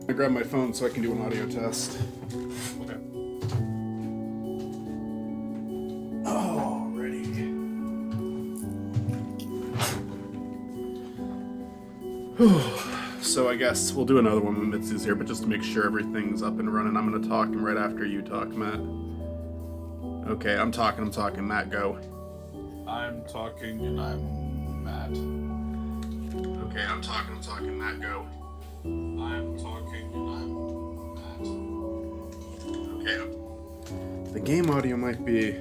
I grab my phone so I can do an audio test. Okay. Alrighty. So I guess we'll do another one when Mitsu's here, but just to make sure everything's up and running, I'm gonna talk right after you talk, Matt. Okay, I'm talking, Matt, go. I'm talking and I'm Matt. Okay, I'm talking, Matt, go. I'm talking and I'm Matt. Okay. The game audio might be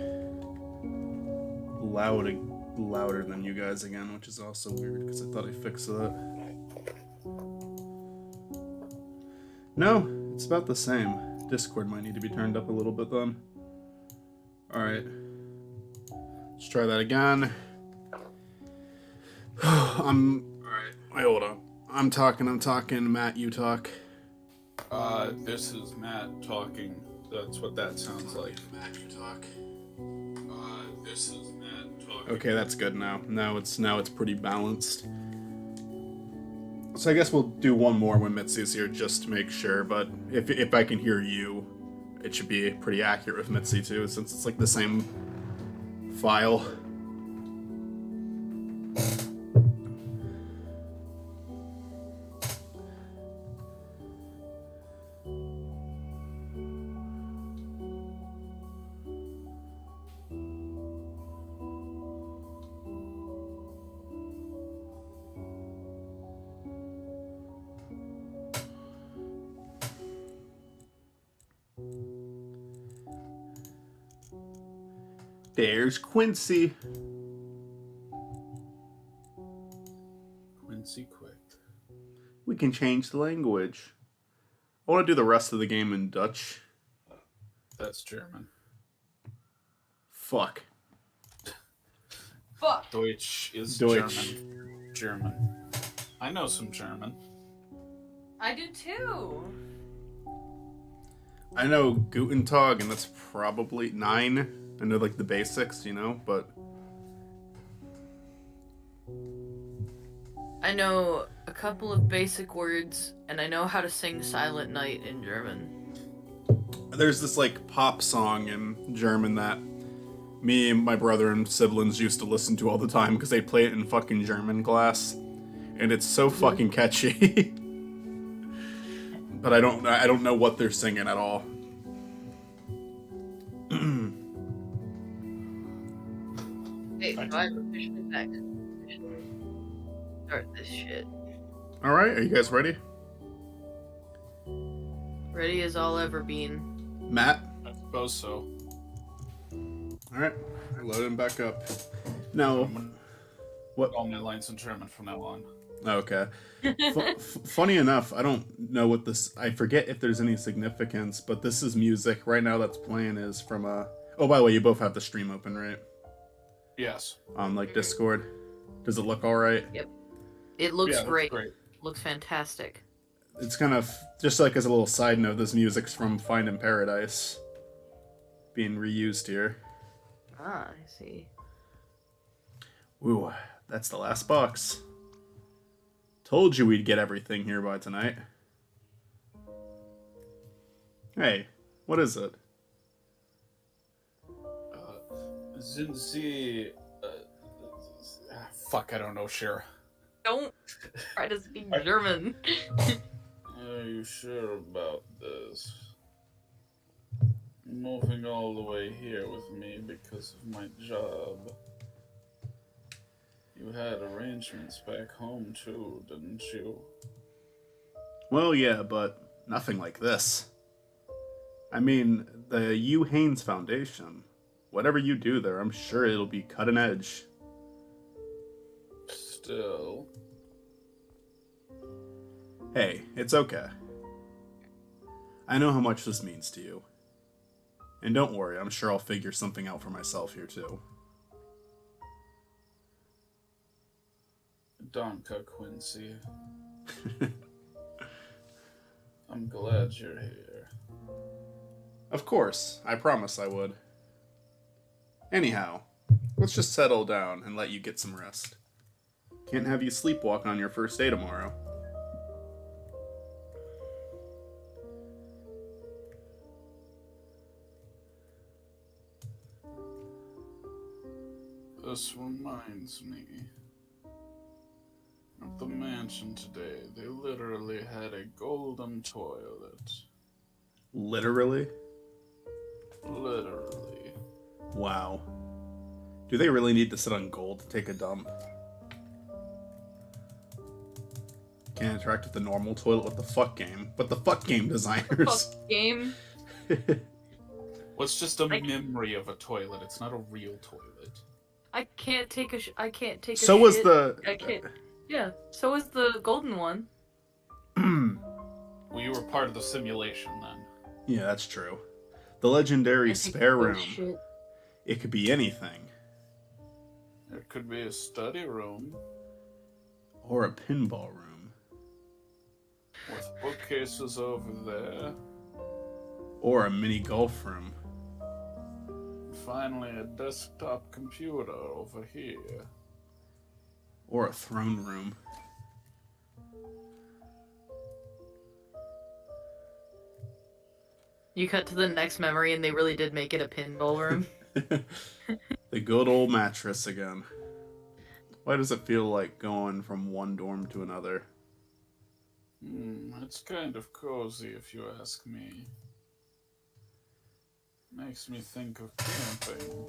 louder than you guys again, which is also weird because I thought I fixed that. No, it's about the same. Discord might need to be turned up a little bit then. Alright. Let's try that again. Alright, wait, hold on. I'm talking, Matt, you talk. This is Matt talking. That's what that sounds like. Matt, you talk. This is Matt talking. Okay, that's good now. Now it's pretty balanced. So I guess we'll do one more when Mitsu's here just to make sure, but if I can hear you, it should be pretty accurate with Mitsu too, since it's like the same file. There's Quincy. Quincy quick. We can change the language. I want to do the rest of the game in Dutch. That's German. Fuck. Fuck. Deutsch is Deutsch. German. I know some German. I do too. I know Guten Tag, and that's probably 9. I know like the basics, you know, but I know a couple of basic words, and I know how to sing Silent Night in German. there's this like pop song in German that me and my brother and siblings used to listen to all the time because they play it in fucking German class, and it's so fucking catchy. But I don't know what they're singing at all. Hey, so I'm officially back. Start this shit. All right, are you guys ready? Ready as I'll ever been. Matt? I suppose so. All right, loading back up. Now, what? All my lines in German from now on. Okay. Funny enough, I don't know what this. I forget if there's any significance, but this is music right now that's playing is from a. Oh, by the way, you both have the stream open, right? Yes. On like Discord. Does it look all right? Yep. It looks Yeah, it great. looks great. Looks fantastic. It's kind of just like as a little side note. This music's from Finding Paradise, being reused here. Ah, I see. Ooh, that's the last box. Told you we'd get everything here by tonight. Hey, what is it? Sind Sie... fuck, I don't know, sure. Don't try to speak German. Are you sure about this? Moving all the way here with me because of my job. You had arrangements back home too, didn't you? Well, yeah, but nothing like this. I mean, the U. Haynes Foundation. Whatever you do there, I'm sure it'll be cutting edge. Still... Hey, it's okay. I know how much this means to you. And don't worry, I'm sure I'll figure something out for myself here too. Danke, Quincy. I'm glad you're here. Of course, I promise I would. Anyhow, let's just settle down and let you get some rest. Can't have you sleepwalk on your first day tomorrow. this reminds me. At the mansion today, they literally had a golden toilet. Literally? Literally. Wow. Do they really need to sit on gold to take a dump? Can't interact with the normal toilet? What the fuck game? What the fuck game designers? Fuck game. Well, it's just a memory of a toilet. It's not a real toilet. I can't take a I can't take a So was shit. the... I can't. Yeah. So is the golden one. Well, you were part of the simulation then. Yeah, that's true. The legendary I think spare oh, room. shit. It could be anything. It could be a study room Or a pinball room. with bookcases over there. Or a mini golf room. Finally, a desktop computer over here. Or a throne room. You cut to the next memory and they really did make it a pinball room. The good old mattress again. Why does it feel like going from one dorm to another? It's kind of cozy if you ask me. Makes me think of camping.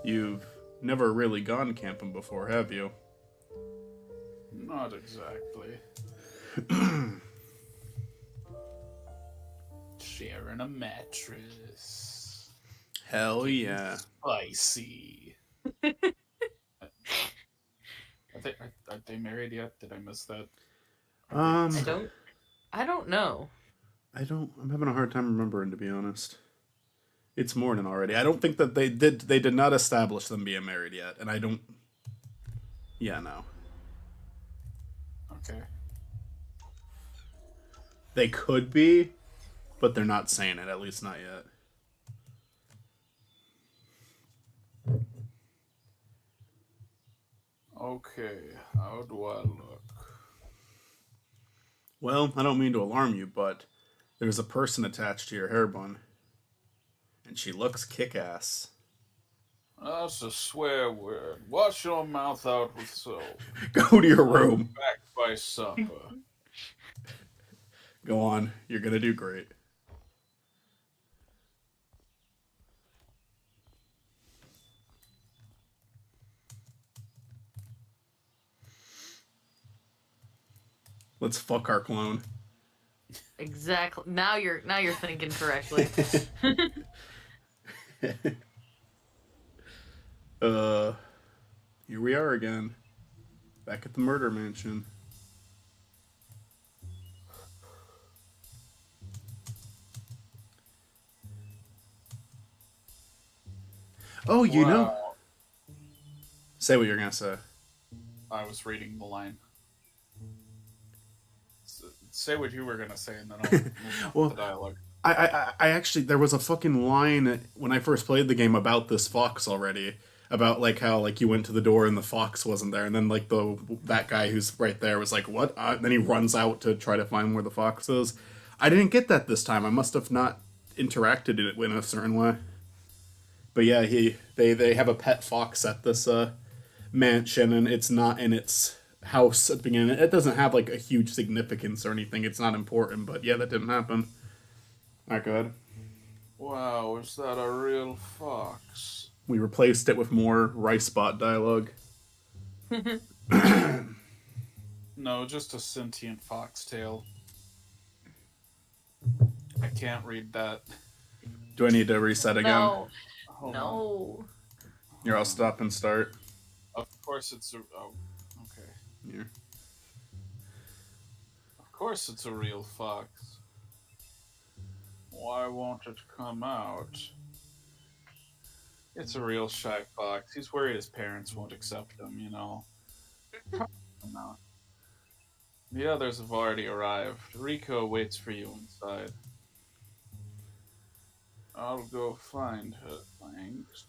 You've never really gone camping before, have you? Not exactly. Sharing a mattress. Hell yeah. Spicy. Are they married yet? Did I miss that? Um, I don't know. I'm having a hard time remembering, to be honest. It's morning already. I don't think that they did not establish them being married yet, and I don't... Yeah, no. Okay. They could be, but they're not saying it, at least not yet. Okay, how do I look? Well, I don't mean to alarm you, but there's a person attached to your hair bun. And she looks kick-ass. That's a swear word. Wash your mouth out with soap. Go to your room. Back by supper. Go on. You're gonna do great. Let's fuck our clone. Exactly. Now you're thinking correctly. Here we are again. Back at the murder mansion. Oh, you know. Wow. Say what you're gonna say. I was reading the line. Say what you were gonna say, and then I'll move on Well, to the dialogue. I actually, there was a fucking line when I first played the game about this fox already. About like how like you went to the door and the fox wasn't there, and then like that guy who's right there was like, "What?" Then he runs out to try to find where the fox is. I didn't get that this time. I must have not interacted it in a certain way. But yeah, they have a pet fox at this mansion, and it's not in its house at the beginning. It doesn't have like a huge significance or anything. It's not important, but yeah, that didn't happen. Alright, go ahead. Wow, is that a real fox? We replaced it with more rice bot dialogue. No, just a sentient foxtail. I can't read that. Do I need to reset again? No. Hold on. No. Here, I'll stop and start. Of course it's a... Oh, okay. Here. Of course it's a real fox. Why won't it come out? It's a real shy fox. He's worried his parents won't accept him, you know. Come out. The others have already arrived. Rico waits for you inside. I'll go find her, thanks.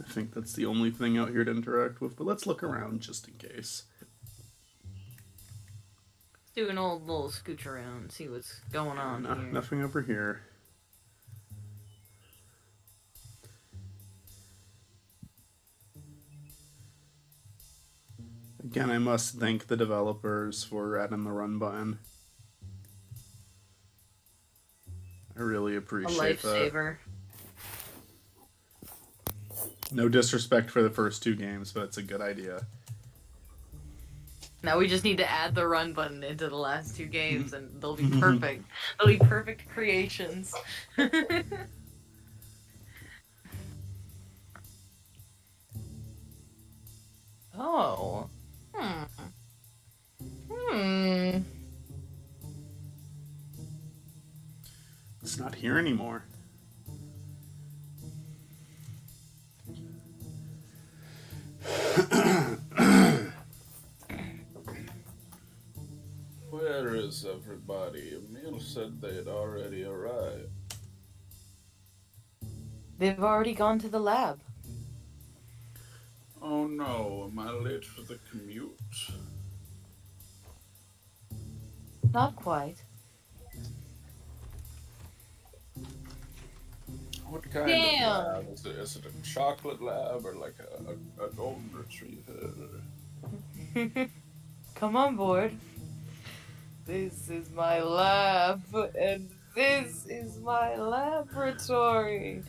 I think that's the only thing out here to interact with, but let's look around just in case. Let's do an old little scooch around and see what's going on No, here. nothing over here. Again, I must thank the developers for adding the run button. I really A appreciate that. lifesaver. No disrespect for the first 2 games, but it's a good idea. Now we just need to add the run button into the last 2 games, and they'll be perfect. They'll be perfect creations. Oh. Hmm. It's not here anymore. Where is everybody? Emil said they'd already arrived. They've already gone to the lab. Oh no, am I late for the commute? Not quite. What kind Damn. of lab? Is it a chocolate lab or like a golden retriever? Come on board. This is my lab, and this is my laboratory.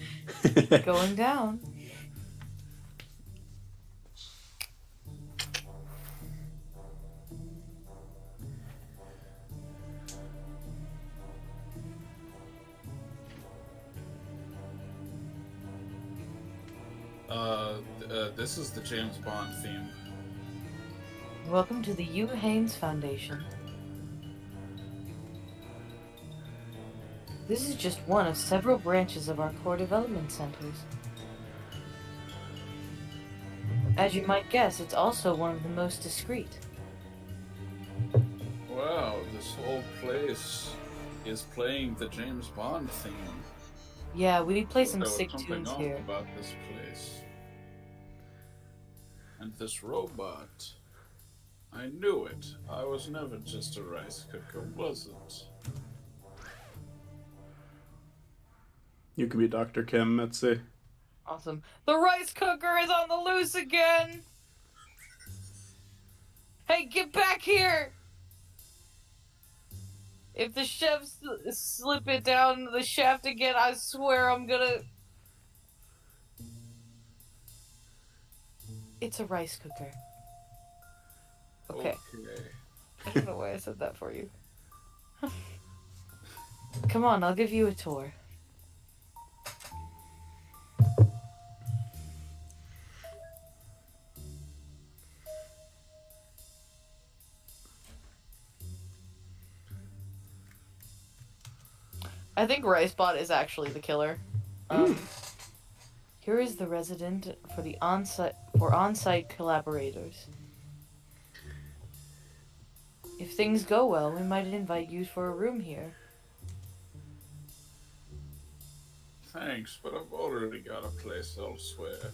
Going down. This is the James Bond theme. Welcome to the Hugh Haynes Foundation. This is just one of several branches of our core development centers. As you might guess, it's also one of the most discreet. Wow, this whole place is playing the James Bond theme. Yeah, we play some There was sick something tunes off here. about this place. And this robot. I knew it. I was never just a rice cooker, was it? You can be Dr. Kim, Mitzi. Awesome. The rice cooker is on the loose again! Hey, get back here! If the chefs slip it down the shaft again, I swear I'm gonna... It's a rice cooker. Okay. I don't know why I said that for you. Come on, I'll give you a tour. I think Ricebot is actually the killer. Here is the resident for the on-site collaborators. If things go well, we might invite you for a room here. Thanks, but I've already got a place elsewhere.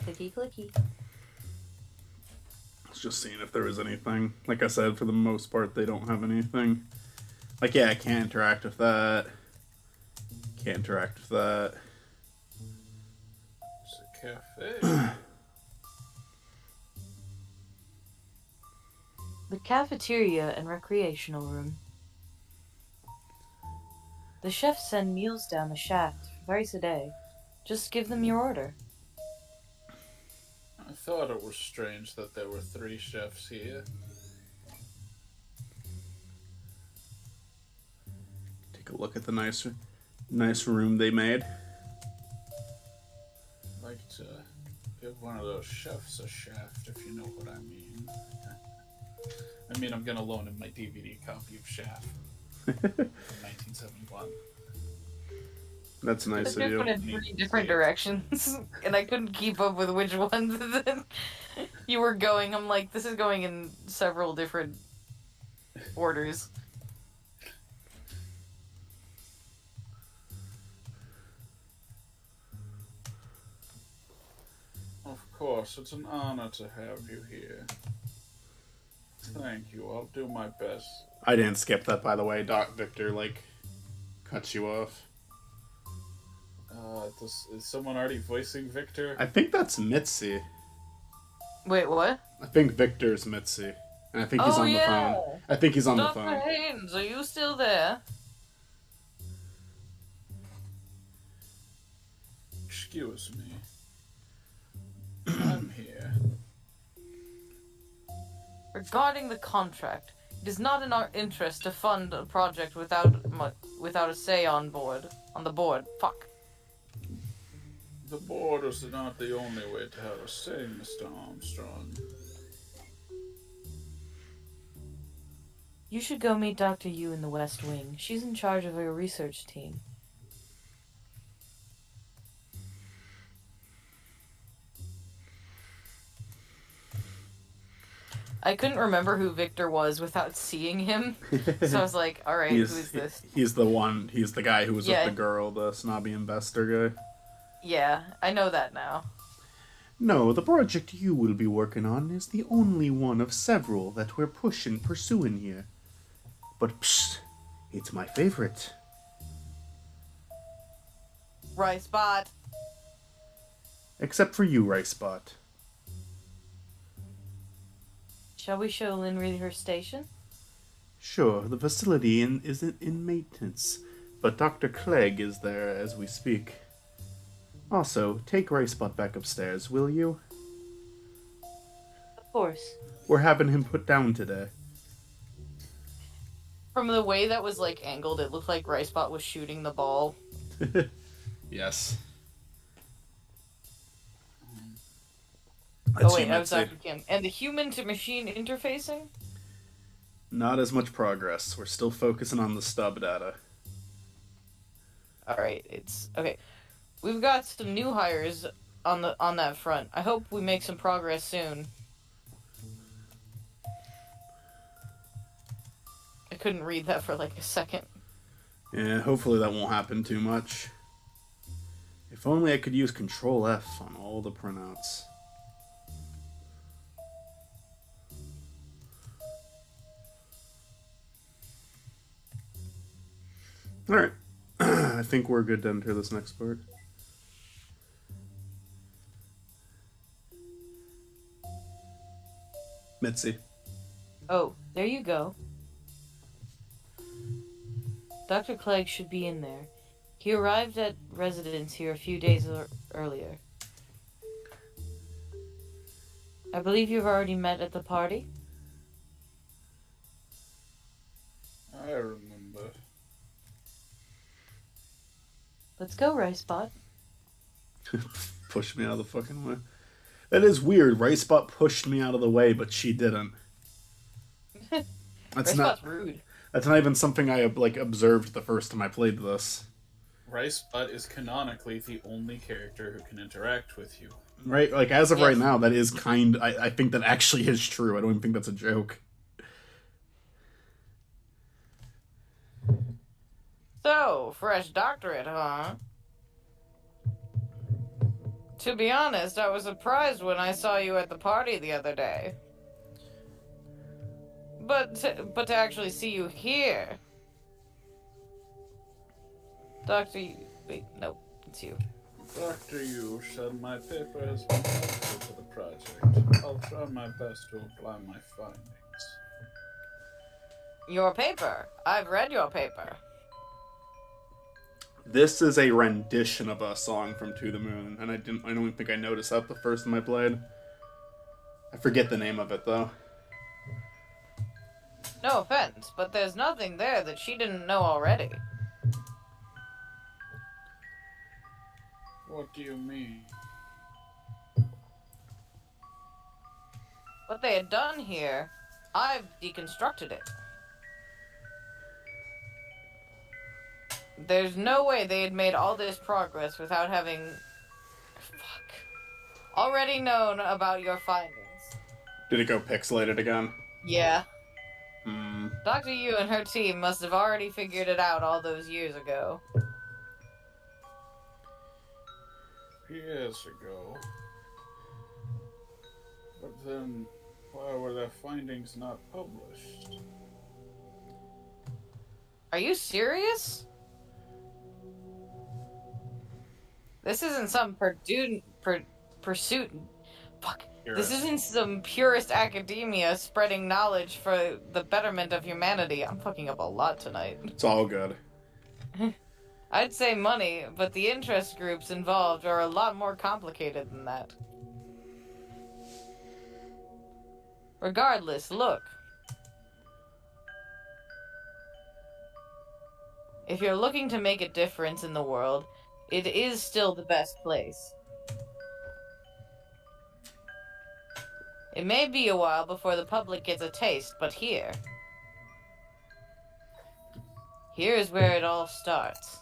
Clicky clicky. I was just seeing if there was anything. Like I said, for the most part, they don't have anything. Like, yeah, I can't interact with that. Can't interact with that. It's a cafe. The cafeteria and recreational room. The chefs send meals down the shaft thrice a day. Just give them your order. I thought it was strange that there were 3 chefs here. Take a look at the nice room they made. I'd like to give one of those chefs a shaft, if you know what I mean. I mean, I'm gonna loan him my DVD copy of Shaft from 1971. That's nice of It you. went in 3 different directions, and I couldn't keep up with which ones you were going. I'm like, this is going in several different orders. Of course, it's an honor to have you here. Thank you. I'll do my best. I didn't skip that, by the way. Doc Victor, like, cuts you off. Is someone already voicing Victor? I think that's Mitzi. Wait, what? I think Victor's Mitzi. And I think he's on the phone. I think he's on the Dr. phone. Haynes, are you still there? Excuse me. I'm here. Regarding the contract, it is not in our interest to fund a project without a say on the board. Fuck. The board is not the only way to have a say, Mr. Armstrong. You should go meet Dr. Yu in the West Wing. She's in charge of your research team. I couldn't remember who Victor was without seeing him, so I was like, alright, who is this? He's the guy who was with the girl, the snobby investor guy. Yeah, I know that now. No, the project you will be working on is the only one of several that we're pursuing here. But psst, it's my favorite. Rice Bot. Except for you, Ricebot. Shall we show Linry her station? Sure, the facility isn't in maintenance, but Dr. Clegg is there as we speak. Also, take Ricebot back upstairs, will you? Of course. We're having him put down today. From the way that was, like, angled, it looked like Ricebot was shooting the ball. Yes. Oh wait, I was Dr. Kim. And the human-to-machine interfacing? Not as much progress. We're still focusing on the stub data. Alright, okay. We've got some new hires on that front. I hope we make some progress soon. I couldn't read that for like a second. Yeah, hopefully that won't happen too much. If only I could use Control F on all the printouts. Alright. I think we're good to enter this next part. Mitzi. Oh, there you go. Dr. Clegg should be in there. He arrived at residence here a few days earlier. I believe you've already met at the party? I remember. Let's go, Ricebot. Push me out of the fucking way. That is weird. Ricebot pushed me out of the way, but she didn't. Ricebot's rude. That's not even something I observed the first time I played this. Ricebot is canonically the only character who can interact with you. Right? Like, as of right now, that is I think that actually is true. I don't even think that's a joke. So, fresh doctorate, huh? To be honest, I was surprised when I saw you at the party the other day. But to actually see you here... Wait, no, it's you. Dr. Yu said my paper has been helpful to the project. I'll try my best to apply my findings. Your paper? I've read your paper. This is a rendition of a song from To the Moon, and I don't think I noticed that the first time I played. I forget the name of it, though. No offense, but there's nothing there that she didn't know already. What do you mean? What they had done here, I've deconstructed it. There's no way they had made all this progress without having... already known about your findings. Did it go pixelated again? Yeah. Hmm. Dr. Yu and her team must have already figured it out all those years ago. Years ago. But then, why were their findings not published? Are you serious? This isn't some pursuit. Fuck. This isn't some purist academia spreading knowledge for the betterment of humanity. I'm fucking up a lot tonight. It's all good. I'd say money, but the interest groups involved are a lot more complicated than that. Regardless, look. If you're looking to make a difference in the world, it is still the best place. It may be a while before the public gets a taste, but here's where it all starts.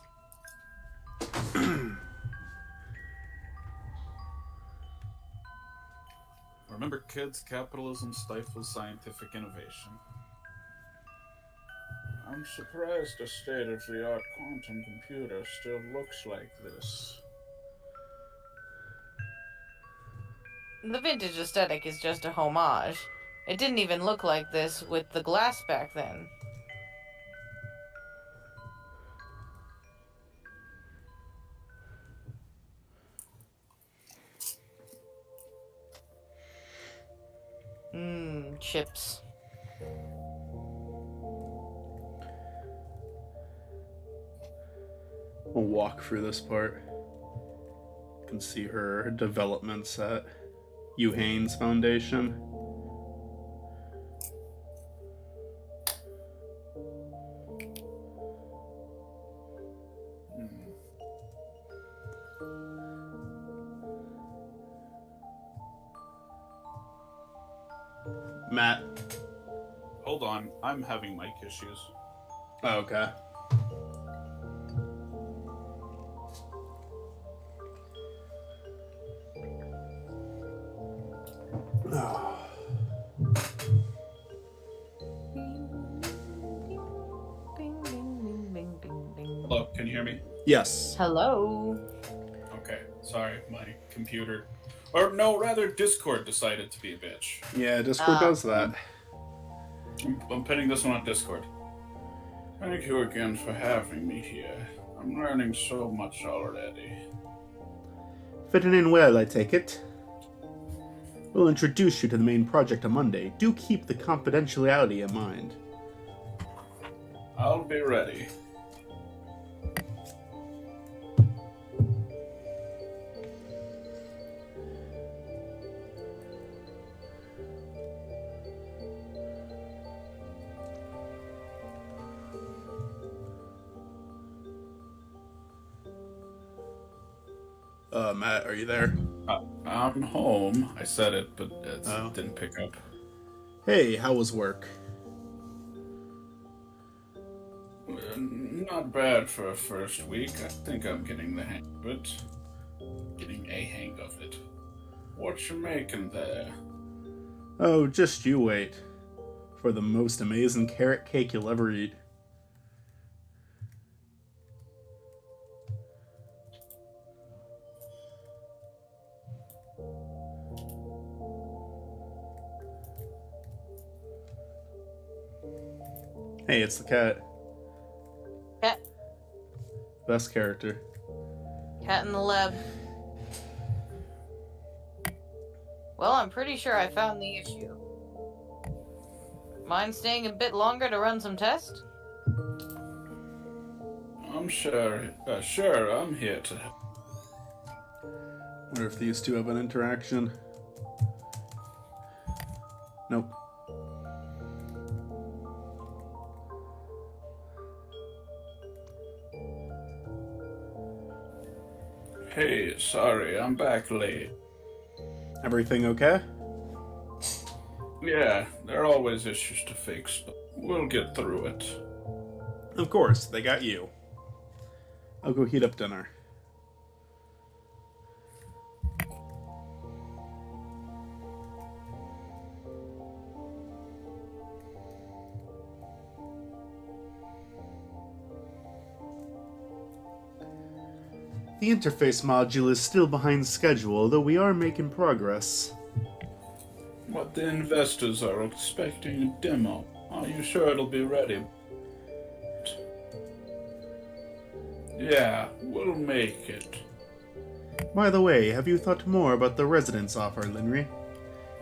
Remember, kids, capitalism stifles scientific innovation. I'm surprised a state-of-the-art quantum computer still looks like this. The vintage aesthetic is just a homage. It didn't even look like this with the glass back then. Chips. We'll walk through this part. You can see her developments at Hugh Haynes Foundation. Matt. Hold on, I'm having mic issues. Oh, okay. Hello, can you hear me? Yes. Hello. Okay, sorry, my computer... Or no, rather, Discord decided to be a bitch. Yeah, Discord does that. I'm pinning this one on Discord. Thank you again for having me here. I'm learning so much already. Fitting in well, I take it. We'll introduce you to the main project on Monday. Do keep the confidentiality in mind. I'll be ready. Matt, are you there? I'm home. I said it, but it didn't pick up. Hey, how was work? Not bad for a first week. I think I'm getting the hang of it. Getting a hang of it. What you making there? Oh, just you wait. For the most amazing carrot cake you'll ever eat. Hey, it's the cat. Cat. Best character. Cat in the lab. Well, I'm pretty sure I found the issue. Mind staying a bit longer to run some tests? I'm sure. Sure, I'm here to help. Wonder if these two have an interaction. Nope. Hey, sorry, I'm back late. Everything okay? Yeah, there are always issues to fix, but we'll get through it. Of course, they got you. I'll go heat up dinner. The interface module is still behind schedule, though we are making progress. But the investors are expecting a demo. Are you sure it'll be ready? Yeah, we'll make it. By the way, have you thought more about the residence offer, Linry?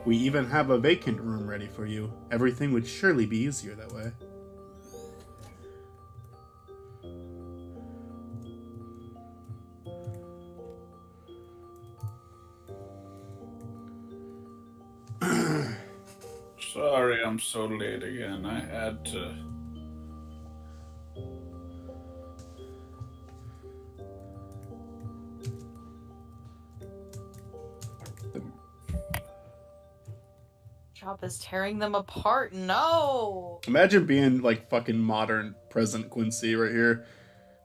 We even have a vacant room ready for you. Everything would surely be easier that way. Sorry I'm so late again. I had to. Job is tearing them apart. No. Imagine being like fucking modern present Quincy right here.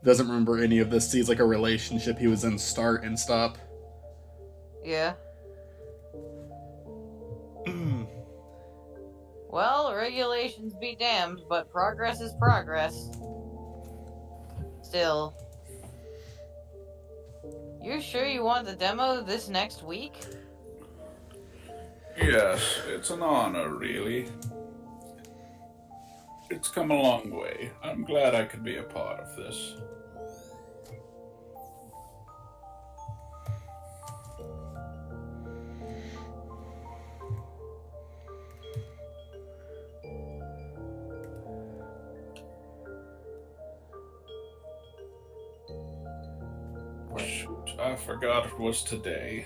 Doesn't remember any of this. Sees like a relationship he was in start and stop. Yeah. Well, regulations be damned, but progress is progress. Still. You sure you want the demo this next week? Yes, it's an honor, really. It's come a long way. I'm glad I could be a part of this. Shoot, I forgot it was today.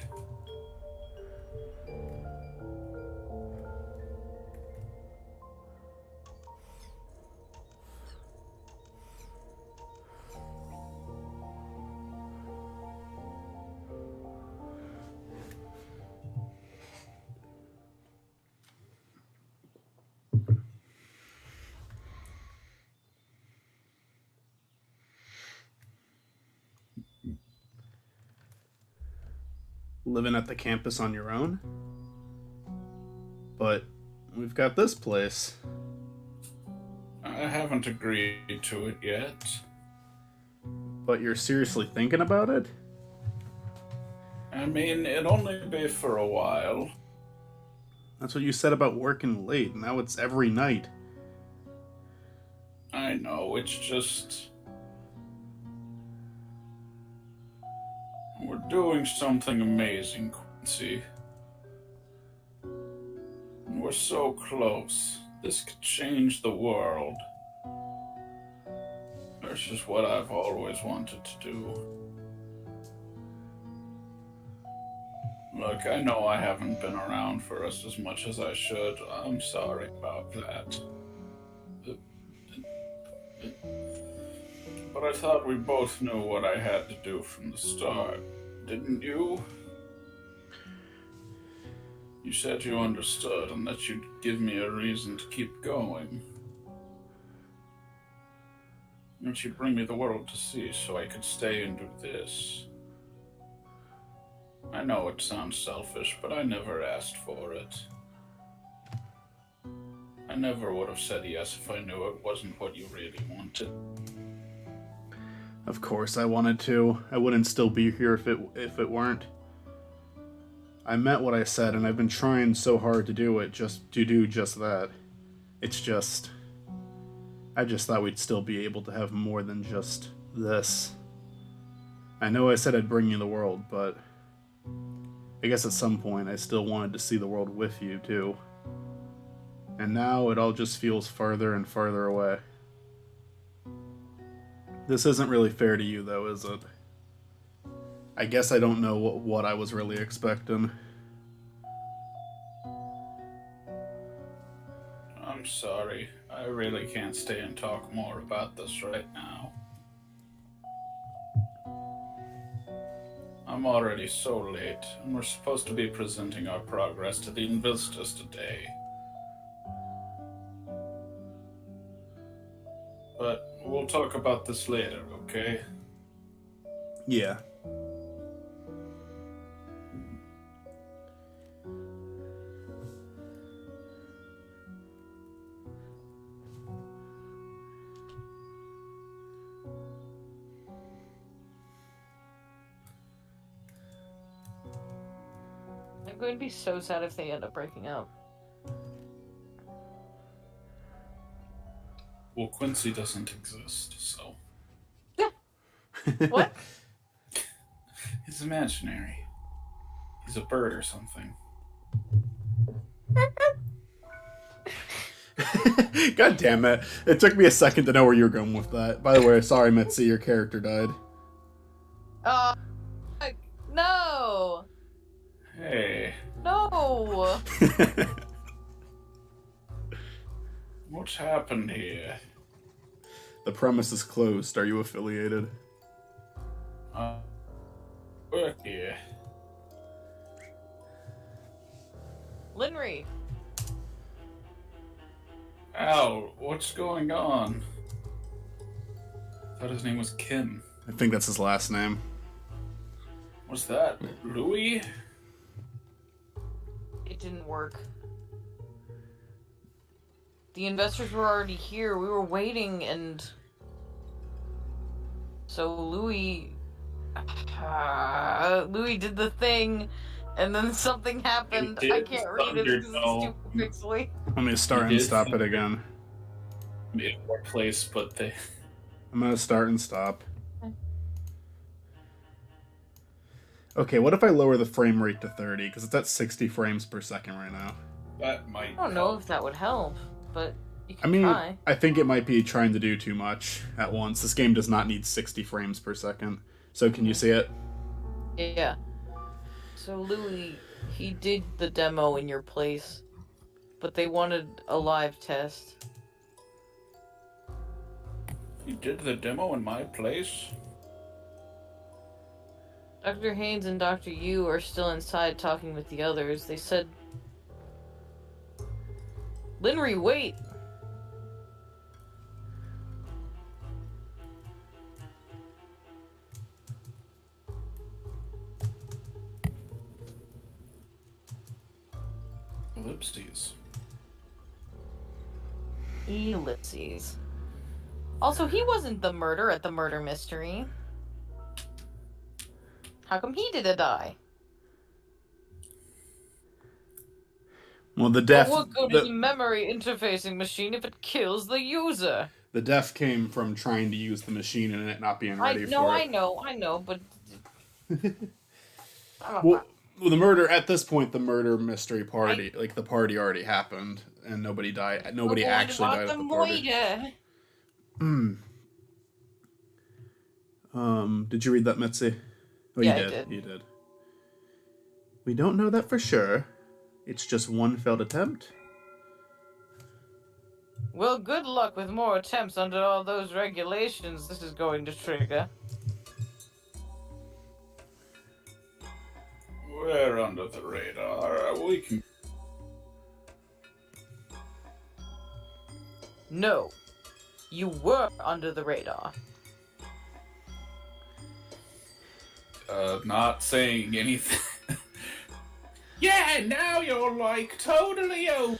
Living at the campus on your own? But we've got this place. I haven't agreed to it yet. But you're seriously thinking about it? I mean, it'd only be for a while. That's what you said about working late. Now it's every night. I know, it's just... We're doing something amazing, Quincy. We're so close. This could change the world. That's just what I've always wanted to do. Look, I know I haven't been around for us as much as I should. I'm sorry about that. But I thought we both knew what I had to do from the start. Didn't you? You said you understood and that you'd give me a reason to keep going. And you'd bring me the world to see so I could stay and do this. I know it sounds selfish, but I never asked for it. I never would have said yes if I knew it wasn't what you really wanted. Of course I wanted to. I wouldn't still be here if it weren't. I meant what I said, and I've been trying so hard to do it, just to do just that. It's just... I just thought we'd still be able to have more than just this. I know I said I'd bring you the world, but... I guess at some point I still wanted to see the world with you, too. And now it all just feels farther and farther away. This isn't really fair to you, though, is it? I guess I don't know what I was really expecting. I'm sorry. I really can't stay and talk more about this right now. I'm already so late, and we're supposed to be presenting our progress to the investors today. But we'll talk about this later, okay? Yeah. I'm going to be so sad if they end up breaking up. Well, Quincy doesn't exist, so... What? He's imaginary. He's a bird or something. God damn it. It took me a second to know where you were going with that. By the way, sorry, Mitzi, your character died. No! Hey, No! what's happened here? The premise is closed. Are you affiliated? Work here. Linry! Ow, what's going on? I thought his name was Kim. I think that's his last name. What's that? Louis? It didn't work. The investors were already here. We were waiting, and so Louis did the thing, and then something happened. I can't read it because it's stupid pixely. Let me start and stop it again. Made a more place, but they... I'm gonna start and stop. Okay, what if I lower the frame rate to 30? Because it's at 60 frames per second right now. That might I don't know if that would help, but you can I mean, try. I think it might be trying to do too much at once. This game does not need 60 frames per second. So can you see it? Yeah. So Louis, he did the demo in your place, but they wanted a live test. You did the demo in my place? Dr. Haynes and Dr. Yu are still inside talking with the others. They said... Linry, wait! Ellipses. Ellipses. Also, he wasn't the murder at the murder mystery. How come he didn't die? Well, the death... What good is a memory interfacing machine if it kills the user? The death came from trying to use the machine and it not being ready for it. I know, but... Well, the murder, at this point, the murder mystery party, like, the party already happened, and nobody died. Nobody actually died at the party. Did you read that, Mitzi? Oh, Yeah, you I did. You did. We don't know that for sure. It's just one failed attempt. Well, good luck with more attempts under all those regulations this is going to trigger. We're under the radar. We can... No. You were under the radar. Not saying anything. Yeah, now you're like totally out.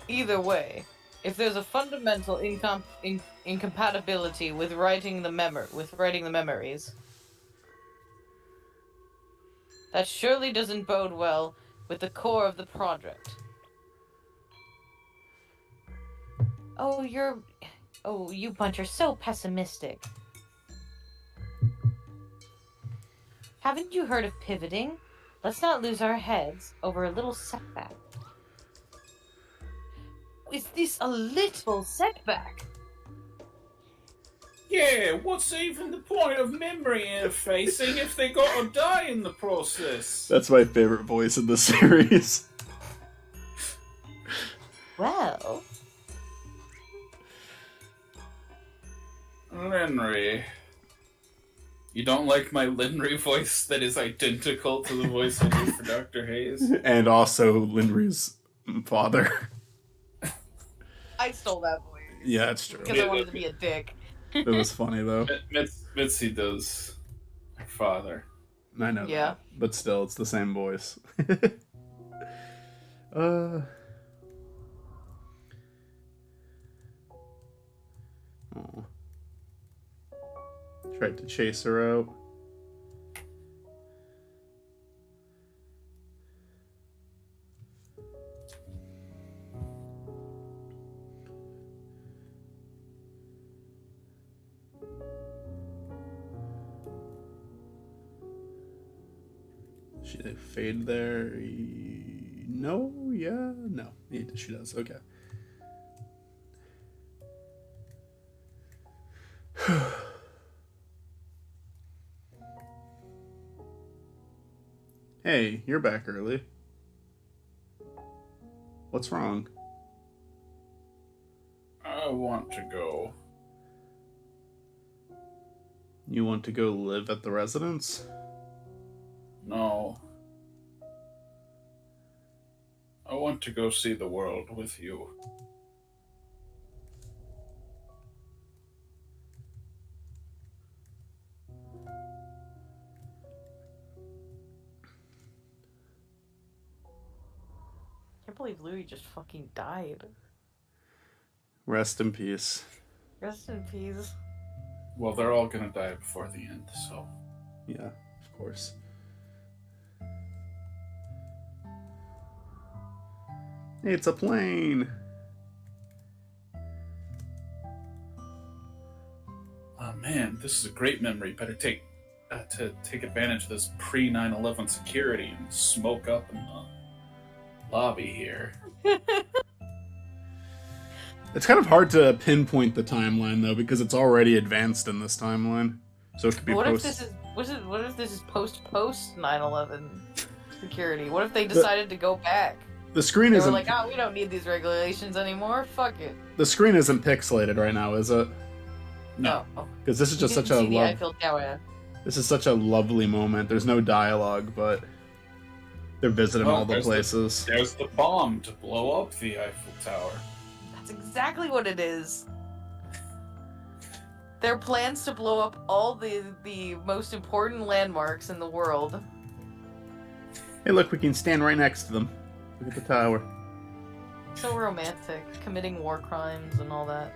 Either way, if there's a fundamental incompatibility with writing the memories, that surely doesn't bode well with the core of the project. You bunch are so pessimistic. Haven't you heard of pivoting? Let's not lose our heads over a little setback. Is this a little setback? Yeah, what's even the point of memory interfacing if they gotta die in the process? That's my favorite voice in the series. Well... Linry. You don't like my Linry voice that is identical to the voice I do for Dr. Hayes? And also Linry's father. I stole that voice. Yeah, that's true. Because I wanted to be a dick. It was funny, though. Mitzi does her father. I know that. But still, it's the same voice. Oh. Tried to chase her out. She fade there. No, yeah, no. She does. Okay. Hey, you're back early. What's wrong? I want to go. You want to go live at the residence? No. I want to go see the world with you. I can't believe Louis just fucking died. Rest in peace. Rest in peace. Well, they're all gonna die before the end, so. Yeah, of course. Hey, it's a plane. Oh man, this is a great memory. Better take advantage of this pre 9/11 security and smoke up in the lobby here. It's kind of hard to pinpoint the timeline though, because it's already advanced in this timeline. So it could be What post. if this is post 9/11 security? What if they decided to go back? The screen They were isn't. like, oh, we don't need these regulations anymore. Fuck it. The screen isn't pixelated right now, is it? No. Because this is just such a see the love. Eiffel Tower. This is such a lovely moment. There's no dialogue, but they're visiting all the places. There's the bomb to blow up the Eiffel Tower. That's exactly what it is. Their plans to blow up all the most important landmarks in the world. Hey, look, we can stand right next to them. Look at the tower. So romantic, committing war crimes and all that.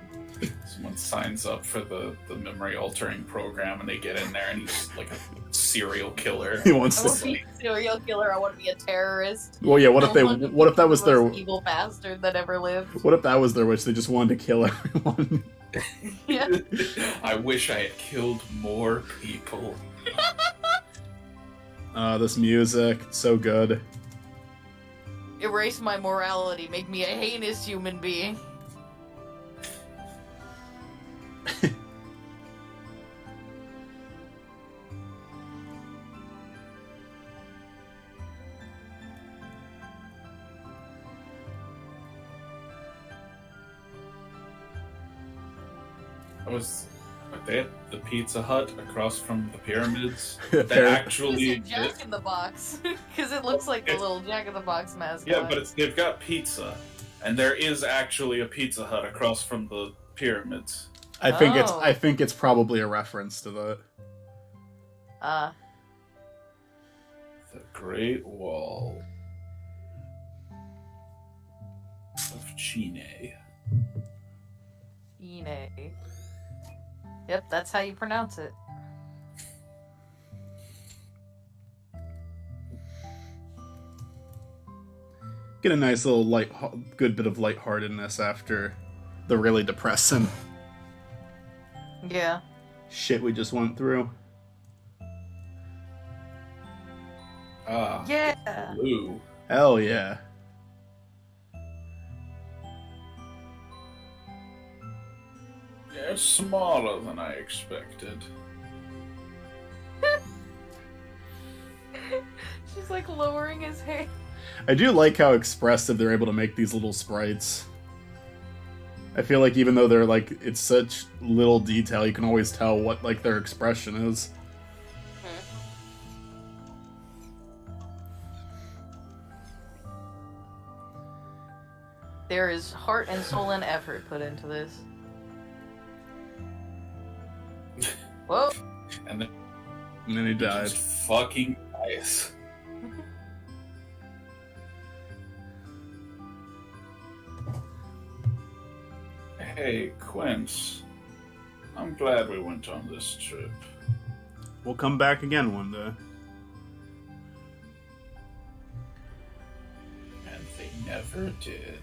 Someone signs up for the memory altering program and they get in there and he's like a serial killer. He wants I to. want to be a serial killer. I want to be a terrorist. Well, yeah. What if I they? want to What be if that was the their? most evil bastard that ever lived? What if that was their wish? They just wanted to kill everyone. Yeah. I wish I had killed more people. This music, so good. Erase my morality. Make me a heinous human being. They had the Pizza Hut across from the pyramids that Fair. actually It's a Jack in the Box, because it looks like the little Jack in the Box mascot. Yeah, but they've got pizza, and there is actually a Pizza Hut across from the pyramids. I think it's probably a reference to that. The Great Wall of Chine. Ine. Yep, that's how you pronounce it. Get a nice little good bit of lightheartedness after the really depressing Yeah. shit we just went through. Ah, Yeah. blue. Hell yeah. Yeah, it's smaller than I expected. She's like lowering his hair. I do like how expressive they're able to make these little sprites. I feel like even though they're like, it's such little detail, you can always tell what like their expression is. There is heart and soul and effort put into this. Whoa. And then he died. just fucking dies. Hey, Quince. I'm glad we went on this trip. We'll come back again one day. And they never did.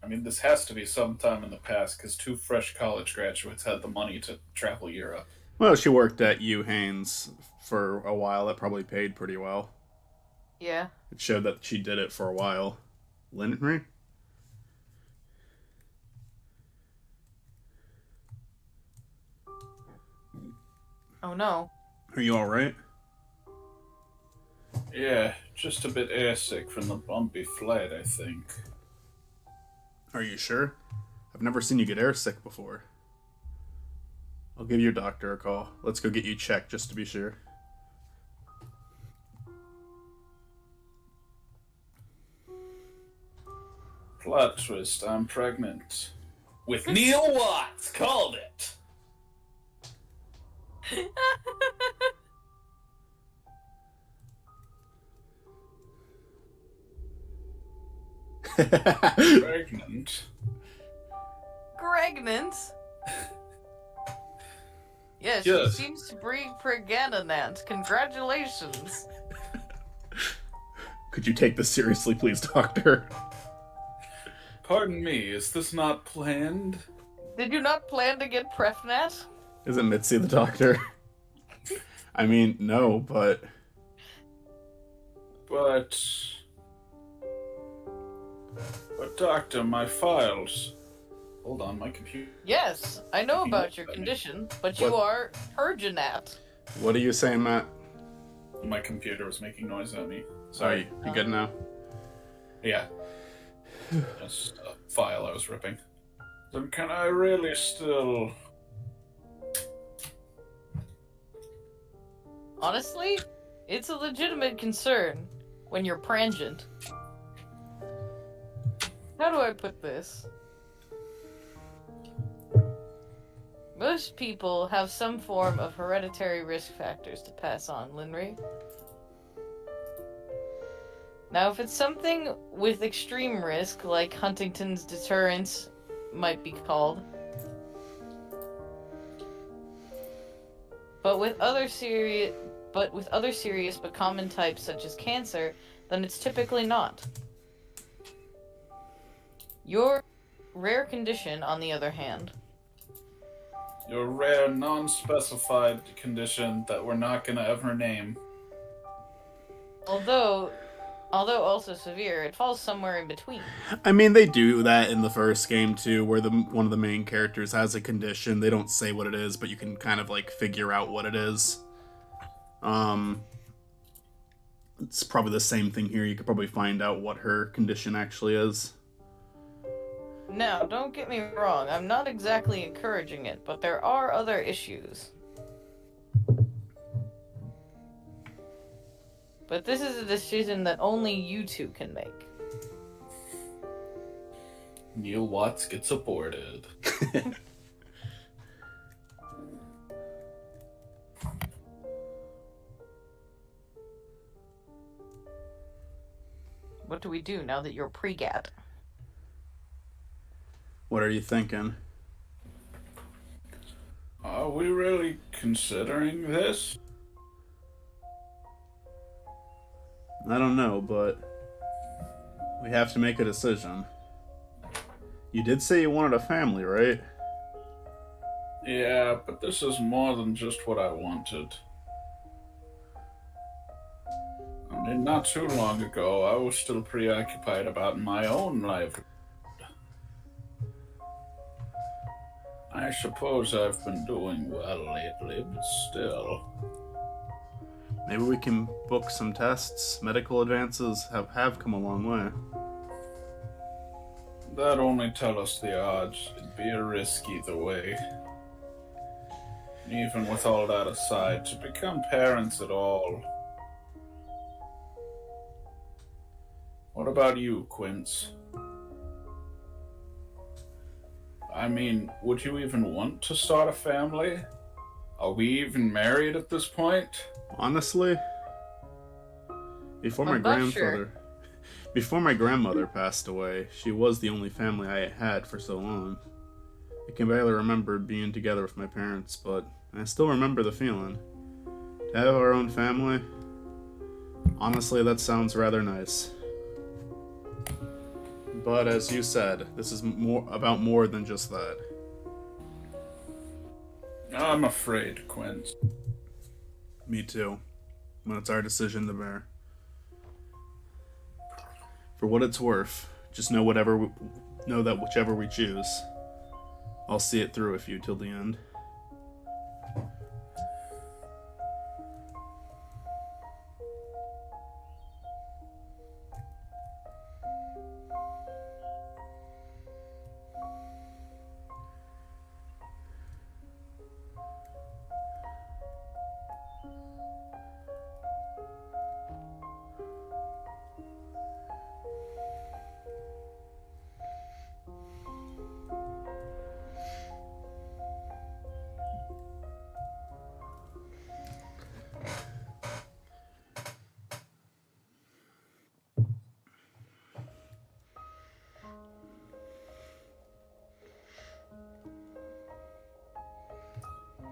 I mean, this has to be sometime in the past because 2 fresh college graduates had the money to travel Europe. Well, she worked at U Haynes for a while. That probably paid pretty well. Yeah. It showed that she did it for a while. Lindenry? Oh no. Are you alright? Yeah, just a bit airsick from the bumpy flight, I think. Are you sure? I've never seen you get airsick before. I'll give your doctor a call. Let's go get you checked just to be sure. Plot twist, I'm pregnant. With Neil Watts, called it! Pregnant? Pregnant? Yes, Yes. she seems to breed pregnant. Congratulations. Could you take this seriously, please, doctor? Pardon me, is this not planned? Did you not plan to get Prefnat? Isn't Mitzi the doctor? I mean, no, but... But, doctor, my files. Hold on, my computer. Yes, I know about your condition, but you What? are Perginat. What are you saying, Matt? My computer was making noise at me. Sorry, Sorry. you good now? Yeah. Just a file I was ripping. Then can I really still... Honestly, it's a legitimate concern when you're prangent. How do I put this? Most people have some form of hereditary risk factors to pass on, Linry. Now, if it's something with extreme risk, like Huntington's deterrence might be called, but with other serious but common types such as cancer, then it's typically not. Your rare condition, on the other hand, Your rare, non-specified condition that we're not gonna ever name. although also severe, it falls somewhere in between. I mean, they do that in the first game, too, where one of the main characters has a condition. They don't say what it is, but you can kind of, like, figure out what it is. It's probably the same thing here. You could probably find out what her condition actually is. Now, don't get me wrong, I'm not exactly encouraging it, but there are other issues. But this is a decision that only you two can make. Neil Watts gets aborted. What do we do now that you're pregat? What are you thinking? Are we really considering this? I don't know, but we have to make a decision. You did say you wanted a family, right? Yeah, but this is more than just what I wanted. I mean, not too long ago, I was still preoccupied about my own life. I suppose I've been doing well lately, but still. Maybe we can book some tests. Medical advances have come a long way. That'd only tell us the odds. It'd be a risk either way. Even with all that aside, to become parents at all. What about you, Quince? I mean, would you even want to start a family? Are we even married at this point? Honestly, before my I'm not sure. before my grandmother passed away, she was the only family I had for so long. I can barely remember being together with my parents, but I still remember the feeling. To have our own family, honestly, that sounds rather nice. But as you said, this is more than just that. I'm afraid, Quint. Me too. When it's our decision to bear. For what it's worth, just know that whichever we choose, I'll see it through with you till the end.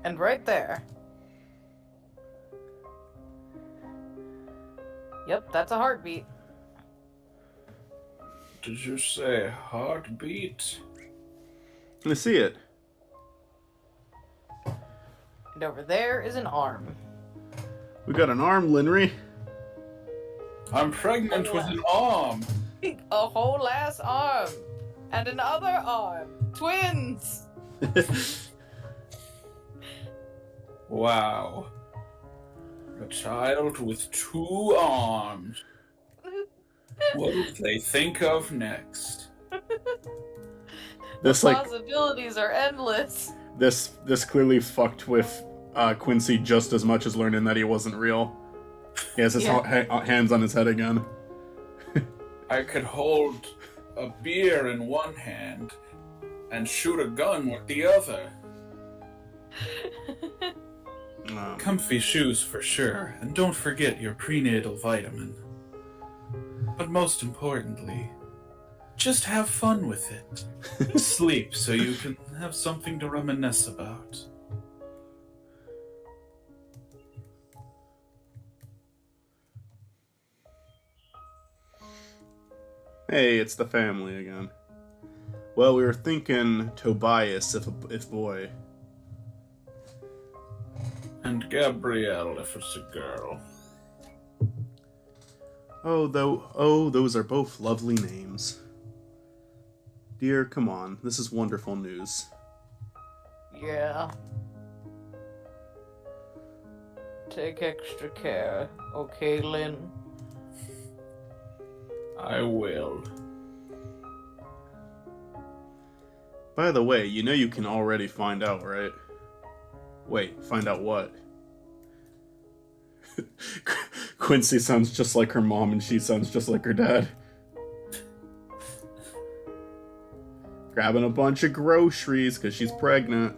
And right there. Yep, that's a heartbeat. Did you say heartbeat? I see it. And over there is an arm. We got an arm, Linry. I'm pregnant with an arm. A whole ass arm. And another arm. Twins! Wow. A child with 2 arms. What will they think of next? This The possibilities are endless. this clearly fucked with Quincy just as much as learning that he wasn't real. He has his hands on his head again. I could hold a beer in one hand and shoot a gun with the other. Comfy shoes for sure, and don't forget your prenatal vitamin. But most importantly, just have fun with it. Sleep so you can have something to reminisce about. Hey, it's the family again. Well, we were thinking Tobias if boy. And Gabrielle if it's a girl. Oh, those are both lovely names. Dear, come on, this is wonderful news. Yeah. Take extra care, okay, Lynn? I will. By the way, you know you can already find out, right? Wait, find out what? Quincy sounds just like her mom and she sounds just like her dad. Grabbing a bunch of groceries because she's pregnant.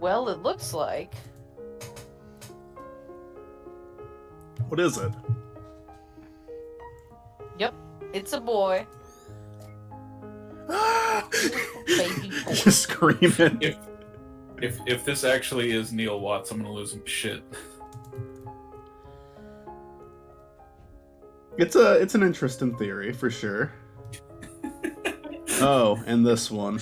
Well, it looks like. What is it? Yep, it's a boy. Baby boy. Just screaming. If this actually is Neil Watts, I'm gonna lose my shit. It's an interesting theory for sure. Oh, and this one.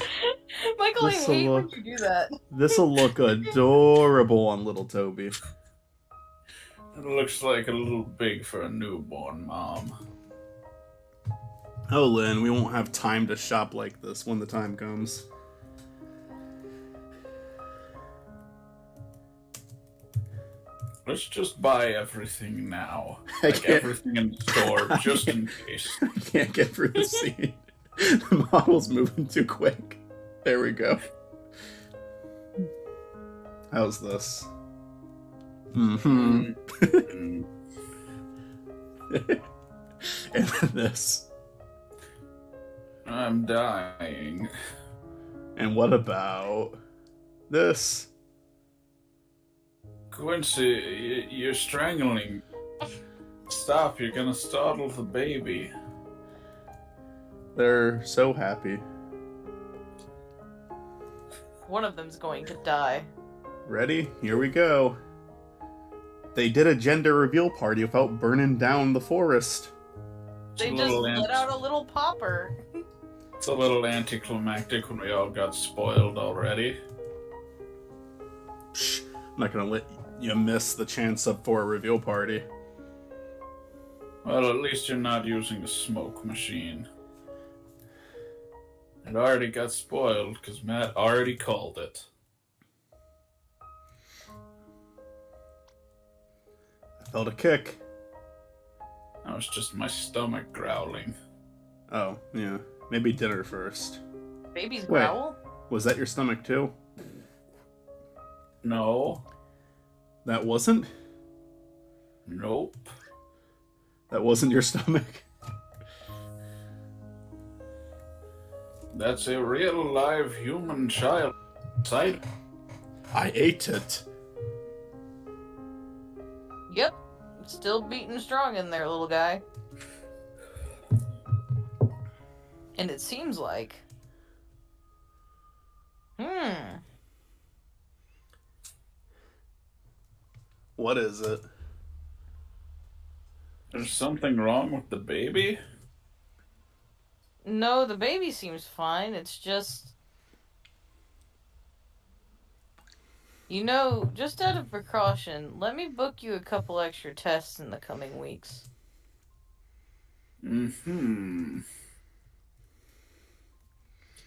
Michael, I This'll hate when look- you do that. This'll look adorable on little Toby. It looks like a little big for a newborn mom. Oh, Lynn, we won't have time to shop like this when the time comes. Let's just buy everything now. I Like can't- everything in the store, just in case. I can't get through the scene. The model's moving too quick. There we go. How's this? Mm-hmm. Mm. And then this. I'm dying. And what about this? Quincy, you're strangling. Stop, you're gonna startle the baby. They're so happy. One of them's going to die. Ready? Here we go. They did a gender reveal party without burning down the forest. They just let out a little popper. It's a little anticlimactic when we all got spoiled already. Psh, I'm not gonna let you miss the chance for a reveal party. Well, at least you're not using the smoke machine. It already got spoiled because Matt already called it. I felt a kick. That was just my stomach growling. Oh, yeah. Maybe dinner first. Babies growl? Was that your stomach too? No. That wasn't? Nope. That wasn't your stomach? That's a real live human child. Inside. I ate it. Yep. Still beating strong in there, little guy. And it seems like... What is it? There's something wrong with the baby? No, the baby seems fine. It's just... You know, just out of precaution, let me book you a couple extra tests in the coming weeks. Mm-hmm.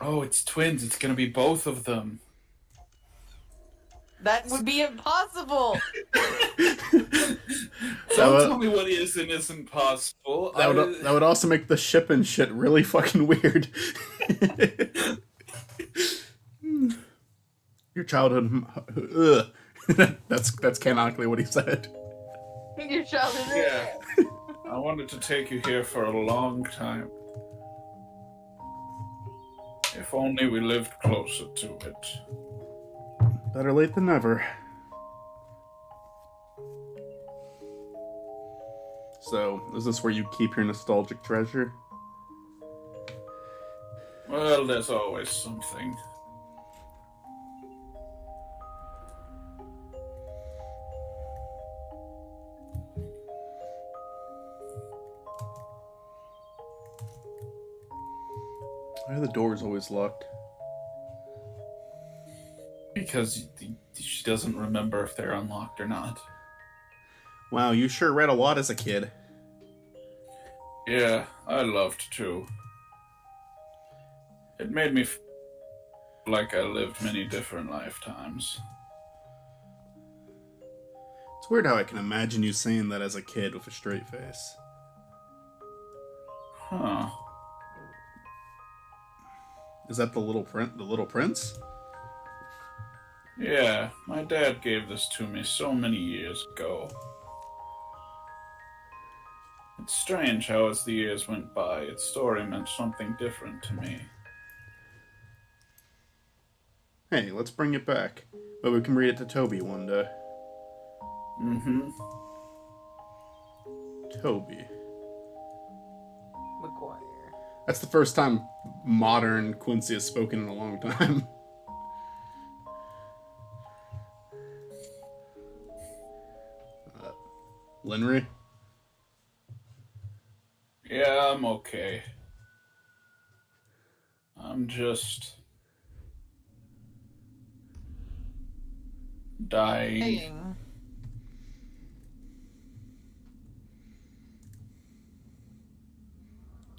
Oh, it's twins. It's gonna be both of them. That would be impossible! Don't tell me what is and isn't possible. That would also make the shipping shit really fucking weird. Your childhood... That's canonically what he said. Your childhood... Yeah. I wanted to take you here for a long time. If only we lived closer to it. Better late than never. So, is this where you keep your nostalgic treasure? Well, there's always something. Why are the doors always locked? Because she doesn't remember if they're unlocked or not. Wow, you sure read a lot as a kid. Yeah, I loved to. It made me feel like I lived many different lifetimes. It's weird how I can imagine you saying that as a kid with a straight face. Huh. Is that the Little Prince? Yeah, my dad gave this to me so many years ago. It's strange how as the years went by, its story meant something different to me. Hey, let's bring it back. But we can read it to Toby one day. Mm-hmm. Toby. McGuire. That's the first time modern Quincy has spoken in a long time. Linry? Yeah, I'm okay. I'm just... dying.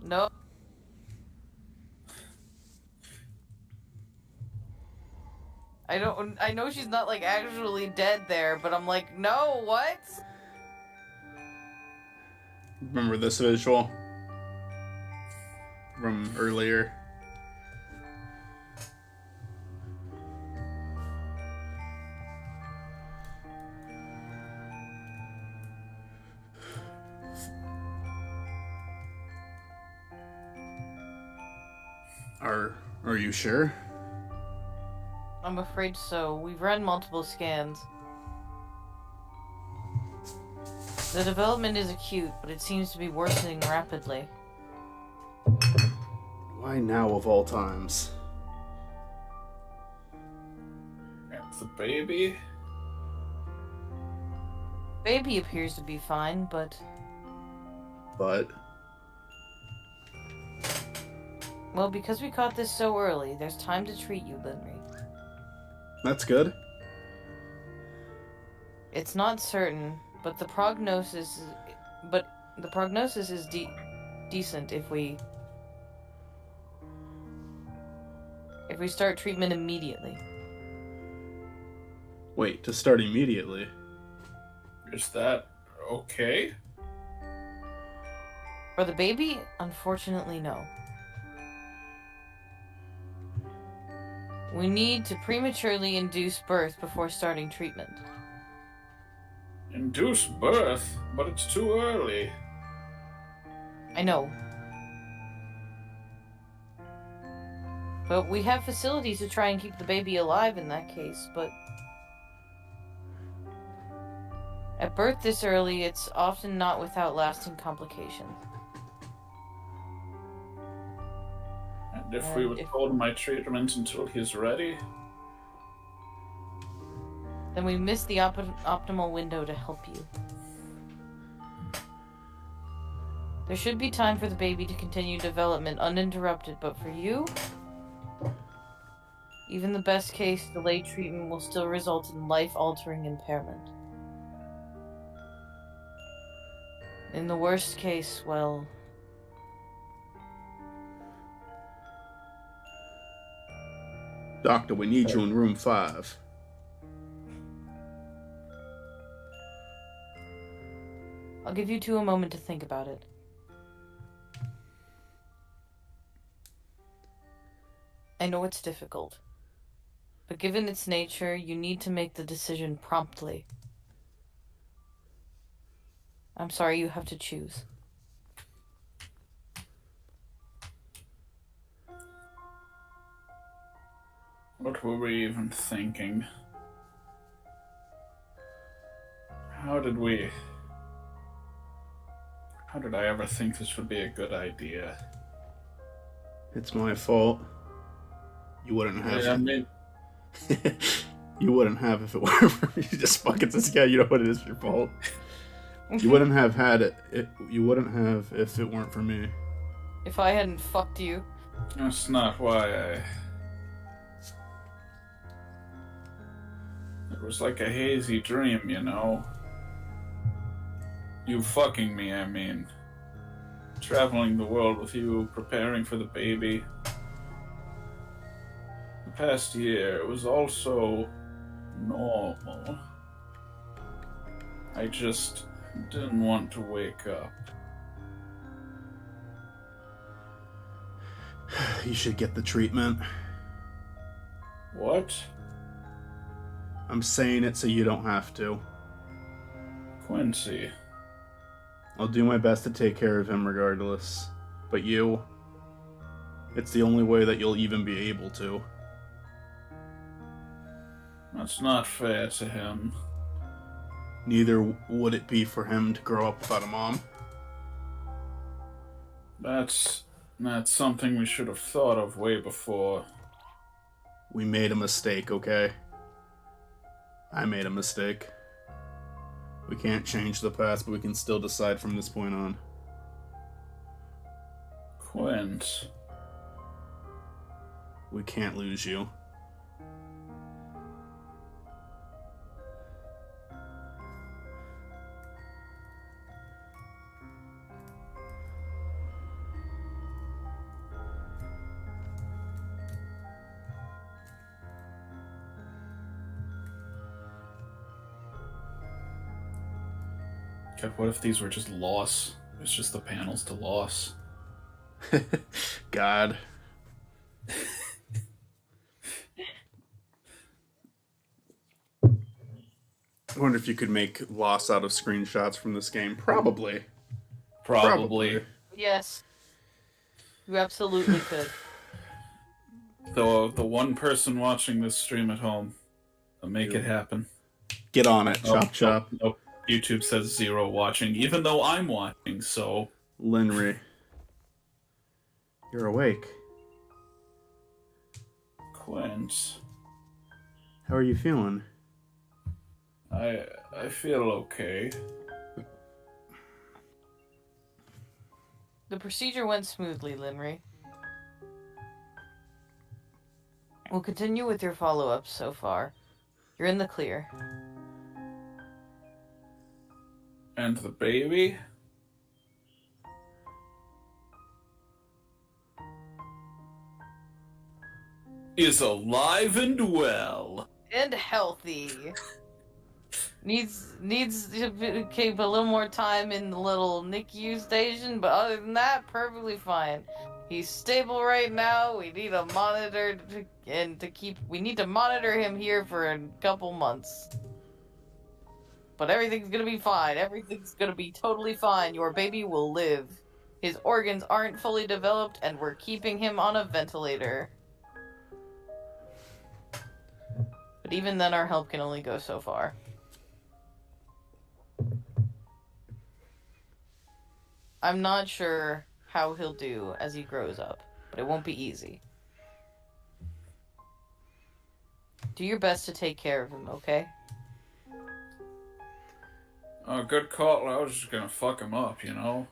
No. I know she's not, like, actually dead there, but I'm like, no, what? Remember this visual? From earlier? Are you sure? I'm afraid so. We've run multiple scans. The development is acute, but it seems to be worsening rapidly. Why now of all times? That's the baby? Baby appears to be fine, but... But... Well, because we caught this so early, there's time to treat you, Linry. That's good. It's not certain, but the prognosis is decent if we start treatment immediately. Wait, to start immediately? Is that okay? For the baby, unfortunately, no. We need to prematurely induce birth before starting treatment. Induce birth? But it's too early. I know. But we have facilities to try and keep the baby alive in that case, but... At birth this early, it's often not without lasting complications. And if we withhold my treatment until he's ready? Then we miss the optimal window to help you. There should be time for the baby to continue development uninterrupted, but for you, even the best case delayed treatment will still result in life-altering impairment. In the worst case, well... Doctor, we need you in room 5. I'll give you two a moment to think about it. I know it's difficult, but given its nature, you need to make the decision promptly. I'm sorry you have to choose. What were we even thinking? How did I ever think this would be a good idea? It's my fault. You wouldn't have. Yeah, I mean, you wouldn't have if it weren't for me. You just fucking this guy. You know what? It is your fault. You wouldn't have had it. You wouldn't have if it weren't for me. If I hadn't fucked you. that's not why It was like a hazy dream, you know? You fucking me, I mean. Traveling the world with you, preparing for the baby. The past year, it was also normal. I just didn't want to wake up. You should get the treatment. What? I'm saying it so you don't have to. Quincy. I'll do my best to take care of him regardless. But you... It's the only way that you'll even be able to. That's not fair to him. Neither would it be for him to grow up without a mom. That's something we should have thought of way before. We made a mistake, okay? I made a mistake. We can't change the past, but we can still decide from this point on. Quint. We can't lose you. God, what if these were just loss? It's just the panels to loss. God. I wonder if you could make loss out of screenshots from this game. Probably. Yes. You absolutely could. Though the one person watching this stream at home, make it happen. Get on it, chop chop. Nope. YouTube says 0 watching, even though I'm watching, so... Linry. You're awake. Quint. How are you feeling? I feel okay. The procedure went smoothly, Linry. We'll continue with your follow-ups so far. You're in the clear. And the baby? Is alive and well. And healthy. Needs to keep a little more time in the little NICU station, but other than that, perfectly fine. He's stable right now. We need a monitor we need to monitor him here for a couple months. But everything's gonna be fine. Everything's gonna be totally fine. Your baby will live. His organs aren't fully developed, and we're keeping him on a ventilator. But even then, our help can only go so far. I'm not sure how he'll do as he grows up, but it won't be easy. Do your best to take care of him, okay? Oh, good call. I was just gonna fuck him up, you know?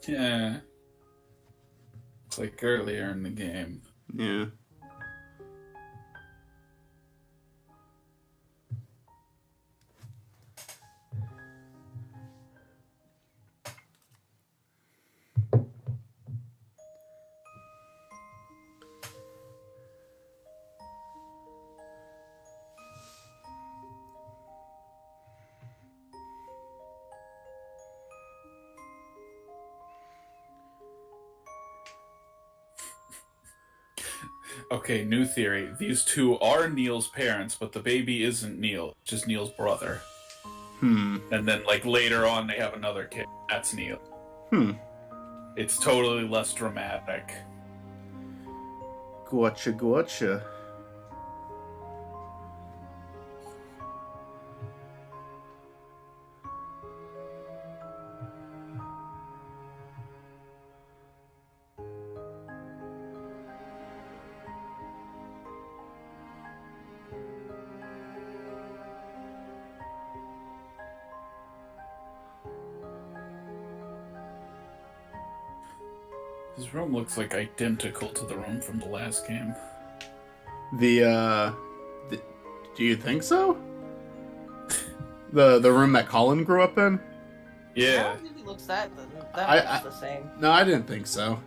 Yeah. It's like earlier in the game. Yeah. Okay, new theory. These two are Neil's parents, but the baby isn't Neil, just Neil's brother. And then, like, later on, they have another kid. That's Neil. It's totally less dramatic. Gotcha. His room looks like identical to the room from the last game. Do you think so? The room that Colin grew up in? Yeah. It really looks that much the same. No, I didn't think so.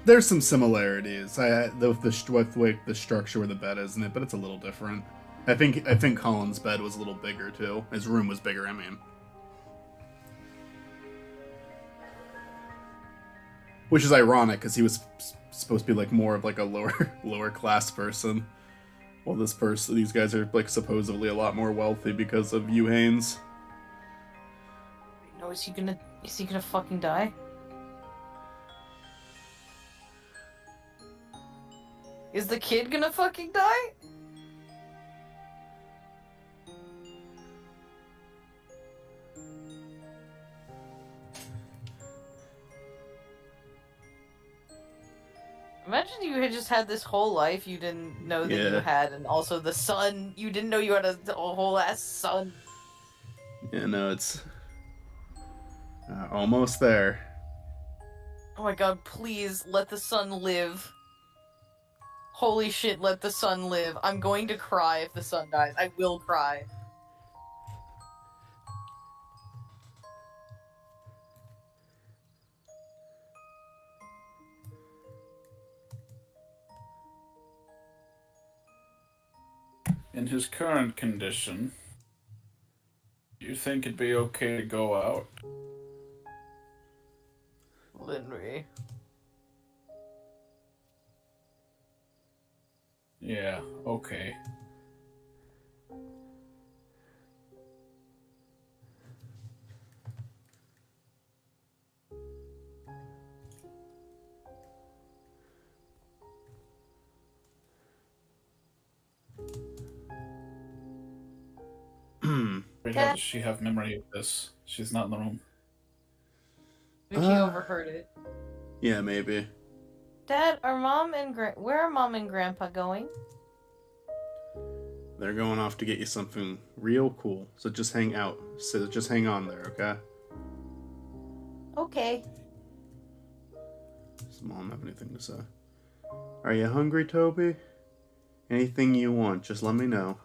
There's some similarities. With the structure where the bed is in it, but it's a little different. I think Colin's bed was a little bigger too. His room was bigger. I mean, which is ironic because he was supposed to be like more of like a lower class person, while these guys are like supposedly a lot more wealthy because of Hugh Haynes. No, is he gonna fucking die? Is the kid gonna fucking die? Imagine you had just had this whole life you didn't know that you had, and also the son, you didn't know you had a whole ass son. Yeah, no, it's almost there. Oh my god, please, let the son live. Holy shit, let the son live. I'm going to cry if the son dies. I will cry. In his current condition, do you think it'd be okay to go out? Linry. Yeah, okay. how Dad, does she have memory of this? She's not in the room. she overheard it. Yeah, maybe. Dad, are where are Mom and Grandpa going? They're going off to get you something real cool. So just hang out. So just hang on there, okay? Okay. Does Mom have anything to say? Are you hungry, Toby? Anything you want, just let me know.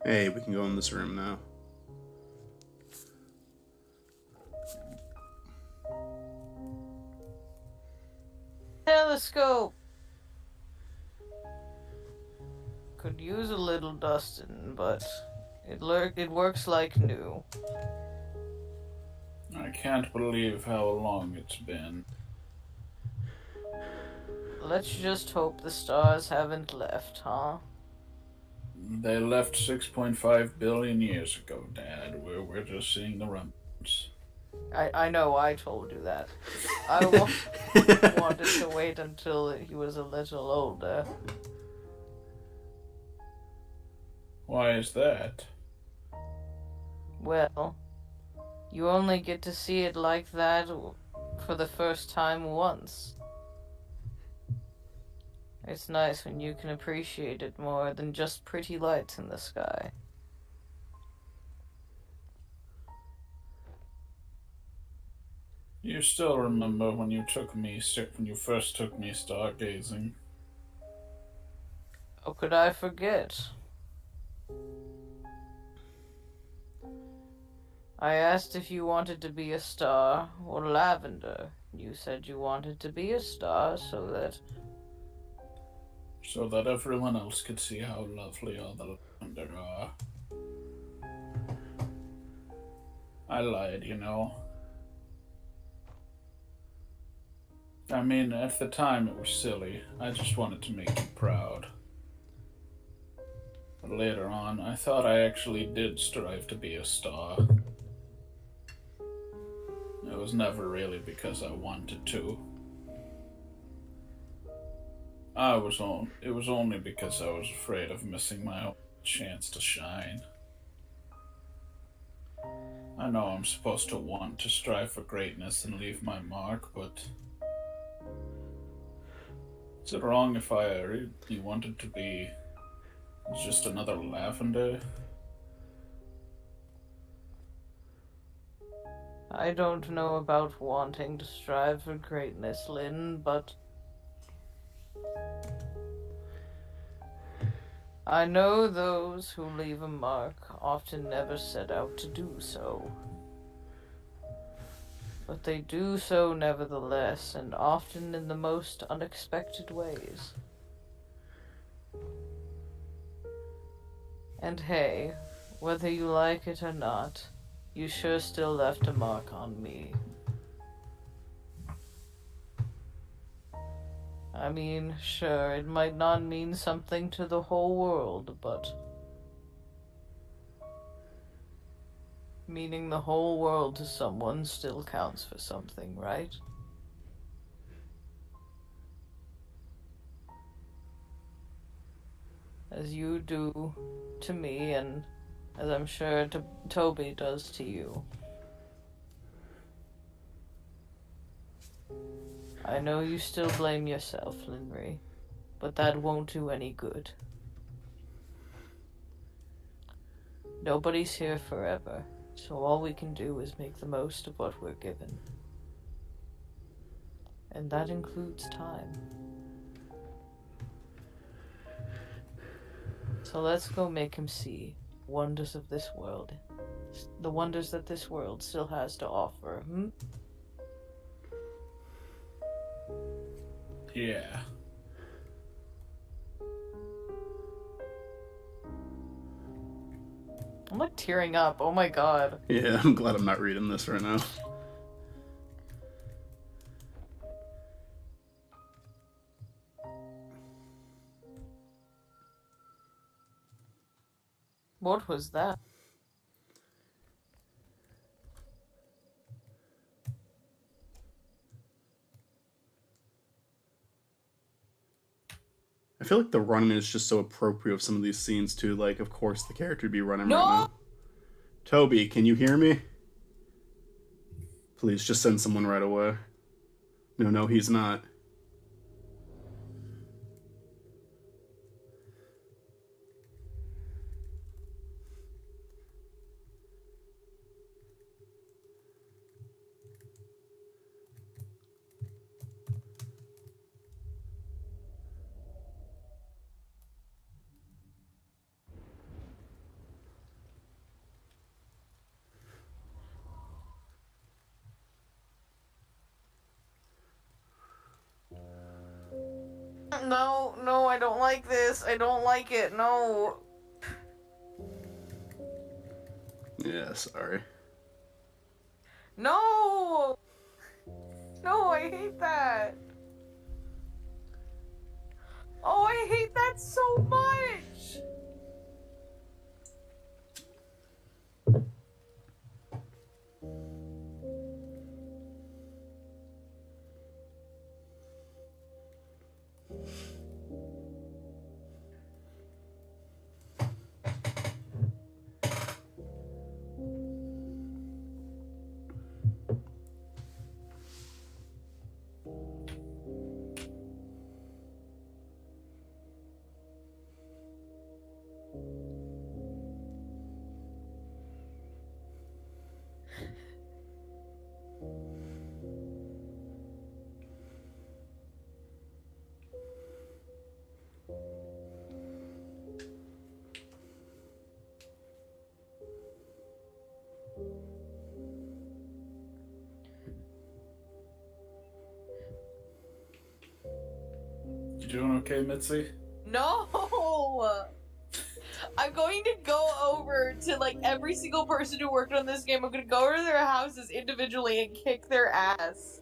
Hey, we can go in this room now. Telescope! Could use a little dusting, but it works like new. I can't believe how long it's been. Let's just hope the stars haven't left, huh? They left 6.5 billion years ago, Dad. We're just seeing the remnants. I know I told you that. I wanted to wait until he was a little older. Why is that? Well, you only get to see it like that for the first time once. It's nice when you can appreciate it more than just pretty lights in the sky. You still remember when you first took me stargazing? How could I forget? I asked if you wanted to be a star or lavender. You said you wanted to be a star so that everyone else could see how lovely all the lavender are. I lied, you know. I mean, at the time it was silly. I just wanted to make you proud. But later on, I thought I actually did strive to be a star. It was never really because I wanted to. It was only because I was afraid of missing my own chance to shine. I know I'm supposed to want to strive for greatness and leave my mark, but is it wrong if I really wanted to be just another lavender? I don't know about wanting to strive for greatness, Lynn, but I know those who leave a mark often never set out to do so. But they do so nevertheless, and often in the most unexpected ways. And hey, whether you like it or not, you sure still left a mark on me. I mean, sure, it might not mean something to the whole world, but meaning the whole world to someone still counts for something, right? As you do to me, and as I'm sure Toby does to you. I know you still blame yourself, Linry, but that won't do any good. Nobody's here forever, so all we can do is make the most of what we're given. And that includes time. So let's go make him see wonders of this world. The wonders that this world still has to offer, Yeah. I'm like tearing up, oh my god. Yeah, I'm glad I'm not reading this right now. What was that? I feel like the running is just so appropriate of some of these scenes too. Like, of course, the character would be running right No! now. Toby, can you hear me? Please, just send someone right away. No, he's not. No, I don't like this. I don't like it. No. Yeah, sorry. No! No, I hate that. Oh, I hate that so much. You doing okay, Mitzi? No! I'm going to go over to, like, every single person who worked on this game. I'm going to go over to their houses individually and kick their ass.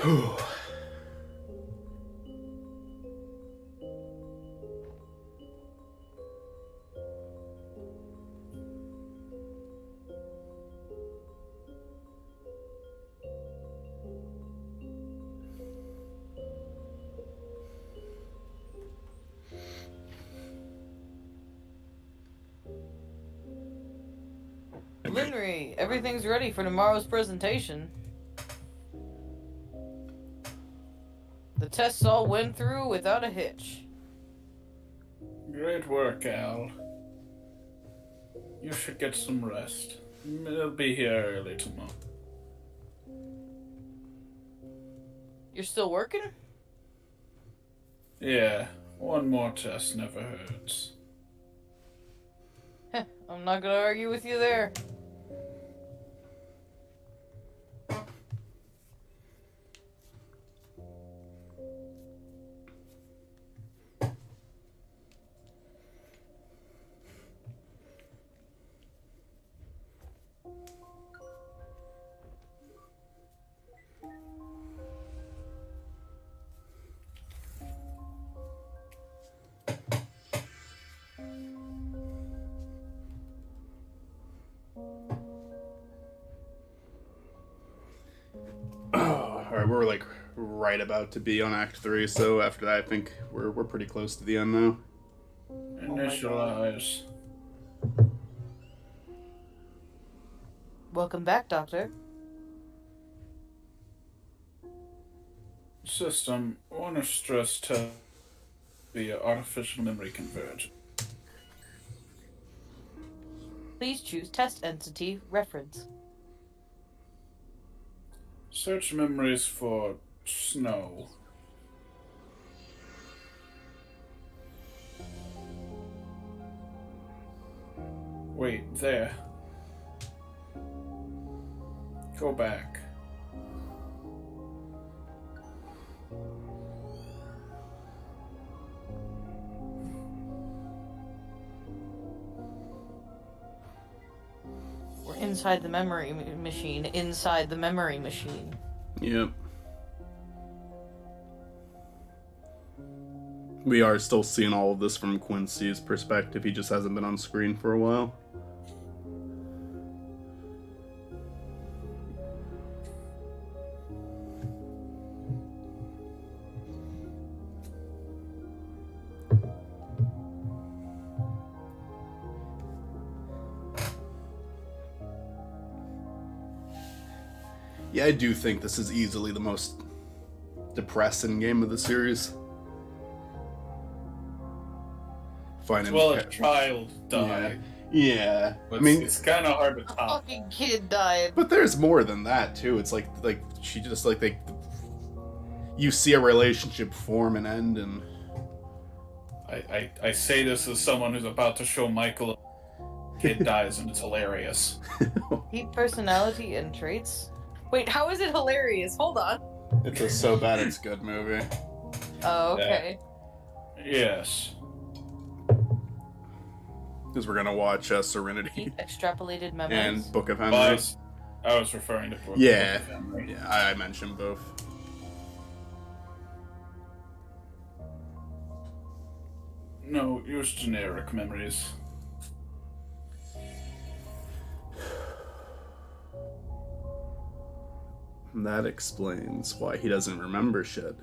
Whew. Linry, everything's ready for tomorrow's presentation. The tests all went through without a hitch. Great work, Al. You should get some rest. I'll be here early tomorrow. You're still working? Yeah, one more test never hurts. I'm not gonna argue with you there. Alright, we're like right about to be on Act 3, so after that I think we're pretty close to the end now. Initialize. Welcome back, Doctor. System, want to stress test via artificial memory convergence. Please choose test entity reference. Search memories for snow. Wait, there. Go back. We're inside the memory machine. Inside the memory machine. Yep. We are still seeing all of this from Quincy's perspective. He just hasn't been on screen for a while. Yeah, I do think this is easily the most depressing game of the series. Finding Well, a child died. Yeah. But I mean, it's kind of hard to A top. fucking kid died. but there's more than that too. It's like she just like you see a relationship form and end, and I say this as someone who's about to show Michael a kid dies and it's hilarious. Deep personality and traits. Wait, how is it hilarious? Hold on. it's a so bad it's good movie. Oh, okay. Yes. Because we're gonna watch Serenity Deep extrapolated memories. and Book of Henry. Well, I was referring to Book Yeah, of Henry. yeah, I mentioned both. No, use generic memories. That explains why he doesn't remember shit.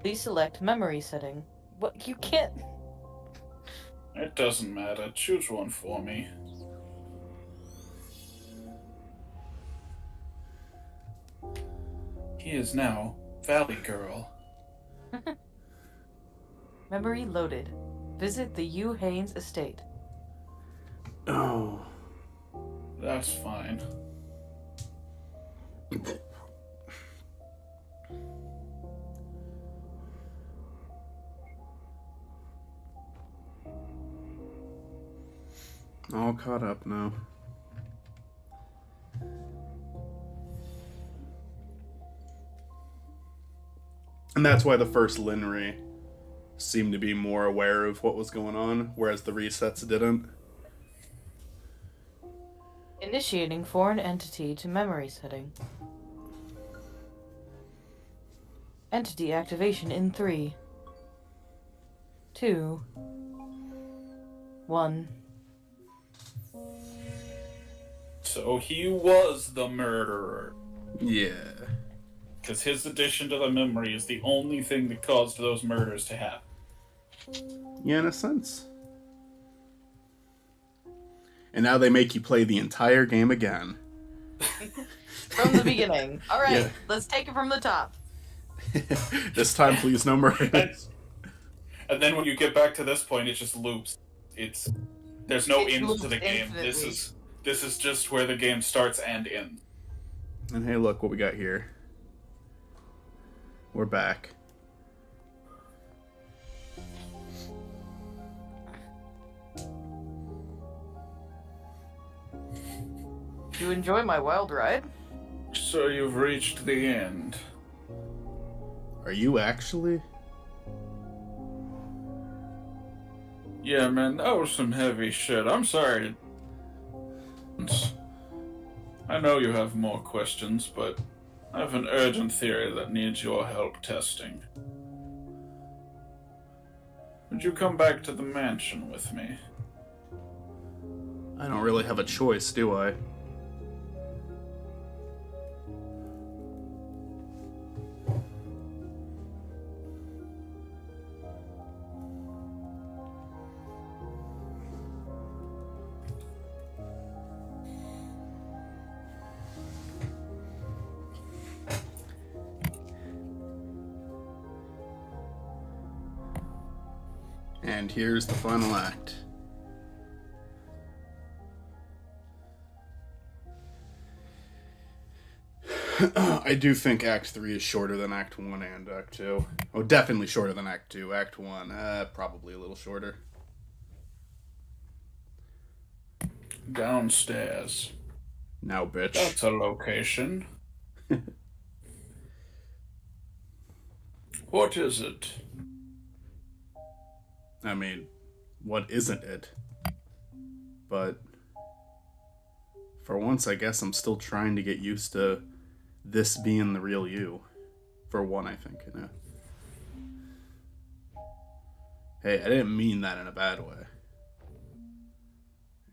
Please select memory setting. What? You can't. It doesn't matter. Choose one for me. He is now Valley Girl. Memory loaded. Visit the U. Haynes estate. Oh. That's fine. All caught up now. And that's why the first Linry seemed to be more aware of what was going on, whereas the resets didn't. Initiating foreign entity to memory setting. Entity activation in 3, 2, 1. So he was the murderer. Yeah. Because his addition to the memory is the only thing that caused those murders to happen. Yeah, in a sense. And now they make you play the entire game again. From the beginning. Alright, Yeah. let's take it from the top. This time, please, no murders. And then when you get back to this point, it just loops. There's no It end loops to the game. infinitely. This is just where the game starts and ends. And hey, look what we got here. We're back. Do you enjoy my wild ride? So you've reached the end. Are you actually? Yeah, man, that was some heavy shit. I'm sorry. I know you have more questions, but I have an urgent theory that needs your help testing. Would you come back to the mansion with me? I don't really have a choice, do I? And here's the final act. I do think Act 3 is shorter than Act 1 and Act 2. Oh, definitely shorter than Act 2. Act 1, probably a little shorter. Downstairs. Now, bitch. That's a location. What is it? I mean, what isn't it? But for once, I guess I'm still trying to get used to this being the real you. For one, I think, you know. Hey, I didn't mean that in a bad way.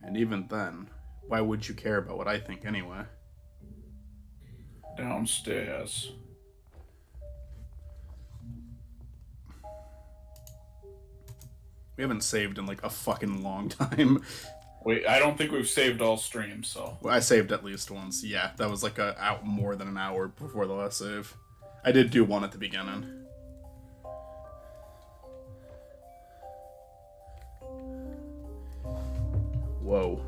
And even then, why would you care about what I think anyway? Downstairs. We haven't saved in like a fucking long time. Wait, I don't think we've saved all streams, so. I saved at least once. Yeah, that was like out more than an hour before the last save. I did do one at the beginning. Whoa.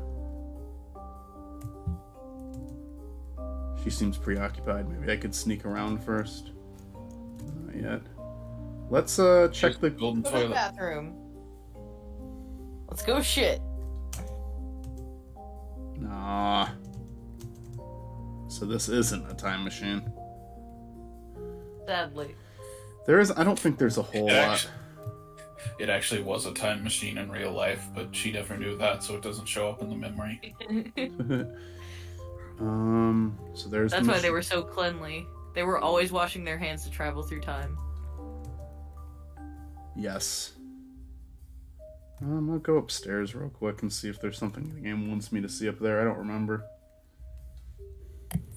She seems preoccupied. Maybe I could sneak around first. Not yet. Let's check the golden Go to the toilet. bathroom. Let's go shit. Nah. So this isn't a time machine. Sadly. I don't think there's a whole lot. It actually was a time machine in real life, but she never knew that, so it doesn't show up in the memory. So there's That's why they were so cleanly. They were always washing their hands to travel through time. Yes. I'll go upstairs real quick and see if there's something the game wants me to see up there. I don't remember.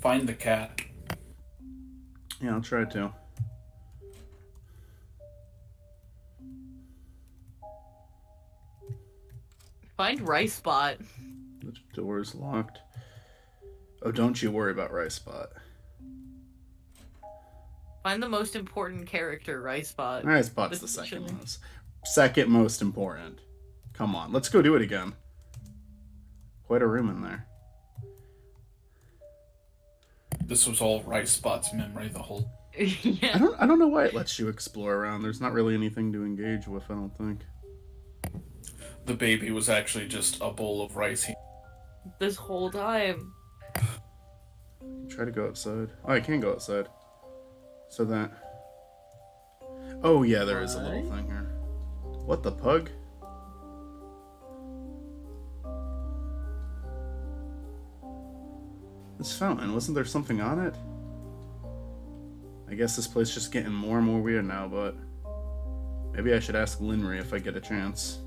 Find the cat. Yeah, I'll try to. Find Rice Spot. The door's locked. Oh, don't you worry about Rice Spot. Find the most important character, Rice Spot. Rice Spot's the second most. Second most important. Come on, let's go do it again. Quite a room in there. This was all Rice Spot's memory the whole... Yeah. I don't know why it lets you explore around. There's not really anything to engage with, I don't think. The baby was actually just a bowl of rice. This whole time. Try to go outside. Oh, I can go outside. So that... Oh yeah, there is a little thing here. What the pug? This fountain, wasn't there something on it? I guess this place is just getting more and more weird now, but... Maybe I should ask Linry if I get a chance.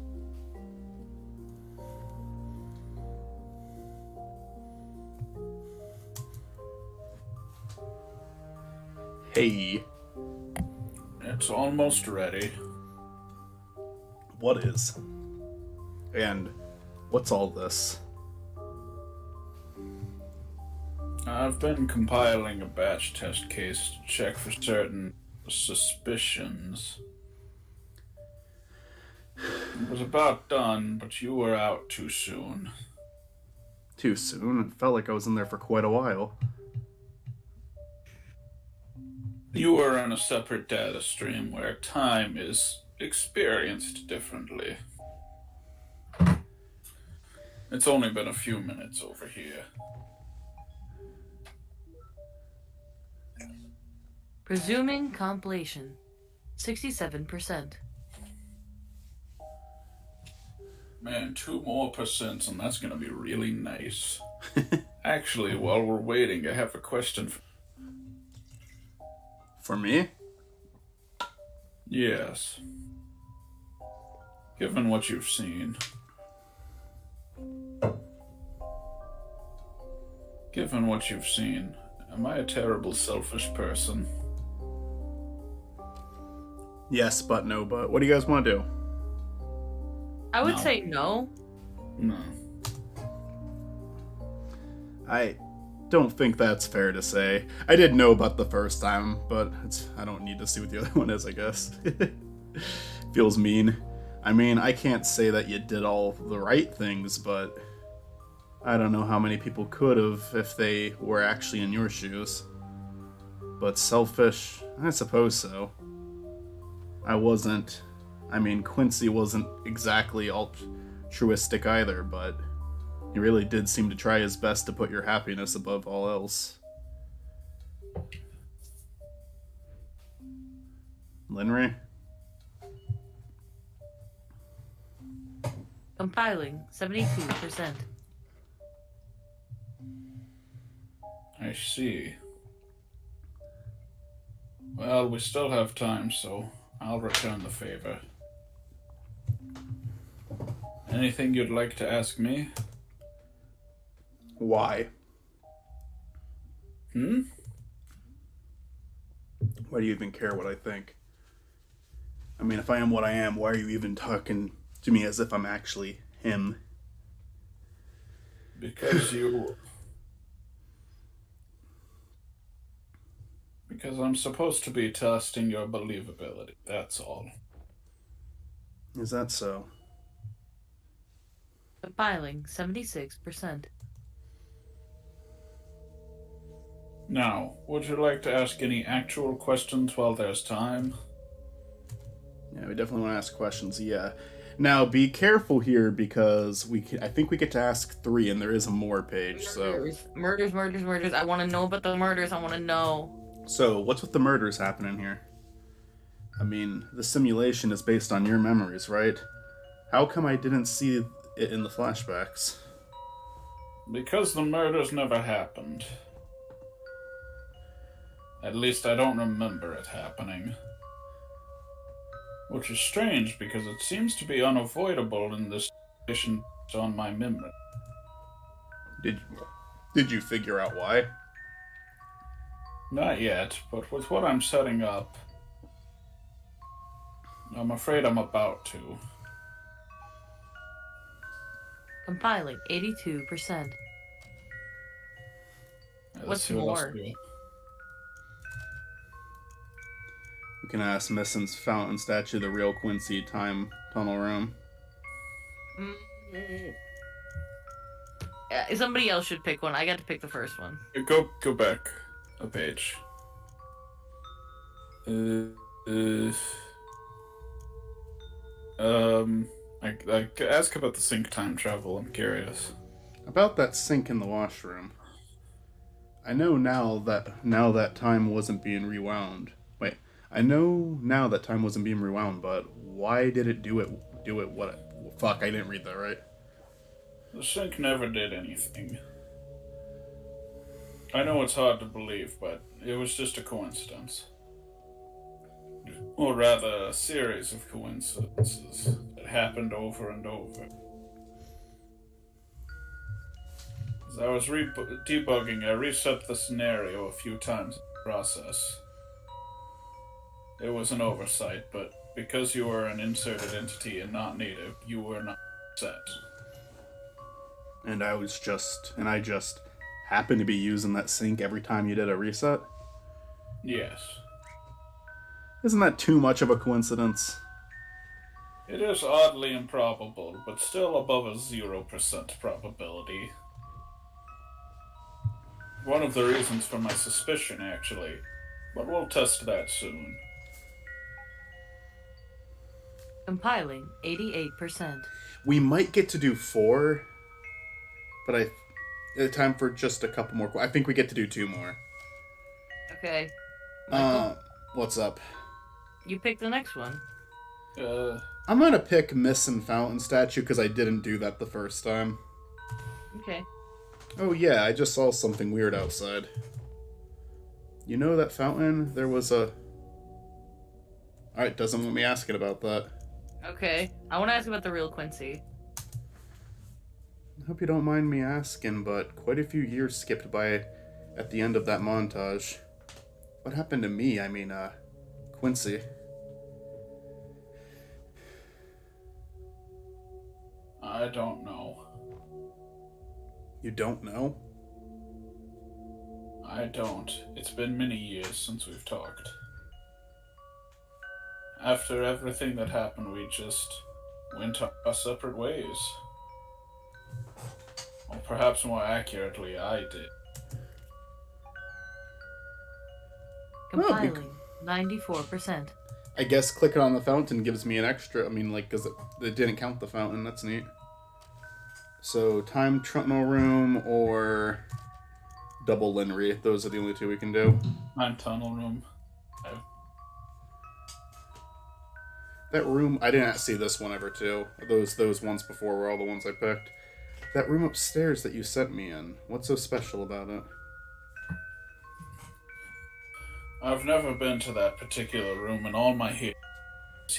Hey. It's almost ready. What is? And what's all this? I've been compiling a batch test case to check for certain suspicions. It was about done, but you were out too soon. Too soon? It felt like I was in there for quite a while. You were in a separate data stream where time is experienced differently. It's only been a few minutes over here. Presuming completion. 67%. Man, 2 more percent, and that's gonna be really nice. Actually, while we're waiting, I have a question. For me? Yes. Given what you've seen. Given what you've seen, am I a terrible, selfish person? Yes, but no, but. What do you guys want to do? I would No. say no. No. I don't think that's fair to say. I did know about the first time, but I don't need to see what the other one is, I guess. Feels mean. I mean, I can't say that you did all the right things, but I don't know how many people could have if they were actually in your shoes. But selfish, I suppose so. I wasn't. I mean, Quincy wasn't exactly altruistic either, but he really did seem to try his best to put your happiness above all else. Linry? Compiling 72%. I see. Well, we still have time, so I'll return the favor. Anything you'd like to ask me? Why? Hmm? Why do you even care what I think? I mean, if I am what I am, why are you even talking to me as if I'm actually him? Because you... Because I'm supposed to be testing your believability, that's all. Is that so? Compiling 76%. Now, would you like to ask any actual questions while there's time? Yeah, we definitely want to ask questions, yeah. Now, be careful here because I think we get to ask 3 and there is a more page, so... Murders. I want to know about the murders. I want to know. So, what's with the murders happening here? I mean, the simulation is based on your memories, right? How come I didn't see it in the flashbacks? Because the murders never happened. At least I don't remember it happening. Which is strange, because it seems to be unavoidable in this situation on my memory. Did you figure out why? Not yet, but with what I'm setting up, I'm afraid I'm about to. Compiling 82%. Let's What's see what else more? we got. We can ask Misson's fountain statue the real Quincy time tunnel room. Somebody else should pick one. I got to pick the first one. Go back a page. I ask about the sync time travel. I'm curious. About that sink in the washroom. I know now that time wasn't being rewound. Wait, I know now that time wasn't being rewound, but why did it do it? Fuck, I didn't read that right. The sink never did anything. I know it's hard to believe, but it was just a coincidence. Or rather, a series of coincidences that happened over and over. As I was debugging, I reset the scenario a few times in the process. It was an oversight, but because you were an inserted entity and not native, you were not set. And I just happened to be using that sink every time you did a reset? Yes. Isn't that too much of a coincidence? It is oddly improbable, but still above a 0% probability. One of the reasons for my suspicion, actually. But we'll test that soon. Compiling 88%. We might get to do 4, but time for just a couple more. I think we get to do 2 more. Okay. Michael, What's up? you pick the next one. I'm gonna pick Missing Fountain statue because I didn't do that the first time. Okay. Oh yeah, I just saw something weird outside. You know that fountain? There was a... Alright, doesn't want me asking about that. Okay. I want to ask about the real Quincy. I hope you don't mind me asking, but quite a few years skipped by at the end of that montage. What happened to me? I mean, Quincy. I don't know. You don't know? I don't. It's been many years since we've talked. After everything that happened, we just went our separate ways. Or perhaps more accurately, I did. Compiling. 94%. I guess clicking on the fountain gives me an extra. I mean, like, because it didn't count the fountain. That's neat. So, time tunnel room or double Linry. Those are the only two we can do. Time tunnel room. That room, I didn't see this one ever too. Those ones before were all the ones I picked. That room upstairs that you sent me in. What's so special about it? I've never been to that particular room in all my years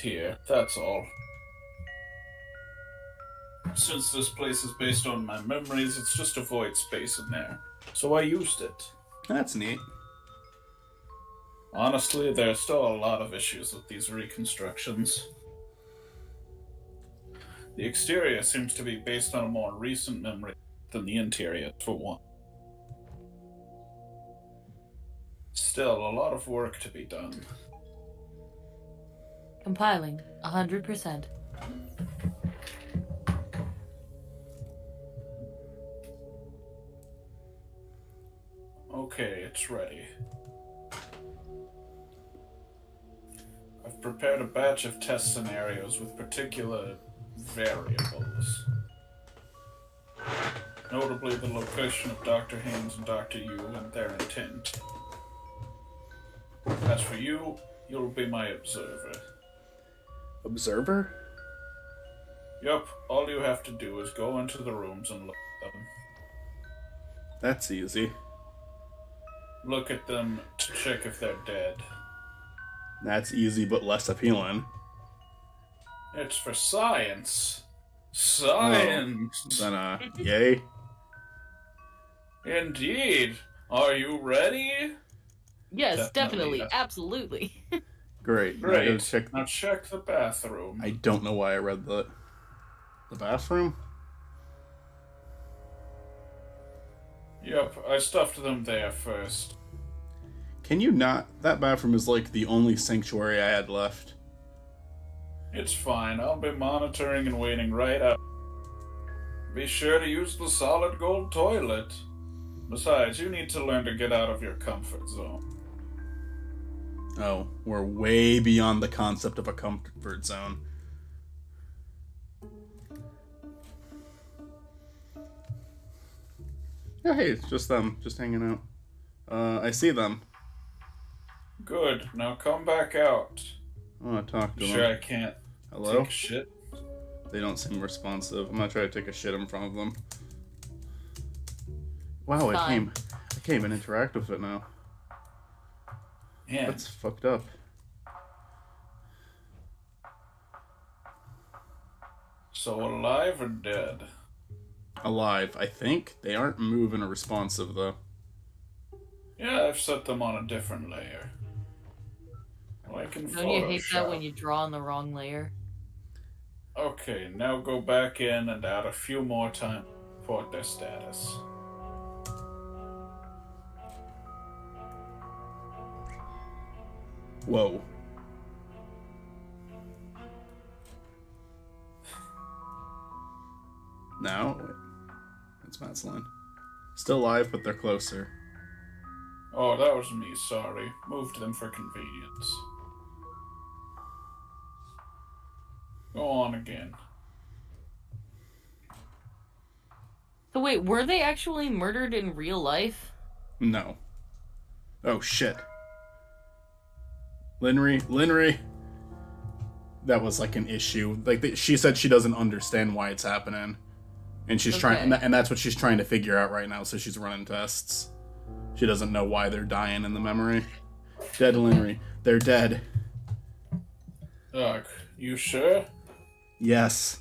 here. That's all. Since this place is based on my memories, it's just a void space in there. So I used it. That's neat. Honestly, there are still a lot of issues with these reconstructions. The exterior seems to be based on a more recent memory than the interior, for one. Still, a lot of work to be done. Compiling. 100%. Okay, it's ready. I've prepared a batch of test scenarios with particular variables. Notably the location of Dr. Haynes and Dr. Yu and their intent. As for you, you'll be my observer. Observer? Yup, all you have to do is go into the rooms and look at them. That's easy. Look at them to check if they're dead. That's easy but less appealing. It's for science. Science! Oh, then, yay. Indeed. Are you ready? Yes, definitely. yes. Absolutely. Great. Great. Now Check the bathroom. I don't know why I read the bathroom. Yep, I stuffed them there first. Can you not? That bathroom is like the only sanctuary I had left. It's fine. I'll be monitoring and waiting right out. Be sure to use the solid gold toilet. Besides, you need to learn to get out of your comfort zone. Oh, we're way beyond the concept of a comfort zone. Oh, hey, it's just them, just hanging out. I see them. Good. Now come back out. I want to talk to them. Sure I can't Hello? take shit? They don't seem responsive. I'm gonna try to take a shit in front of them. Wow, I can't even interact with it now. Yeah. That's fucked up. So alive or dead? Alive, I think. They aren't moving or responsive, though. Yeah, I've set them on a different layer. Like in Don't you hate that Photoshop. when you draw on the wrong layer? Okay, now go back in and add a few more times to report their status. Whoa. Now, wait. That's Matt's line. Still alive, but they're closer. Oh, that was me, sorry. Moved them for convenience. Go on again. So wait, were they actually murdered in real life? No. Oh, shit. Linry. That was like an issue. Like she said she doesn't understand why it's happening. And she's trying, and that's what she's trying to figure out right now, so she's running tests. She doesn't know why they're dying in the memory. Dead Linry. They're dead. Doc, you sure? Yes.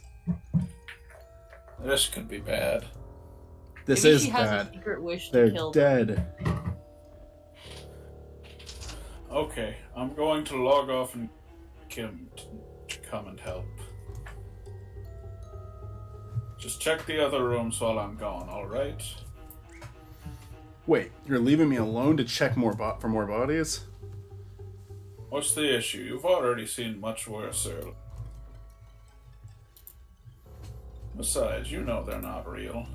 This could be bad. This Maybe is she has bad. a secret wish to They're kill them. dead. Okay, I'm going to log off and Kim to come and help. Just check the other rooms while I'm gone, alright? Wait, you're leaving me alone to check for more bodies? What's the issue? You've already seen much worse earlier. Besides, you know they're not real.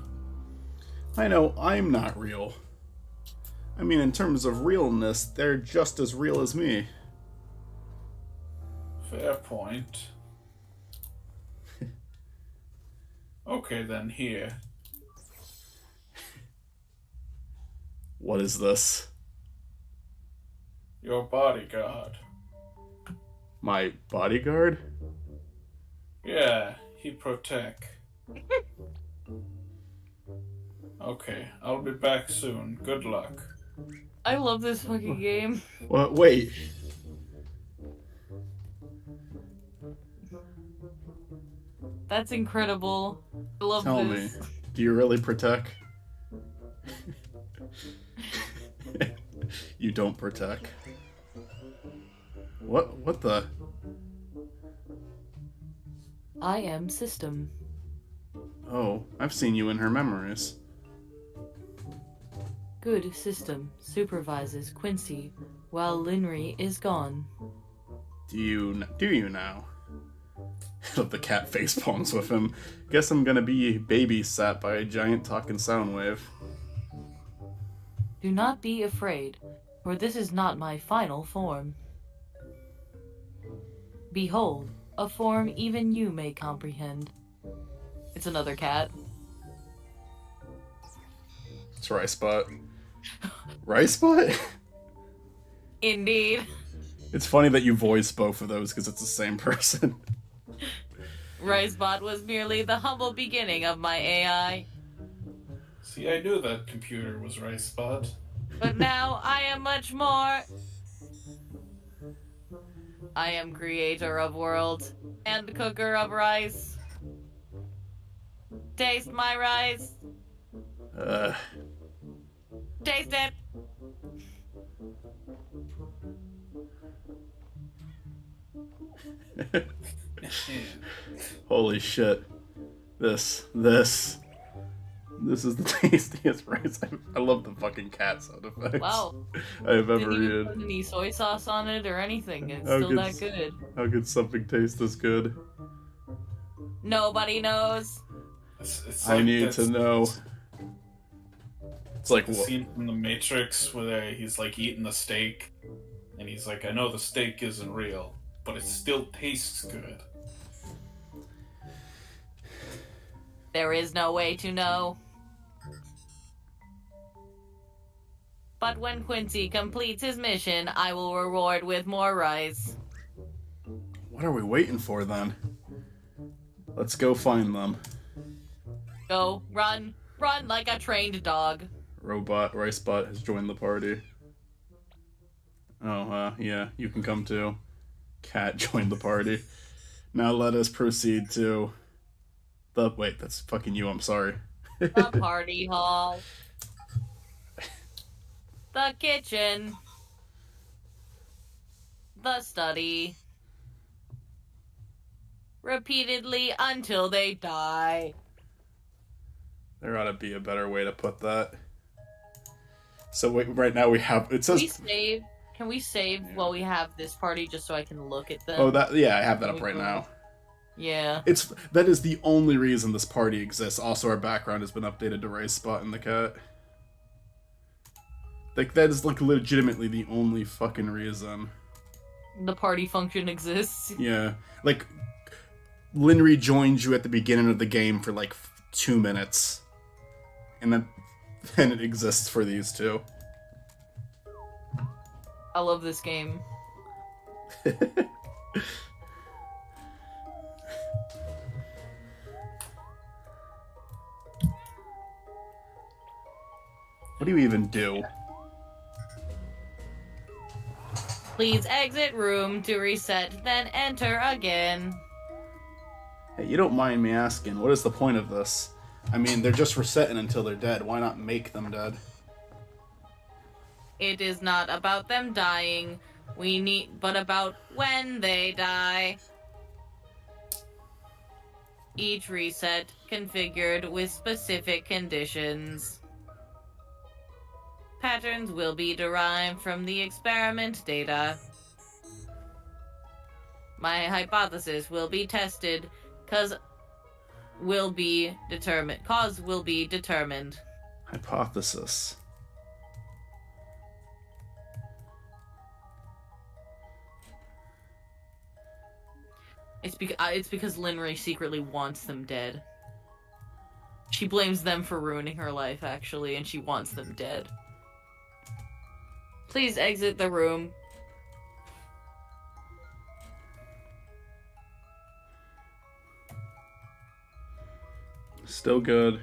I know I'm not real. I mean, in terms of realness, they're just as real as me. Fair point. Okay then, here. What is this? Your bodyguard. My bodyguard? Yeah, he protect. Okay, I'll be back soon. Good luck. I love this fucking game. What? Wait. That's incredible. I love Tell this. me, do you really protect? You don't protect. What the? I am System. Oh, I've seen you in her memories. Good System supervises Quincy while Linry is gone. Do you now? The cat face palms with him. Guess I'm gonna be babysat by a giant talking sound wave. Do not be afraid, for this is not my final form. Behold, a form even you may comprehend. It's another cat. It's Rice Spot. Rice Spot? Indeed. It's funny that you voice both of those because it's the same person. Ricebot was merely the humble beginning of my AI. See, I knew that computer was Rice Spot. But now I am much more. I am creator of worlds and cooker of rice. Taste my rice. Taste it. Holy shit. This is the tastiest rice. I love the fucking cat sound effects. Wow. I've ever Didn't even used. put any soy sauce on it or anything. It's How still that good's- good. How could something taste this good? Nobody knows. It's I like need that- to know. It's like The what? scene from The Matrix where he's like eating the steak, and he's like, "I know the steak isn't real, but it still tastes good." There is no way to know. But when Quincy completes his mission, I will reward with more rice. What are we waiting for then? Let's go find them. Go, run, run like a trained dog. Robot Ricebot has joined the party. Oh, yeah, you can come too. Cat joined the party. Now let us proceed to the. Wait, that's fucking you. I'm sorry. The party hall. The kitchen. The study. Repeatedly until they die. There ought to be a better way to put that. So wait, right now we have. It says. Can we save while we have this party just so I can look at them? Oh, that yeah, I have that up right now. Yeah. That is the only reason this party exists. Also, our background has been updated to Rice Spot and the cat. Like that is like legitimately the only fucking reason. The party function exists. Yeah, like Linry joins you at the beginning of the game for like 2 minutes, and then it exists for these two. I love this game. What do you even do? Please exit room to reset, then enter again. Hey, you don't mind me asking, what is the point of this? I mean, they're just resetting until they're dead. Why not make them dead? It is not about them dying, but about when they die. Each reset configured with specific conditions. Patterns will be derived from the experiment data. My hypothesis will be tested, 'cause will be determined. Cause will be determined. Hypothesis. It's because Linry secretly wants them dead. She blames them for ruining her life, actually, and she wants them dead. Please exit the room. Still good.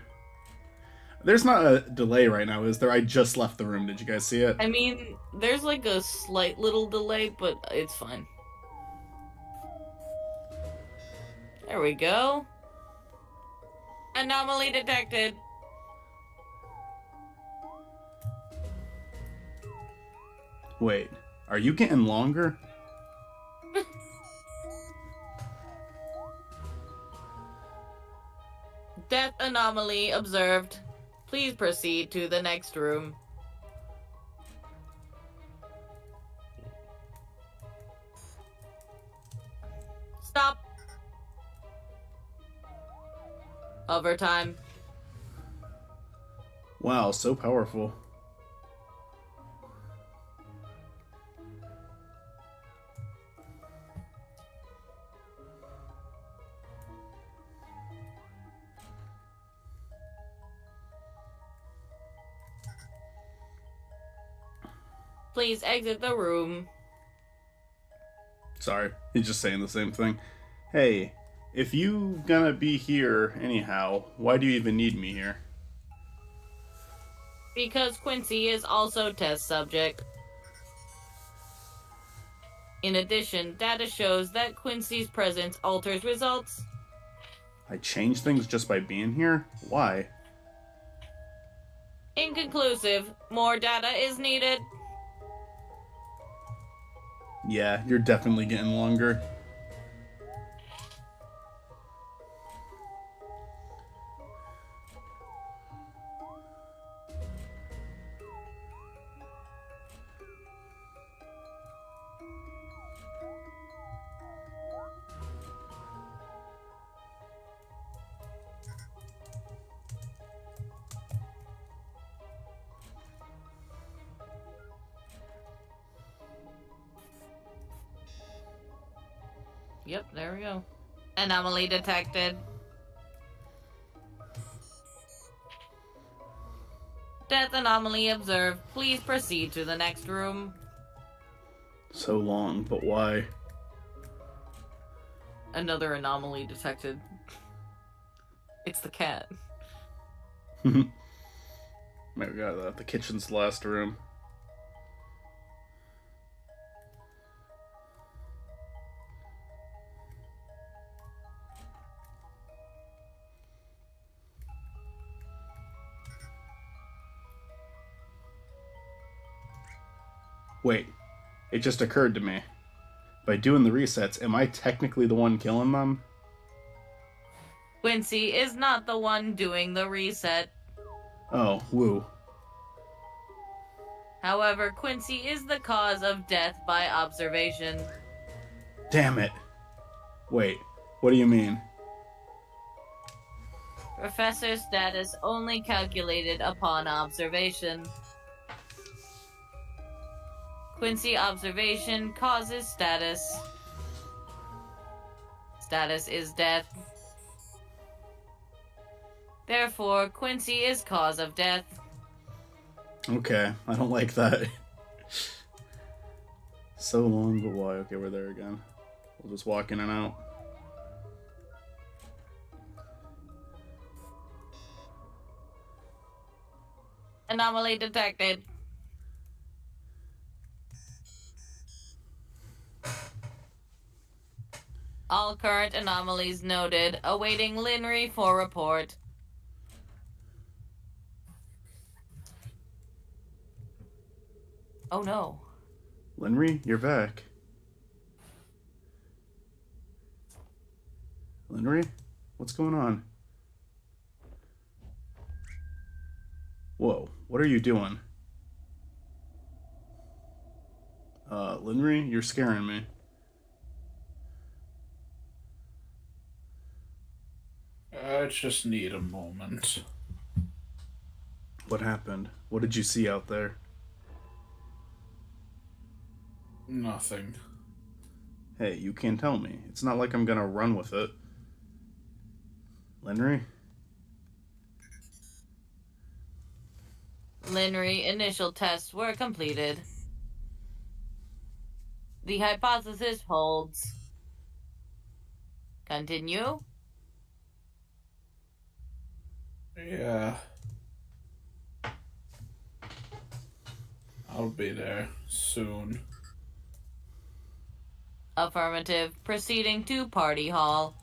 There's not a delay right now, is there? I just left the room. Did you guys see it? I mean, there's like a slight little delay, but it's fine. There we go. Anomaly detected. Wait, are you getting longer? Death anomaly observed. Please proceed to the next room. Stop. Overtime. Wow, so powerful. Please exit the room. Sorry, he's just saying the same thing. Hey, if you gonna be here anyhow, why do you even need me here? Because Quincy is also test subject. In addition, data shows that Quincy's presence alters results. I change things just by being here? Why? Inconclusive. More data is needed. Yeah, you're definitely getting longer. Yep, there we go. Anomaly detected. Death anomaly observed. Please proceed to the next room. So long, but why? Another anomaly detected. It's the cat. Maybe we got that. The kitchen's the last room. Wait, it just occurred to me. By doing the resets, am I technically the one killing them? Quincy is not the one doing the reset. Oh, woo. However, Quincy is the cause of death by observation. Damn it. Wait, what do you mean? Professor status only calculated upon observation. Quincy observation causes status. Status is death. Therefore, Quincy is cause of death. Okay, I don't like that. So long, but why? Okay, we're there again. We'll just walk in and out. Anomaly detected. All current anomalies noted. Awaiting Linry for report. Oh no. Linry, you're back. Linry? What's going on? Whoa, what are you doing? Linry, you're scaring me. I just need a moment. What happened? What did you see out there? Nothing. Hey, you can't tell me. It's not like I'm gonna run with it. Lenry? Linry, initial tests were completed. The hypothesis holds. Continue. Yeah. I'll be there soon. Affirmative. Proceeding to party hall.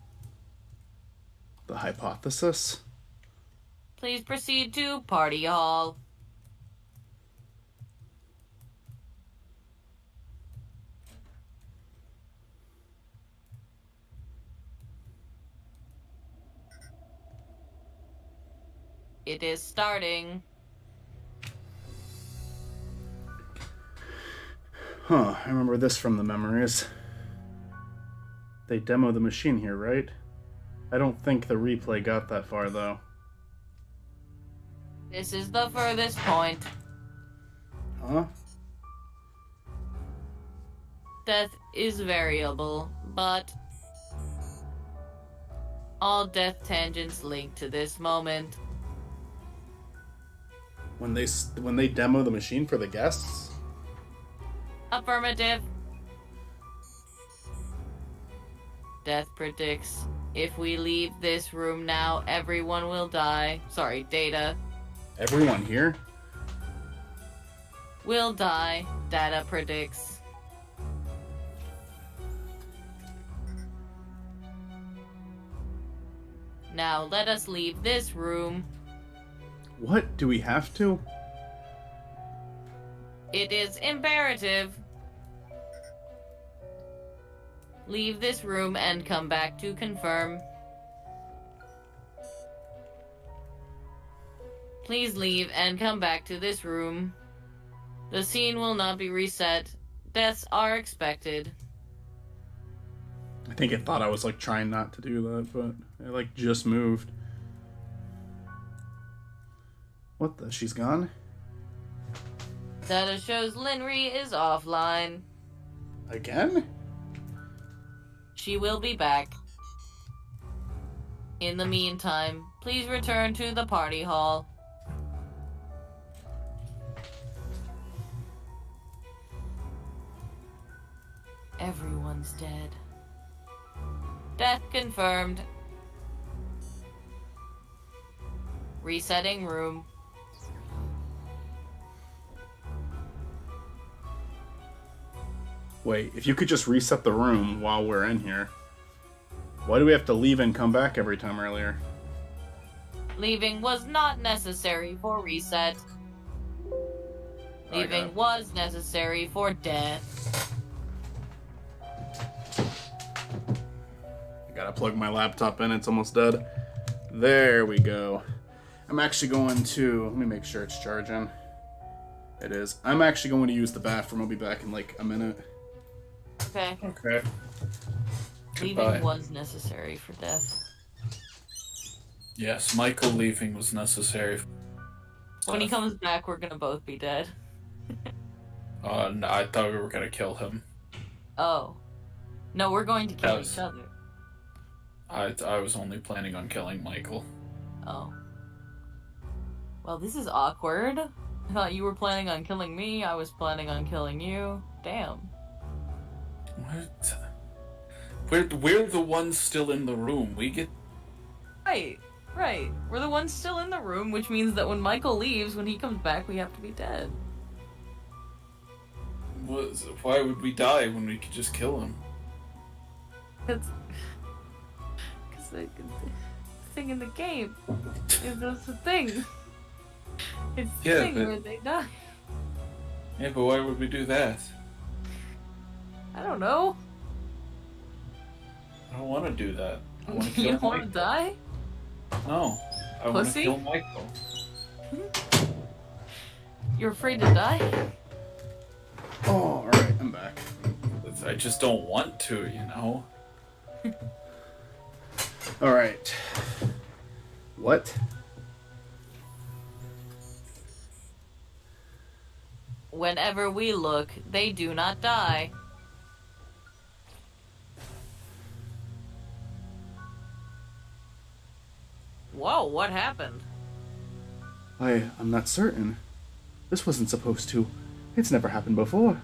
The hypothesis? Please proceed to party hall. It is starting. Huh, I remember this from the memories. They demo the machine here, right? I don't think the replay got that far, though. This is the furthest point. Huh? Death is variable, but all death tangents link to this moment. When they demo the machine for the guests? Affirmative. Death predicts, if we leave this room now, everyone will die. Sorry, Data. Everyone here? Will die. Data predicts. Now let us leave this room. What? Do we have to? It is imperative. Leave this room and come back to confirm. Please leave and come back to this room. The scene will not be reset. Deaths are expected. I think it thought I was, like, trying not to do that, but I, like, just moved. What the? She's gone? Data shows Linry is offline. Again? She will be back. In the meantime, please return to the party hall. Everyone's dead. Death confirmed. Resetting room. Wait, if you could just reset the room while we're in here. Why do we have to leave and come back every time earlier? Leaving was not necessary for reset. Leaving was necessary for death. I gotta plug my laptop in, it's almost dead. There we go. I'm actually going to... Let me make sure it's charging. It is. I'm actually going to use the bathroom. I'll be back in like a minute. Okay. Okay. Leaving Goodbye. was necessary for death. Yes, Michael leaving was necessary. When he comes back, we're gonna both be dead. No, I thought we were gonna kill him. Oh. No, we're going to kill That was- each other. I was only planning on killing Michael. Oh. Well, this is awkward. I thought you were planning on killing me, I was planning on killing you. Damn. What? We're the ones still in the room. We get... Right. We're the ones still in the room, which means that when Michael leaves, when he comes back, we have to be dead. Why would we die when we could just kill him? Because the thing in the game is that's the thing. It's the Yeah, thing but- where they die. Yeah, but why would we do that? I don't know. I don't want to do that. I want to You kill don't want to Michael. die? No, I want to Pussy? kill Michael. You're afraid to die? Oh, alright, I'm back. I just don't want to, you know? Alright. What? Whenever we look, they do not die. Whoa, what happened? I'm not certain. This wasn't supposed to. It's never happened before.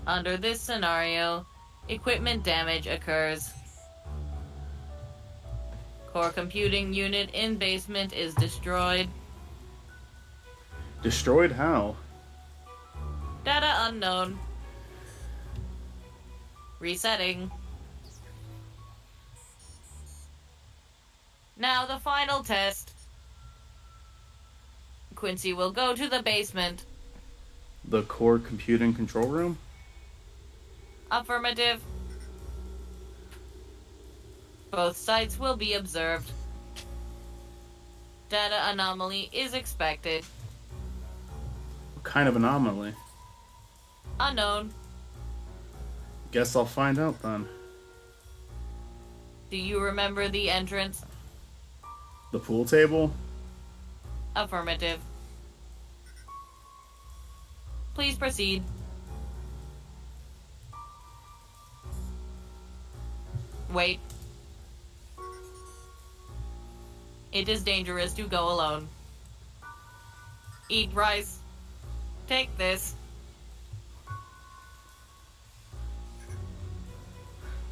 Under this scenario, equipment damage occurs. Core computing unit in basement is destroyed. Destroyed how? Data unknown. Resetting. Now the final test. Quincy will go to the basement. The core computing control room? Affirmative. Both sites will be observed. Data anomaly is expected. What kind of anomaly? Unknown. Guess I'll find out then. Do you remember the entrance? The pool table? Affirmative. Please proceed. Wait. It is dangerous to go alone. Eat rice. Take this.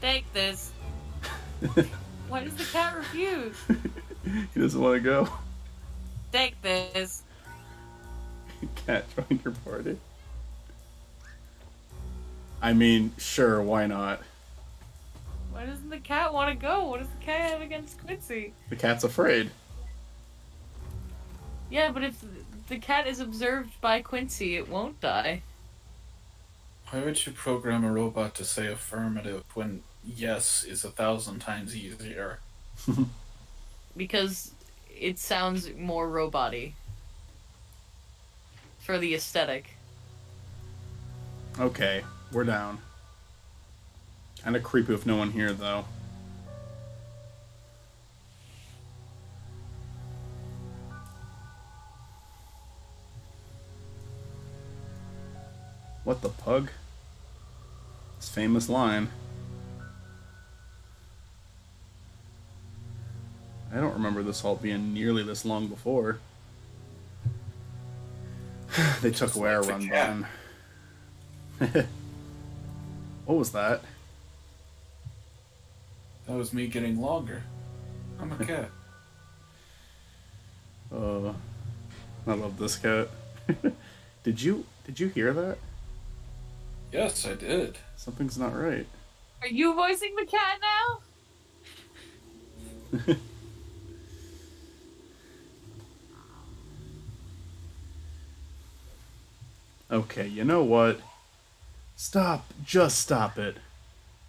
Take this. Why does the cat refuse? He doesn't want to go. Take this. Cat join your party. I mean, sure, why not? Why doesn't the cat want to go? What does the cat have against Quincy? The cat's afraid. Yeah, but if the cat is observed by Quincy, it won't die. Why would you program a robot to say affirmative when yes is 1,000 times easier? Because it sounds more robot-y. For the aesthetic. Okay, we're down. Kinda creepy with no one here, though. What the pug? His famous line. I don't remember this halt being nearly this long before. They took away our run button. What was that? That was me getting longer. I'm a cat. I love this cat. Did you hear that? Yes, I did. Something's not right. Are you voicing the cat now? Okay, you know what? Stop. Just stop it.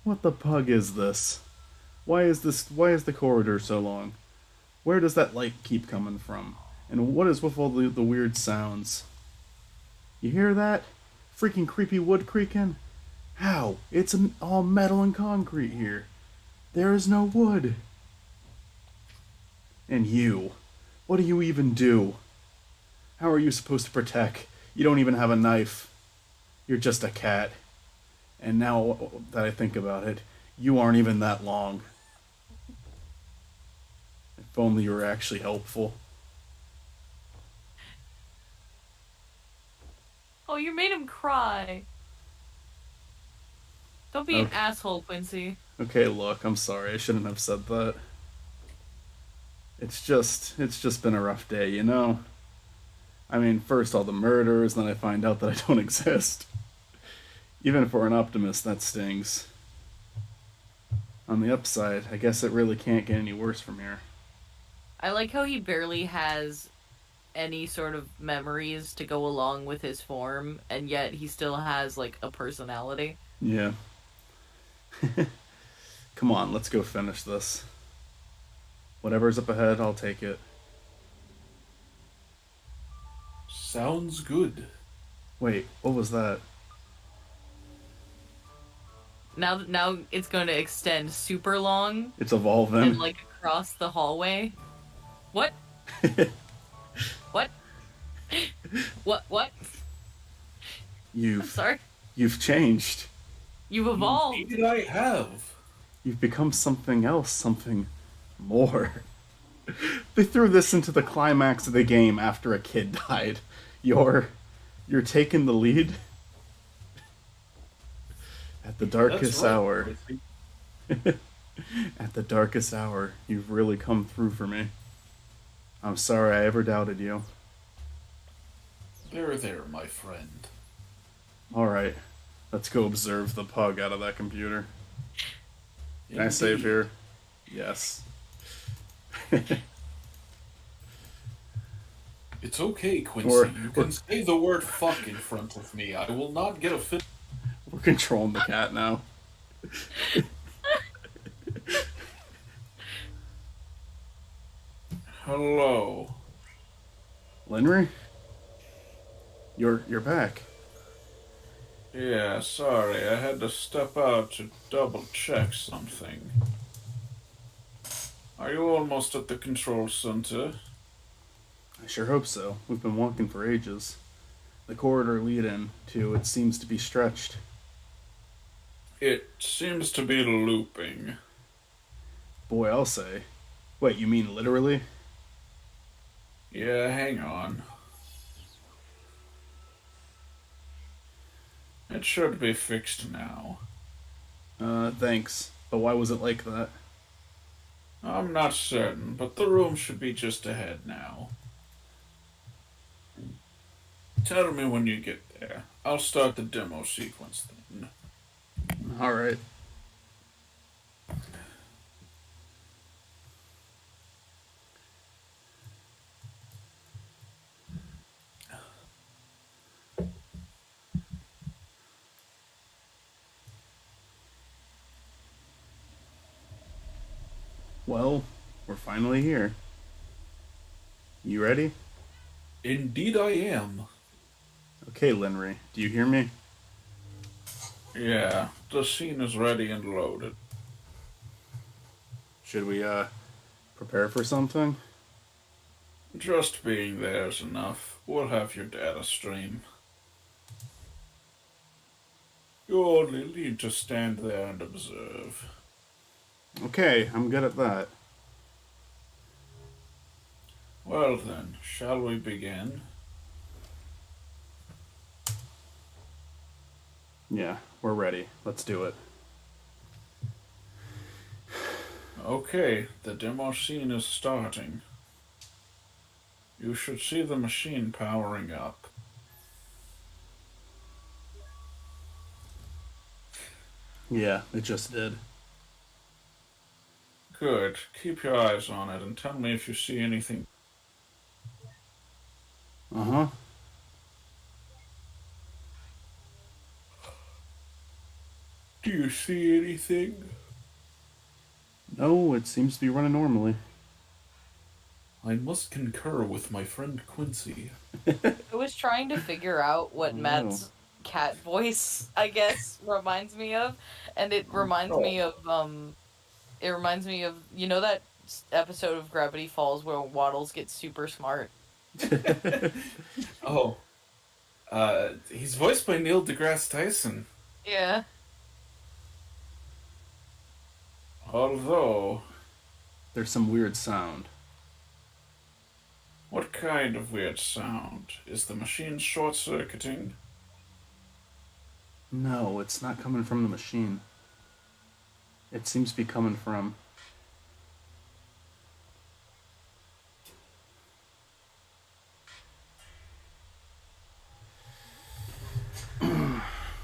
What the pug is this? Why is the corridor so long? Where does that light keep coming from? And what is with all the weird sounds? You hear that? Freaking creepy wood creaking? How? It's all metal and concrete here. There is no wood. And you. What do you even do? How are you supposed to protect? You don't even have a knife. You're just a cat. And now that I think about it, you aren't even that long. If only you were actually helpful. Oh, you made him cry. Don't be an asshole, Quincy. Okay, look, I'm sorry. I shouldn't have said that. It's just been a rough day, you know? I mean, first all the murders, then I find out that I don't exist. Even for an optimist, that stings. On the upside, I guess it really can't get any worse from here. I like how he barely has any sort of memories to go along with his form, and yet he still has, like, a personality. Yeah. Come on, let's go finish this. Whatever's up ahead, I'll take it. Sounds good. Wait, what was that? Now it's going to extend super long It's evolving. and like across the hallway. What? What? What? I'm sorry. You've changed. You've evolved. Indeed I have. You've become something else, something more. They threw this into the climax of the game after a kid died. You're taking the lead at the darkest hour. At the darkest hour, you've really come through for me. I'm sorry I ever doubted you. There, my friend. Alright, let's go observe the pug out of that computer. Can I save here? Yes. It's okay, Quincy. You can say the word fuck in front of me. I will not get offended. We're controlling the cat now. Hello. Linry? You're back. Yeah, sorry. I had to step out to double check something. Are you almost at the control center? I sure hope so. We've been walking for ages. The corridor leading to it seems to be stretched. It seems to be looping. Boy, I'll say. Wait, you mean literally? Yeah, hang on. It should be fixed now. Thanks. But why was it like that? I'm not certain, but the room should be just ahead now. Tell me when you get there. I'll start the demo sequence then. Alright. Well, we're finally here. You ready? Indeed I am. Okay, Linry, do you hear me? Yeah, the scene is ready and loaded. Should we, prepare for something? Just being there's enough. We'll have your data stream. You only need to stand there and observe. Okay, I'm good at that. Well then, shall we begin? Yeah, we're ready. Let's do it. Okay, the demo scene is starting. You should see the machine powering up. Yeah, it just did. Good. Keep your eyes on it and tell me if you see anything. Uh-huh. Do you see anything? No, it seems to be running normally. I must concur with my friend Quincy. I was trying to figure out what Matt's cat voice, I guess, reminds me of, and it reminds me of you know that episode of Gravity Falls where Waddles gets super smart. Oh, he's voiced by Neil deGrasse Tyson. Yeah. Although, There's some weird sound. what kind of weird sound? Is the machine short-circuiting? No, it's not coming from the machine. It seems to be coming from...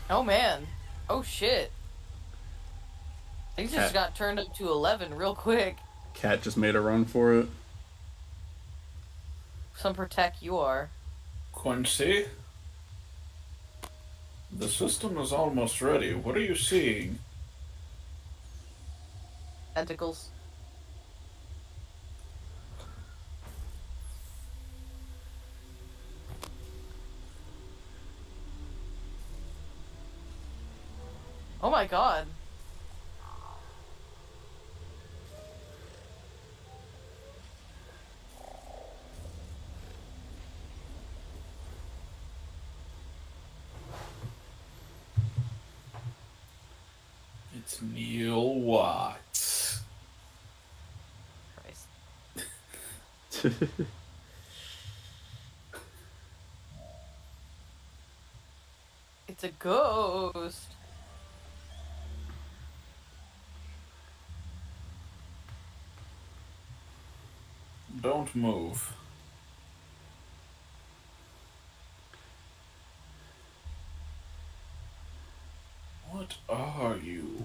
Oh man. Oh shit. Things just Cat. got turned up to 11 real quick. Cat just made a run for it. Some protect you are. Quincy? The system is almost ready. What are you seeing? Tentacles. Oh my god. It's Neil Watts. Christ. It's a ghost. Don't move. What are you?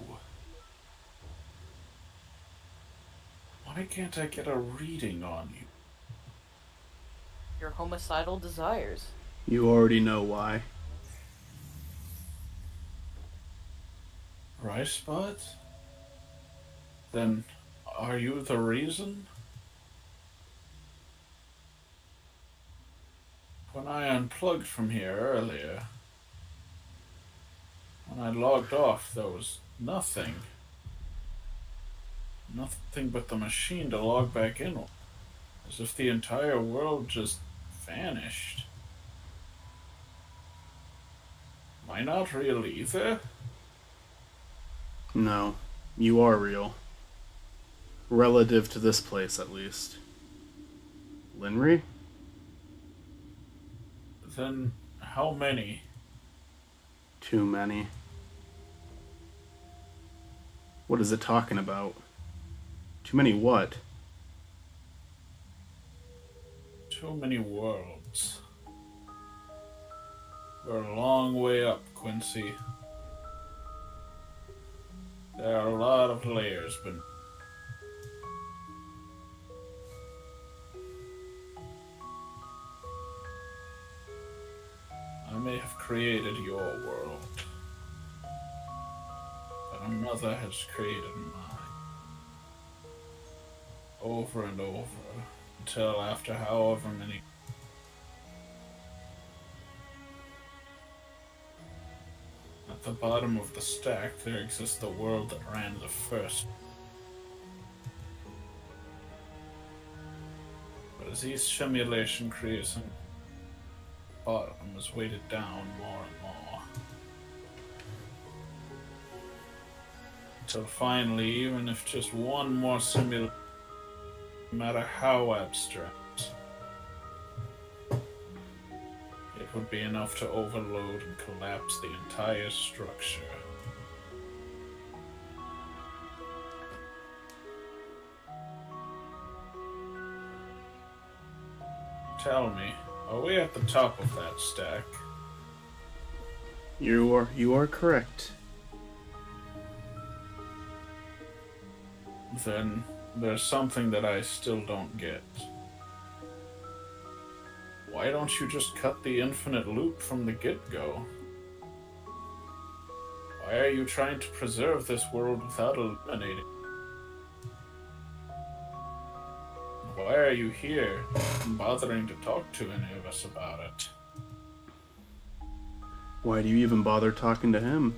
Why can't I get a reading on you? Your homicidal desires. You already know why. Right, Spot? Then, are you the reason? When I unplugged from here earlier, when I logged off, there was nothing. Nothing but the machine to log back in. As if the entire world just vanished. Am I not real either? No, you are real. Relative to this place, at least. Linry? Then how many? Too many. What is it talking about? Too many what? Too many worlds. We're a long way up, Quincy. There are a lot of layers, but I may have created your world, but another has created mine. Over and over, until after however many. At the bottom of the stack, there exists the world that ran the first. But as each simulation creates, the bottom is weighted down more and more. Until finally, even if just one more simulation, no matter how abstract, it would be enough to overload and collapse the entire structure. Tell me, are we at the top of that stack? You are correct. Then there's something that I still don't get. Why don't you just cut the infinite loop from the get-go? Why are you trying to preserve this world without eliminating? Why are you here and bothering to talk to any of us about it? Why do you even bother talking to him?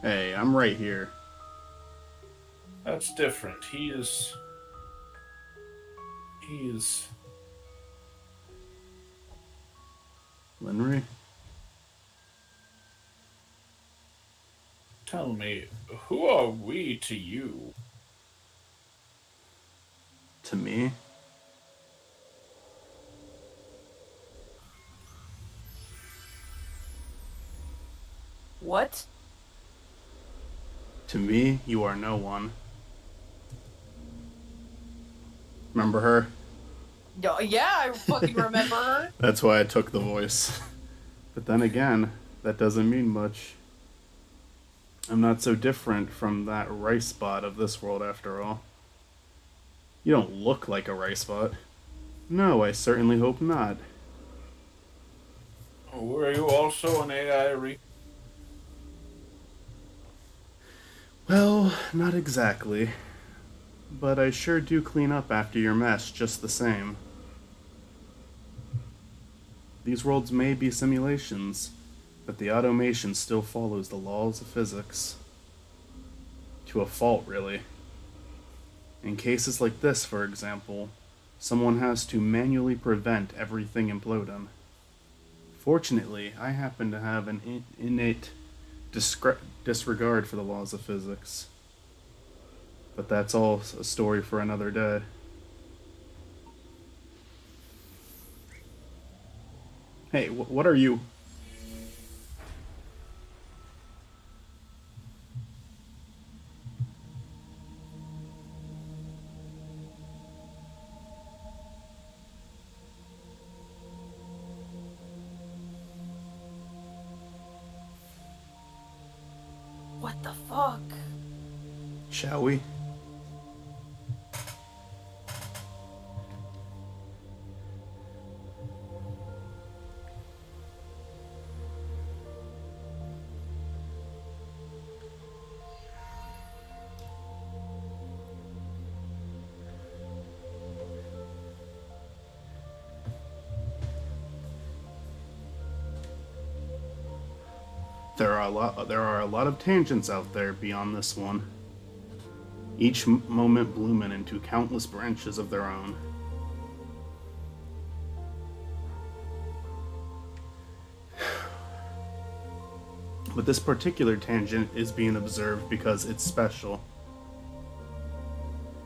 Hey, I'm right here. That's different. He's... Linry? Tell me, who are we to you? To me? What? To me, you are no one. Remember her? Yeah, I fucking remember her. That's why I took the voice. But then again, that doesn't mean much. I'm not so different from that rice bot of this world after all. You don't look like a rice bot. No, I certainly hope not. Were you also an AI Well, not exactly. But I sure do clean up after your mess just the same. These worlds may be simulations, but the automation still follows the laws of physics. To a fault, really. In cases like this, for example, someone has to manually prevent everything imploding. Fortunately, I happen to have an innate disregard for the laws of physics. But that's all a story for another day. Hey, what are you? What the fuck? Shall we? There are a lot of tangents out there beyond this one. Each moment blooming into countless branches of their own. But this particular tangent is being observed because it's special.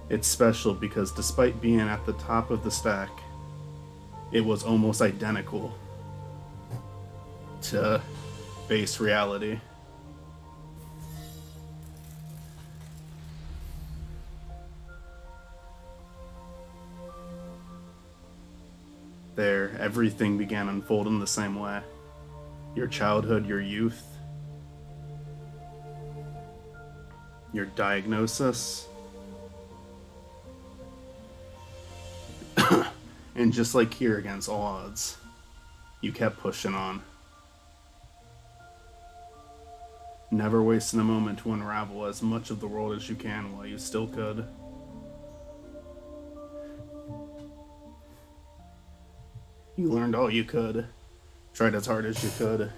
It's special because despite being at the top of the stack, it was almost identical to base reality. There, everything began unfolding the same way. Your childhood, your youth, your diagnosis. And just like here against all odds, you kept pushing on. Never wasting a moment to unravel as much of the world as you can while you still could. You learned all you could, tried as hard as you could.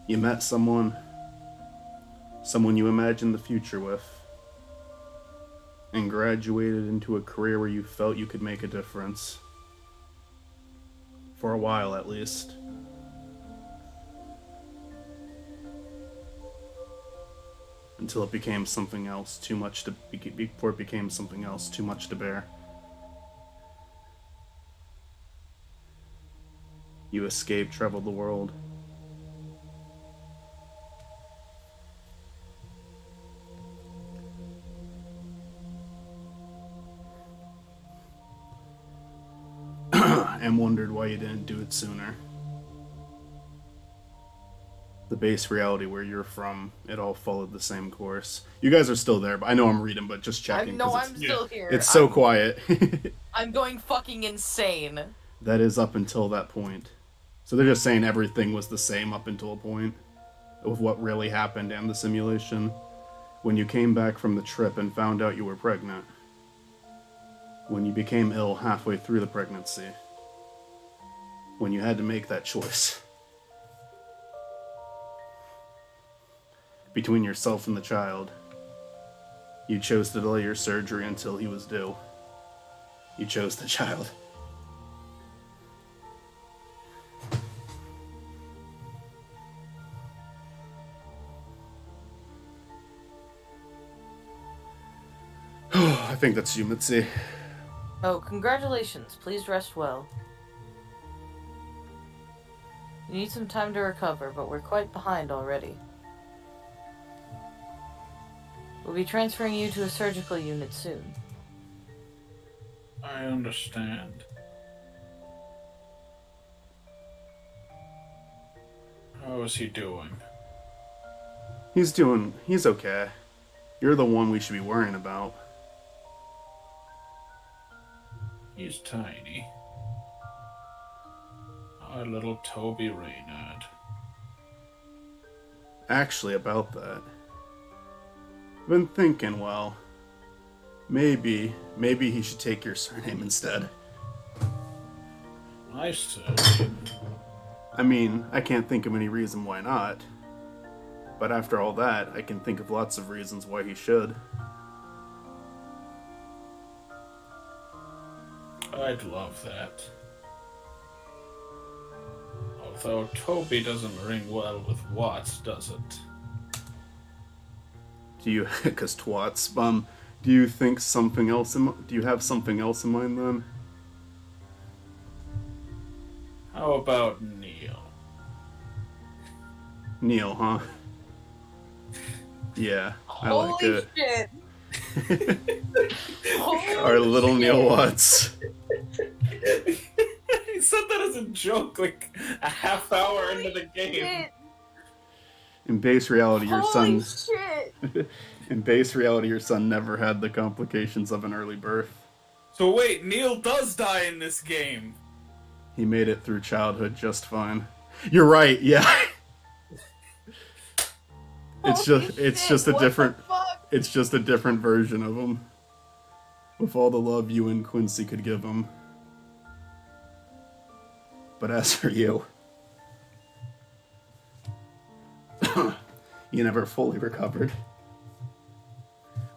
You met someone you imagined the future with, and graduated into a career where you felt you could make a difference. For a while, at least. Until it became something else too much to before it became something else too much to bear. You escaped, traveled the world. And wondered why you didn't do it sooner. The base reality where you're from, it all followed the same course. You guys are still there, but I know I'm reading, but just checking. I'm still here. It's so quiet. I'm going fucking insane. That is up until that point. So they're just saying everything was the same up until a point of what really happened and the simulation. When you came back from the trip and found out you were pregnant. When you became ill halfway through the pregnancy. When you had to make that choice. Between yourself and the child. You chose to delay your surgery until he was due. You chose the child. I think that's you, Mitzi. Oh, congratulations. Please rest well. You need some time to recover, but we're quite behind already. We'll be transferring you to a surgical unit soon. I understand. How is he doing? He's okay. You're the one we should be worrying about. He's tiny. Our little Toby Reynard. Actually, about that. I've been thinking, well, maybe he should take your surname instead. My surname? I mean, I can't think of any reason why not. But after all that, I can think of lots of reasons why he should. I'd love that. Though Toby doesn't ring well with Watts, does it? Do you, because twats, do you think something else, do you have something else in mind then? How about Neil? Neil, huh? Yeah, I like Holy it. shit! Holy Our little shit. Neil Watts. He said that as a joke, like a half hour into the game. Shit. In base reality, your Holy son. shit! In base reality, your son never had the complications of an early birth. So wait, Neil does die in this game. He made it through childhood just fine. You're right. Yeah. It's Holy just a shit, different. what the fuck? It's just a different version of him. With all the love you and Quincy could give him. But as for you, you never fully recovered.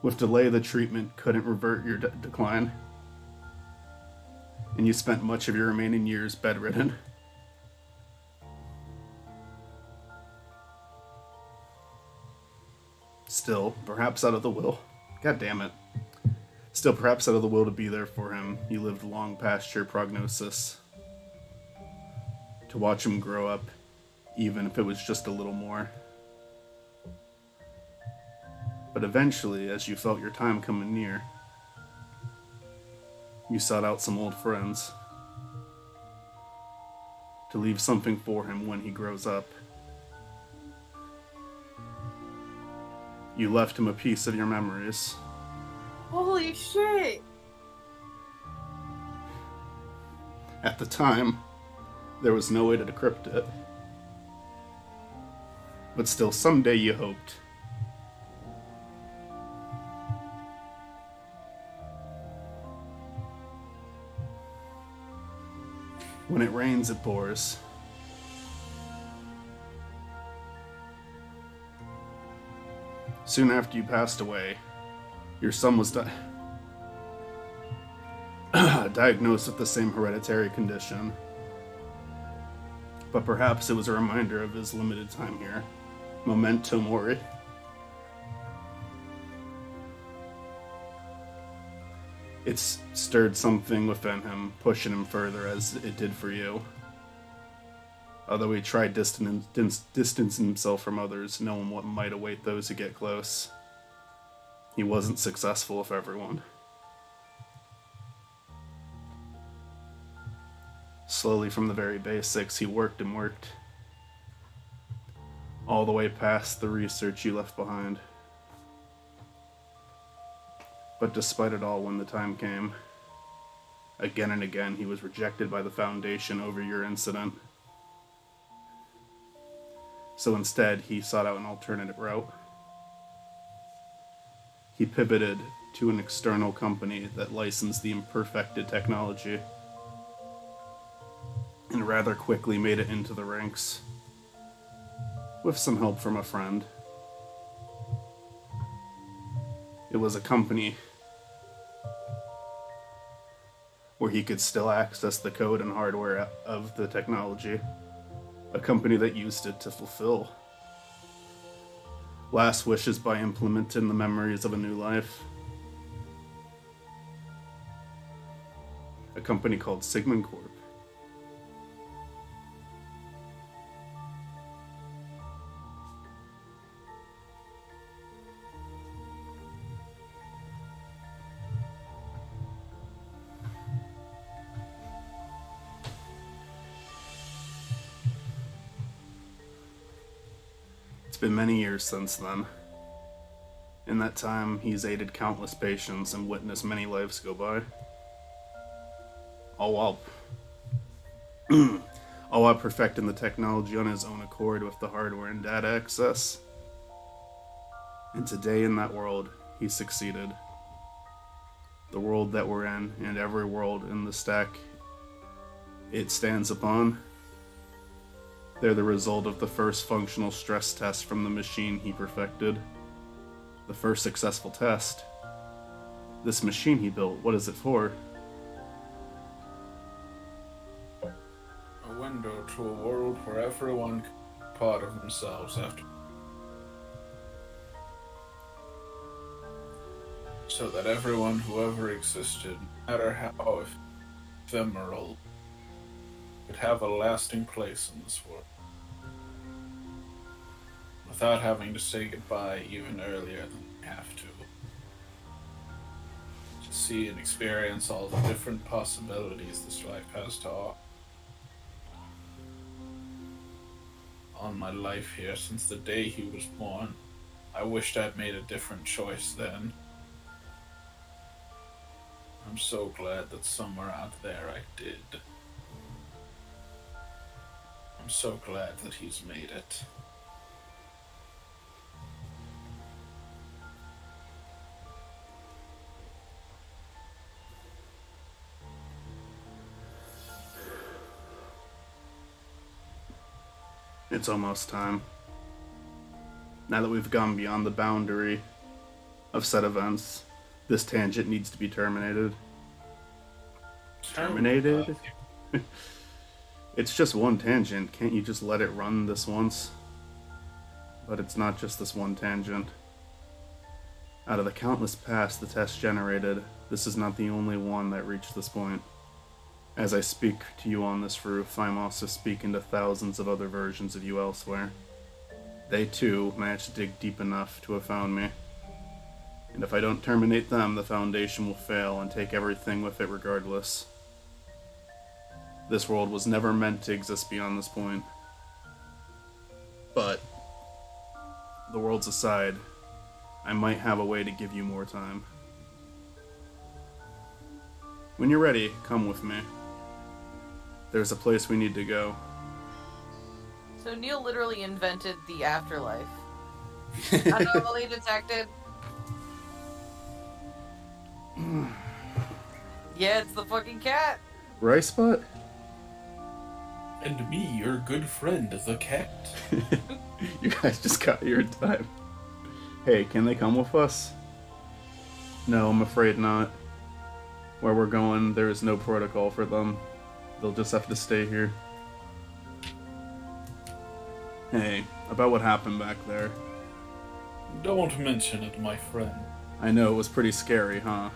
With delay, the treatment couldn't revert your decline. And you spent much of your remaining years bedridden. Still, perhaps out of the will. God damn it. Still, perhaps out of the will to be there for him, you lived long past your prognosis. To watch him grow up, even if it was just a little more. But eventually, as you felt your time coming near, you sought out some old friends. To leave something for him when he grows up. You left him a piece of your memories. Holy shit! At the time, there was no way to decrypt it. But still, someday you hoped. When it rains, it pours. Soon after you passed away, your son was diagnosed with the same hereditary condition. But perhaps it was a reminder of his limited time here. Memento mori. It's stirred something within him, pushing him further as it did for you. Although he tried distancing himself from others, knowing what might await those who get close. He wasn't successful with everyone. Slowly from the very basics, he worked and worked. All the way past the research you left behind. But despite it all, when the time came, again and again he was rejected by the Foundation over your incident. So instead, he sought out an alternative route. He pivoted to an external company that licensed the imperfected technology, and rather quickly made it into the ranks, with some help from a friend. It was a company where he could still access the code and hardware of the technology. A company that used it to fulfill last wishes by implementing the memories of a new life. A company called Sigmund Corp. It's been many years since then. In that time, he's aided countless patients and witnessed many lives go by. All while perfecting the technology on his own accord with the hardware and data access. And today in that world, he succeeded. The world that we're in, and every world in the stack it stands upon, they're the result of the first functional stress test from the machine he perfected. The first successful test. This machine he built, what is it for? A window to a world where everyone can be part of themselves after. So that everyone who ever existed, no matter how ephemeral, could have a lasting place in this world. Without having to say goodbye even earlier than we have to. To see and experience all the different possibilities this life has to offer. On my life here since the day he was born, I wished I'd made a different choice then. I'm so glad that somewhere out there I did. I'm so glad that he's made it. It's almost time. Now that we've gone beyond the boundary of said events, this tangent needs to be terminated. Terminated? It's just one tangent. Can't you just let it run this once? But it's not just this one tangent. Out of the countless paths the test generated, this is not the only one that reached this point. As I speak to you on this roof, I'm also speaking to thousands of other versions of you elsewhere. They too managed to dig deep enough to have found me. And if I don't terminate them, the Foundation will fail and take everything with it regardless. This world was never meant to exist beyond this point. But, the worlds aside, I might have a way to give you more time. When you're ready, come with me. There's a place we need to go. So Neil literally invented the afterlife. Anomaly detected. Yeah, it's the fucking cat. Rice Spot? And me, your good friend, the cat. You guys just got your time. Hey, can they come with us? No, I'm afraid not. Where we're going, there is no protocol for them. They'll just have to stay here. Hey, about what happened back there. Don't mention it, my friend. I know, it was pretty scary, huh?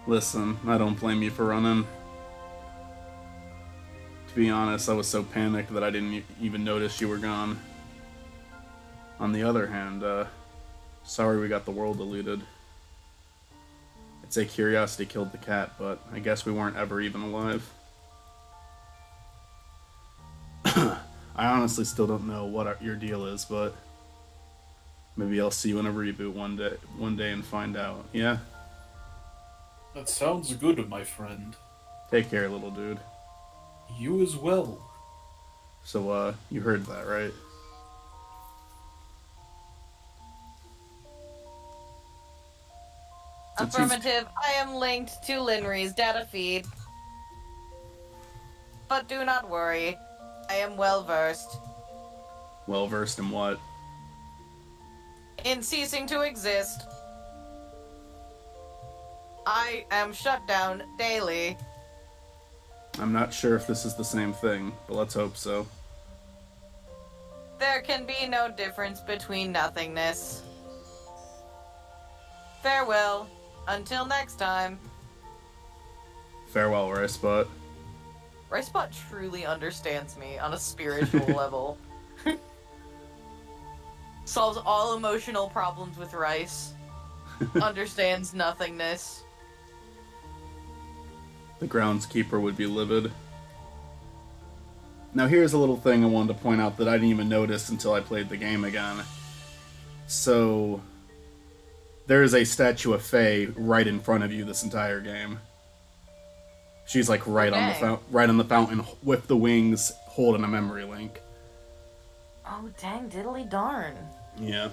Listen, I don't blame you for running. To be honest, I was so panicked that I didn't even notice you were gone. On the other hand, sorry we got the world deleted. I'd say curiosity killed the cat, but I guess we weren't ever even alive. I honestly still don't know what your deal is, but maybe I'll see you in a reboot one day and find out, yeah? That sounds good, my friend. Take care, little dude. You as well. So, you heard that, right? Affirmative, I am linked to Linry's data feed. But do not worry, I am well versed. Well versed in what? In ceasing to exist. I am shut down daily. I'm not sure if this is the same thing, but let's hope so. There can be no difference between nothingness. Farewell. Until next time. Farewell, Rice Spot. Rice Spot truly understands me on a spiritual level. Solves all emotional problems with Rice. Understands nothingness. The groundskeeper would be livid. Now here's a little thing I wanted to point out that I didn't even notice until I played the game again. So, there is a statue of Faye right in front of you this entire game. She's like right on the fountain with the wings, holding a memory link. Oh dang diddly darn. Yeah.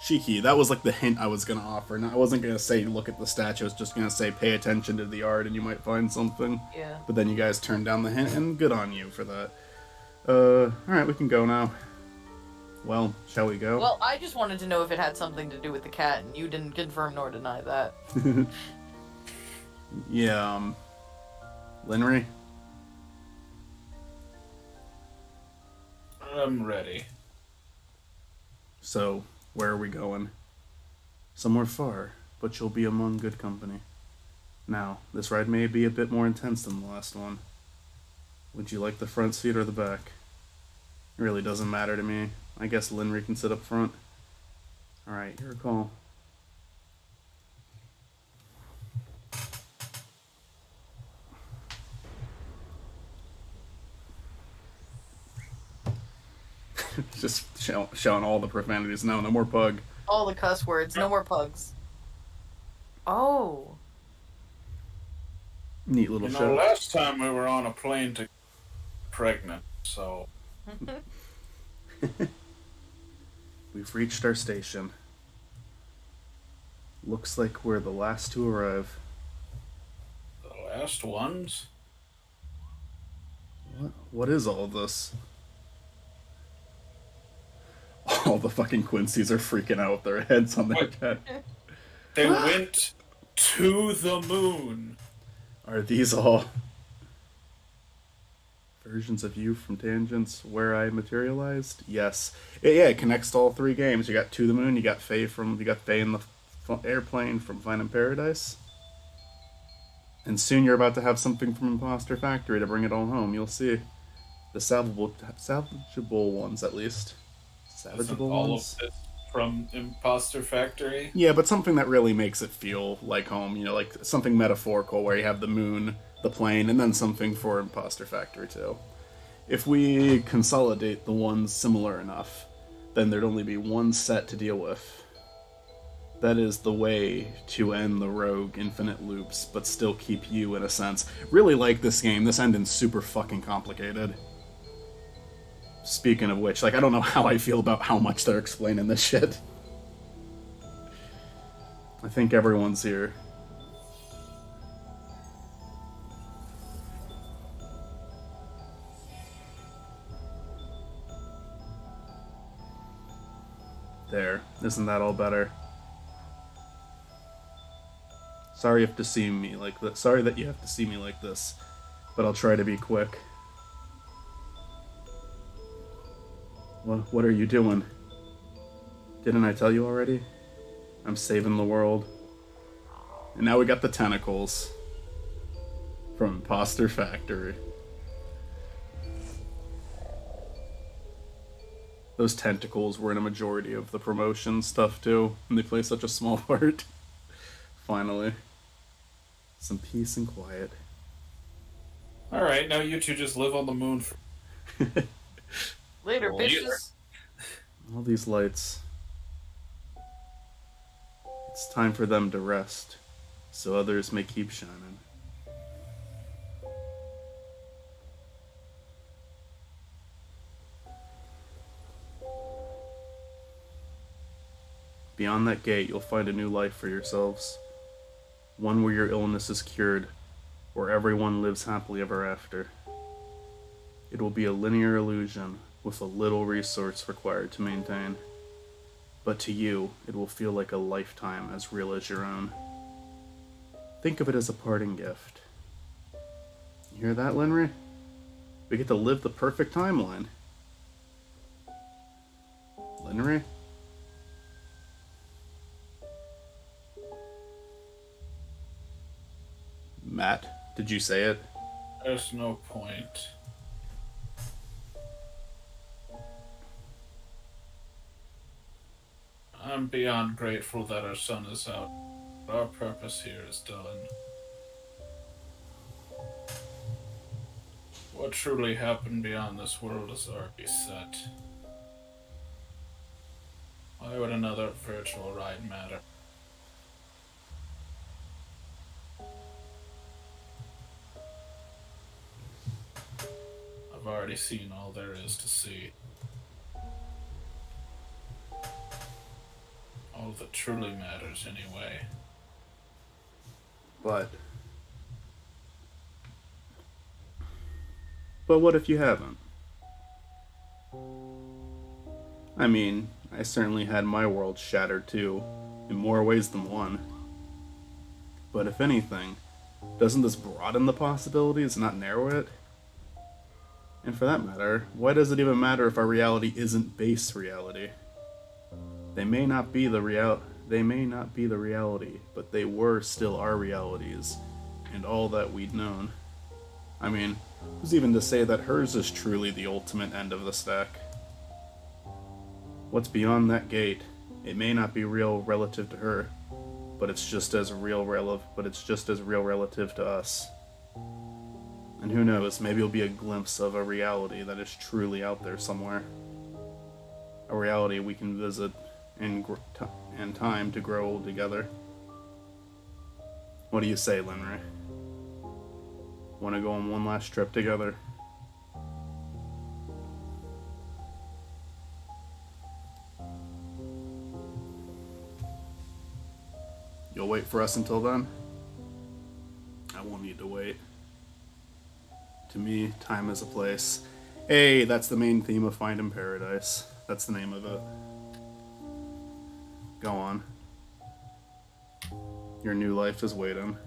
Cheeky. That was like the hint I was gonna offer. Now, I wasn't gonna say look at the statue, I was just gonna say pay attention to the art and you might find something. Yeah. But then you guys turned down the hint, and good on you for that. Alright, we can go now. Well, shall we go? Well, I just wanted to know if it had something to do with the cat, and you didn't confirm nor deny that. Yeah, Linry? I'm ready. So, where are we going? Somewhere far, but you'll be among good company. Now, this ride may be a bit more intense than the last one. Would you like the front seat or the back? It really doesn't matter to me. I guess Linry can sit up front. Alright, your call. Just shouting all the profanities. No more pug. All the cuss words. No more pugs. Oh. Neat little You know, show. last time we were on a plane to pregnant, so We've reached our station. Looks like we're the last to arrive. the last ones. What is all this? All the fucking Quincy's are freaking out with their heads on their head. They went to the moon. Are these all versions of you from Tangents where I materialized? Yes. Yeah, it connects to all three games. You got To the Moon, you got Faye in the airplane from Finding Paradise. And soon you're about to have something from Imposter Factory to bring it all home. You'll see. The salvageable ones, at least. Isn't Salvageable all ones? of it from Imposter Factory? Yeah, but something that really makes it feel like home. You know, like something metaphorical where you have the moon, the plane, and then something for Imposter Factory too. If we consolidate the ones similar enough, then there'd only be one set to deal with. That is the way to end the rogue infinite loops, but still keep you in a sense. Really like this game. This ending's super fucking complicated. Speaking of which, like, I don't know how I feel about how much they're explaining this shit. I think everyone's here. There. Isn't that all better? Sorry you have to see me like this. Sorry that you have to see me like this, but I'll try to be quick. What are you doing? Didn't I tell you already? I'm saving the world. And now we got the tentacles from Imposter Factory. Those tentacles were in a majority of the promotion stuff too, and they play such a small part. Finally. Some peace and quiet. Alright, now you two just live on the moon for Later, Well, bitches. All these lights. It's time for them to rest, so others may keep shining. Beyond that gate, you'll find a new life for yourselves. One where your illness is cured, where everyone lives happily ever after. It will be a linear illusion, with a little resource required to maintain. But to you, it will feel like a lifetime as real as your own. Think of it as a parting gift. You hear that, Linry? We get to live the perfect timeline. Linry? Matt, did you say it? There's no point. I'm beyond grateful that our sun is out. Our purpose here is done. What truly happened beyond this world is already set. Why would another virtual ride matter? I've already seen all there is to see. All that truly matters, anyway. But what if you haven't? I mean, I certainly had my world shattered too, in more ways than one. But if anything, Doesn't this broaden the possibilities, not narrow it? And for that matter, why does it even matter if our reality isn't base reality? They may not be the reality, but they were still our realities, and all that we'd known. I mean, who's even to say that hers is truly the ultimate end of the stack? What's beyond that gate? It may not be real relative to her, but it's just as real relative to us. And who knows, maybe it'll be a glimpse of a reality that is truly out there somewhere. A reality we can visit in time to grow old together. What do you say, Linry? Want to go on one last trip together? You'll wait for us until then? I won't need to wait. To me, time is a place. Hey, that's the main theme of Finding Paradise. That's the name of it. Go on. Your new life is waiting.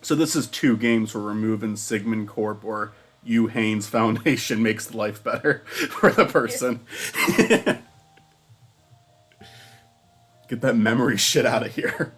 So this is 2 games we're removing Sigmund Corp or Yu Haynes Foundation makes life better for the person. Get that memory shit out of here.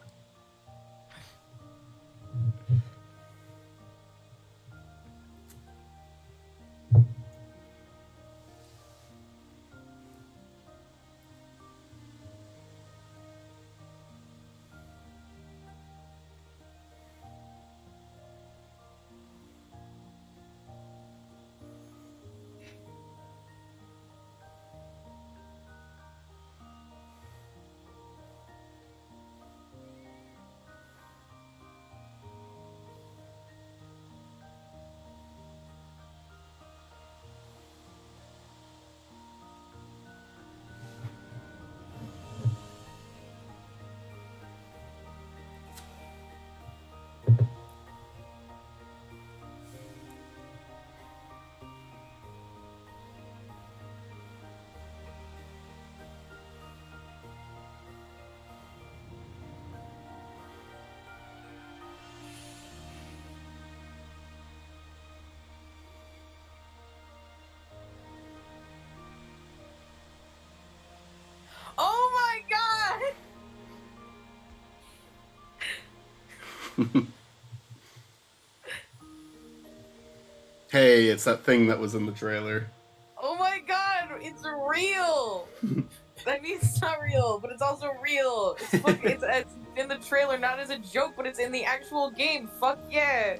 Oh my god! Hey, it's that thing that was in the trailer. Oh my god, it's real! That means it's not real, but it's also real. It's in the trailer, not as a joke, but it's in the actual game. Fuck yeah!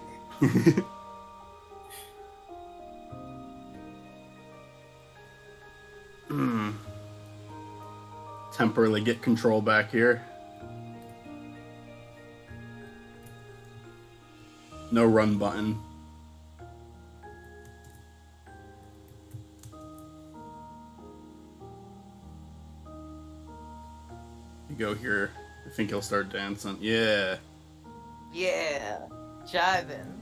Temporarily get control back here. No run button. You go here. I think he'll start dancing. Yeah. Yeah. Jiving.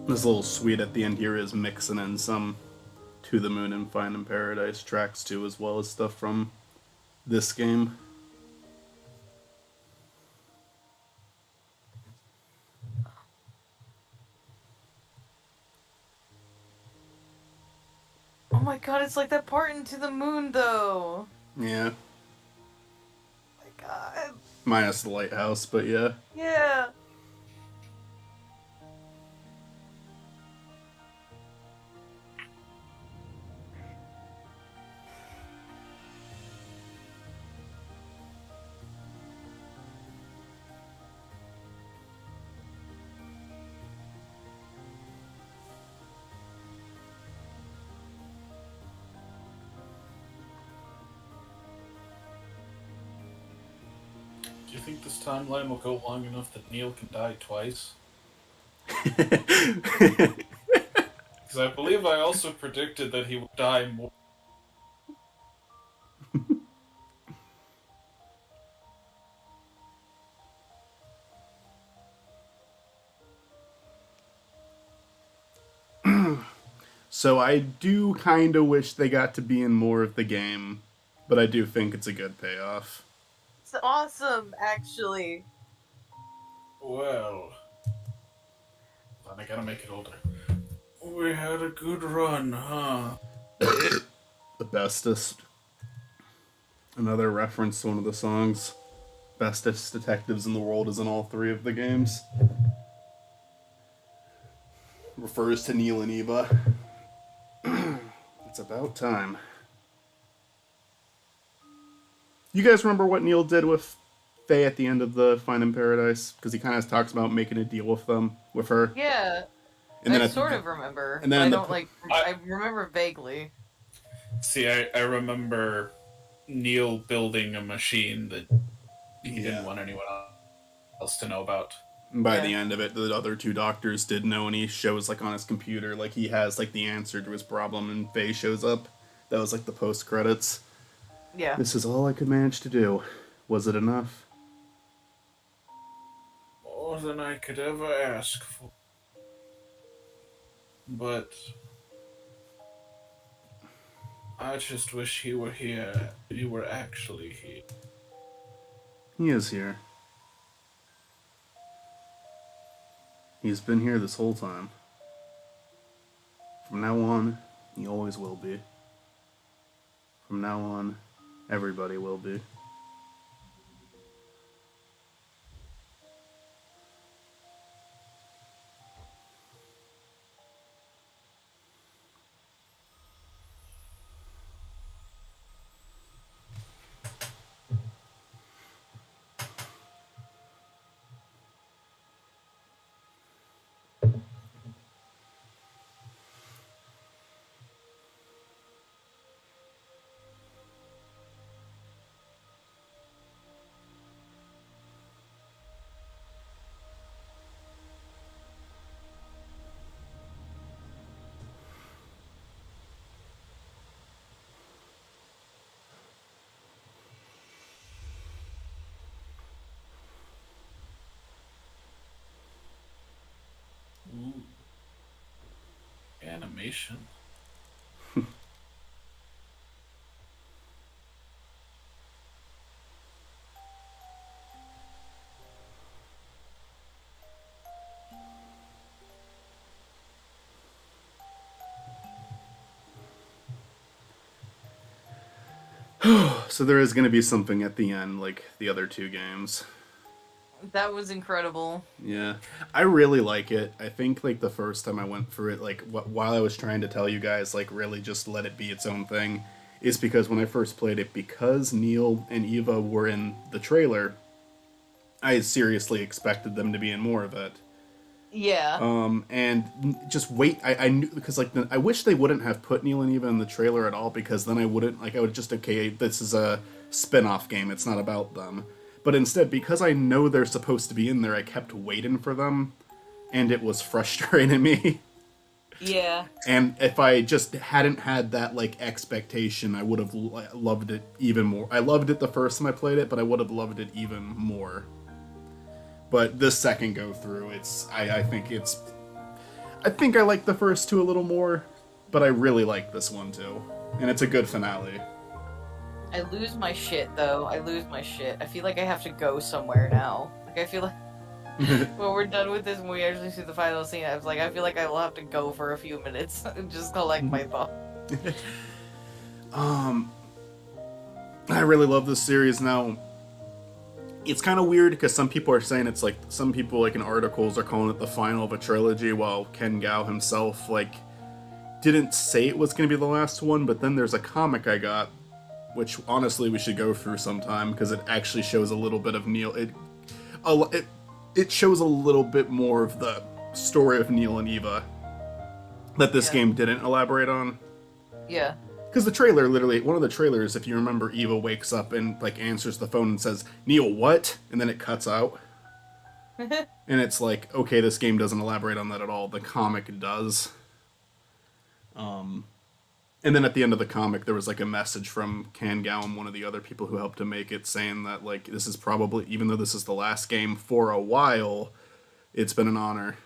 This little suite at the end here is mixing in some To the Moon and Finding Paradise tracks too, as well as stuff from this game. Oh my god, it's like that part in To the Moon, though. Yeah. Oh my god. Minus the lighthouse, but yeah. Yeah. Do you think this timeline will go long enough that Neil can die twice? Because I believe I also predicted that he would die more. So I do kind of wish they got to be in more of the game, but I do think it's a good payoff. It's awesome, actually. Well, then I gotta make it older. We had a good run, huh? The bestest. Another reference to one of the songs. Bestest detectives in the world is in all three of the games. Refers to Neil and Eva. It's about time. You guys remember what Neil did with Faye at the end of the Finding Paradise? Because he kind of talks about making a deal with her. Yeah. And then I sort of remember. and then I in the don't like. I remember vaguely. See, I remember Neil building a machine that he didn't want anyone else to know about. By the end of it, the other two doctors did know, and he shows, like, on his computer, like, he has, like, the answer to his problem, and Faye shows up. That was, like, the post-credits. Yeah. This is all I could manage to do. Was it enough? More than I could ever ask for. But I just wish he were here. He were actually here. He is here. He's been here this whole time. From now on, he always will be. From now on, everybody will be. Ooh. Animation. So there is going to be something at the end, like the other two games. That was incredible. Yeah, I really like it. I think, like, the first time I went through it, like, while I was trying to tell you guys, like, really just let it be its own thing, is because when I first played it, because Neil and Eva were in the trailer, I seriously expected them to be in more of it. Yeah. And just wait. I knew because like I wish they wouldn't have put Neil and Eva in the trailer at all because then I wouldn't like I would just okay this is a spin-off game. It's not about them. But instead, because I know they're supposed to be in there, I kept waiting for them, and it was frustrating me. Yeah. And if I just hadn't had that like expectation, I would have loved it even more. I loved it the first time I played it, but I would have loved it even more. But this second go through, I think I like the first two a little more, but I really like this one too, and it's a good finale. I lose my shit though. I lose my shit. I feel like I have to go somewhere now. Like I feel like when we're done with this and we actually see the final scene, I feel like I will have to go for a few minutes and just collect my thoughts. I really love this series now. It's kind of weird because some people are saying it's like some people like in articles are calling it the final of a trilogy, while Ken Gao himself like didn't say it was going to be the last one. But then there's a comic I got, which honestly we should go through sometime because it actually shows a little bit of Neil. It shows a little bit more of the story of Neil and Eva that this game didn't elaborate on. Yeah. Because the trailer, literally, one of the trailers, if you remember, Eva wakes up and, like, answers the phone and says, Neil, what? And then it cuts out. And it's like, okay, this game doesn't elaborate on that at all. The comic does. And then at the end of the comic, there was, like, a message from Kan Gao and one of the other people who helped to make it, saying that, like, this is probably, even though this is the last game for a while, it's been an honor.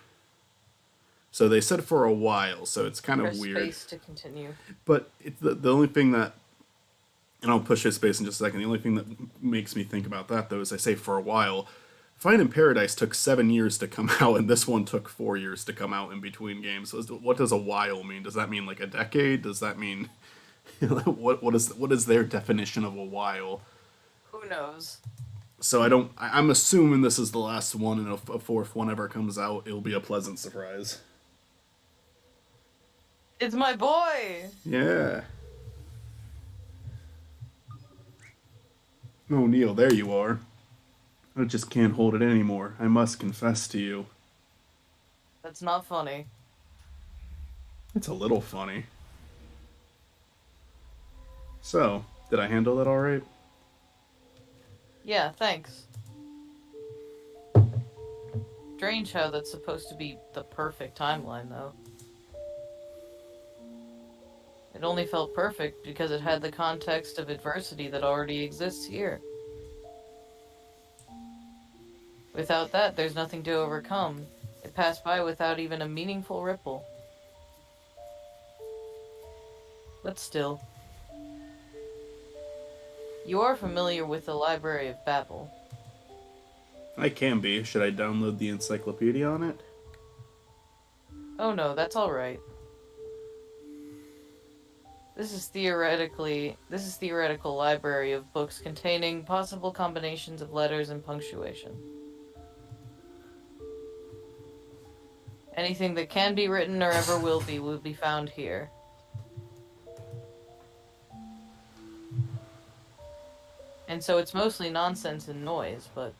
So they said for a while, so it's kind of weird. Space to continue. But it's the only thing that, and I'll push his space in just a second, the only thing that makes me think about that, though, is I say for a while. Find in Paradise took 7 years to come out, and this one took 4 years to come out in between games. So what does a while mean? Does that mean like a decade? Does that mean... what is their definition of a while? Who knows? So I'm assuming this is the last one, and if a fourth one ever comes out, it'll be a pleasant surprise. It's my boy! Yeah. Oh, Neil, there you are. I just can't hold it anymore. I must confess to you. That's not funny. It's a little funny. So, did I handle that alright? Yeah, thanks. Strange how that's supposed to be the perfect timeline, though. It only felt perfect because it had the context of adversity that already exists here. Without that, there's nothing to overcome. It passed by without even a meaningful ripple. But still. You are familiar with the Library of Babel. I can be. Should I download the encyclopedia on it? Oh no, that's alright. This is theoretical library of books containing possible combinations of letters and punctuation. Anything that can be written or ever will be found here. And so it's mostly nonsense and noise, but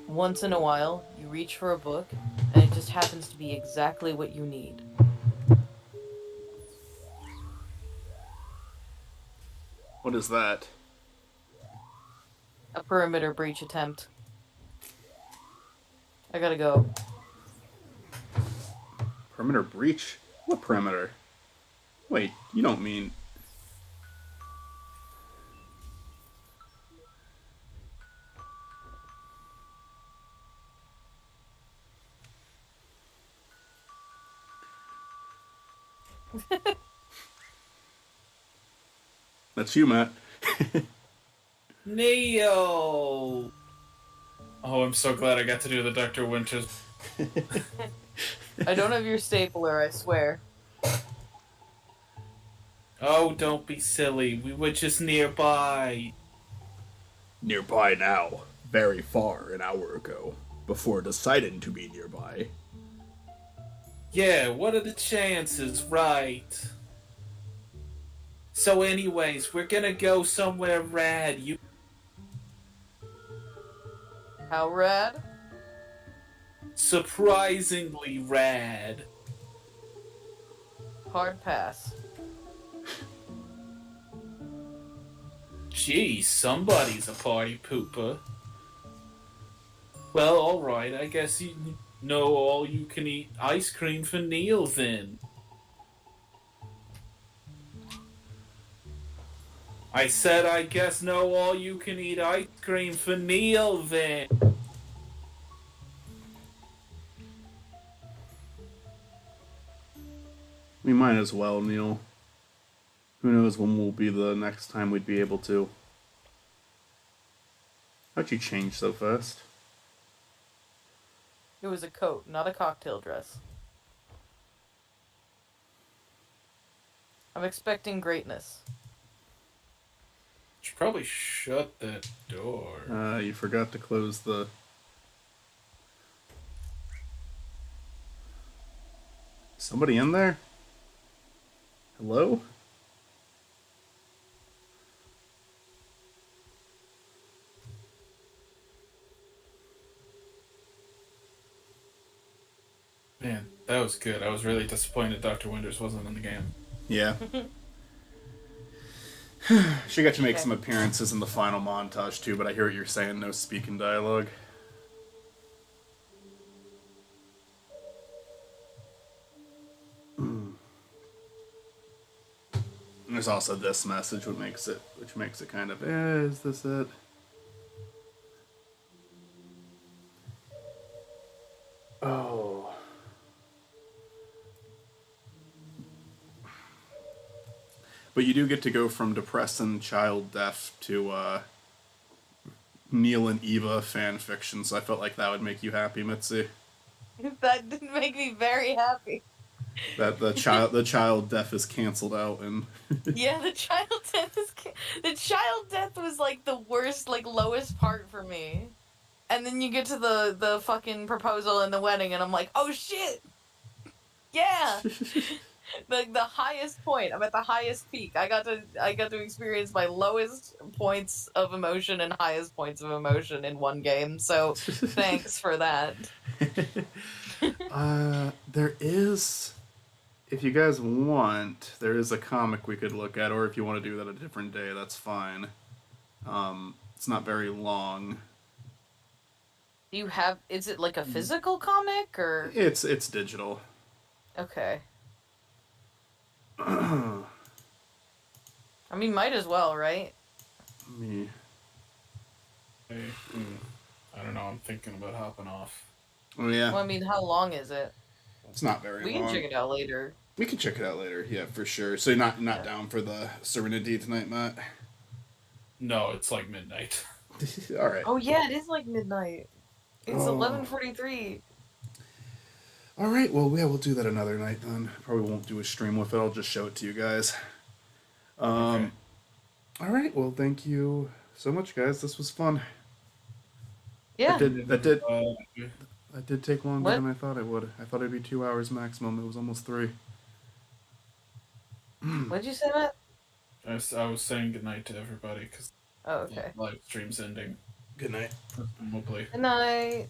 once in a while, you reach for a book, and it just happens to be exactly what you need. What is that? A perimeter breach attempt. I gotta go. Perimeter breach? What perimeter? Wait, you don't mean... That's you, Matt. Neo! Oh, I'm so glad I got to do the Dr. Winters. I don't have your stapler, I swear. Oh, don't be silly. We were just nearby. Nearby now. Very far an hour ago. Before deciding to be nearby. Yeah, what are the chances, right? So anyways, we're gonna go somewhere rad. How rad? surprisingly rad. Hard pass. Gee, somebody's a party pooper. Well, alright, I guess you know all you can eat ice cream for Neil then. I said I guess no all you can eat ice cream for Neil then. We might as well, Neil. Who knows when will be the next time we'd be able to. How'd you change so fast? It was a coat, not a cocktail dress. I'm expecting greatness. Should probably shut that door. You forgot to close the... Somebody in there? Hello? Man, that was good. I was really disappointed Dr. Winters wasn't in the game. Yeah. She got to make some appearances in the final montage too, but I hear what you're saying, no speaking dialogue. There's also this message, which makes it kind of, is this it? Oh. But you do get to go from depressing child death to Neil and Eva fan fiction, so I felt like that would make you happy, Mitzi. That didn't make me very happy. That the child death is canceled out, and Yeah, the child death was like the worst, like lowest part for me. And then you get to the fucking proposal and the wedding, and I'm like, oh shit, yeah. the highest point. I'm at the highest peak. I got to experience my lowest points of emotion and highest points of emotion in one game. So thanks for that. There is, if you guys want, there is a comic we could look at, or if you want to do that a different day, that's fine. It's not very long. Is it like a physical comic or? It's digital. Okay. I mean, might as well, right? Me. I don't know, I'm thinking about hopping off. Oh yeah. Well, I mean, how long is it? It's not very long. We can check it out later. We can check it out later, yeah, for sure. So you're not down for the Serenity tonight, Matt? No, it's like midnight. Alright. Oh yeah, it is like midnight. It's 11:43. Alright, well, yeah, we'll do that another night then. Probably won't do a stream with it, I'll just show it to you guys. Okay. Alright, well, thank you so much, guys. This was fun. Yeah. That did take longer What? than I thought it would. I thought it'd be 2 hours maximum. It was almost 3. What'd you say, Matt? I was saying goodnight to everybody because Oh, okay. live stream's ending. Good night. Presumably. Good night.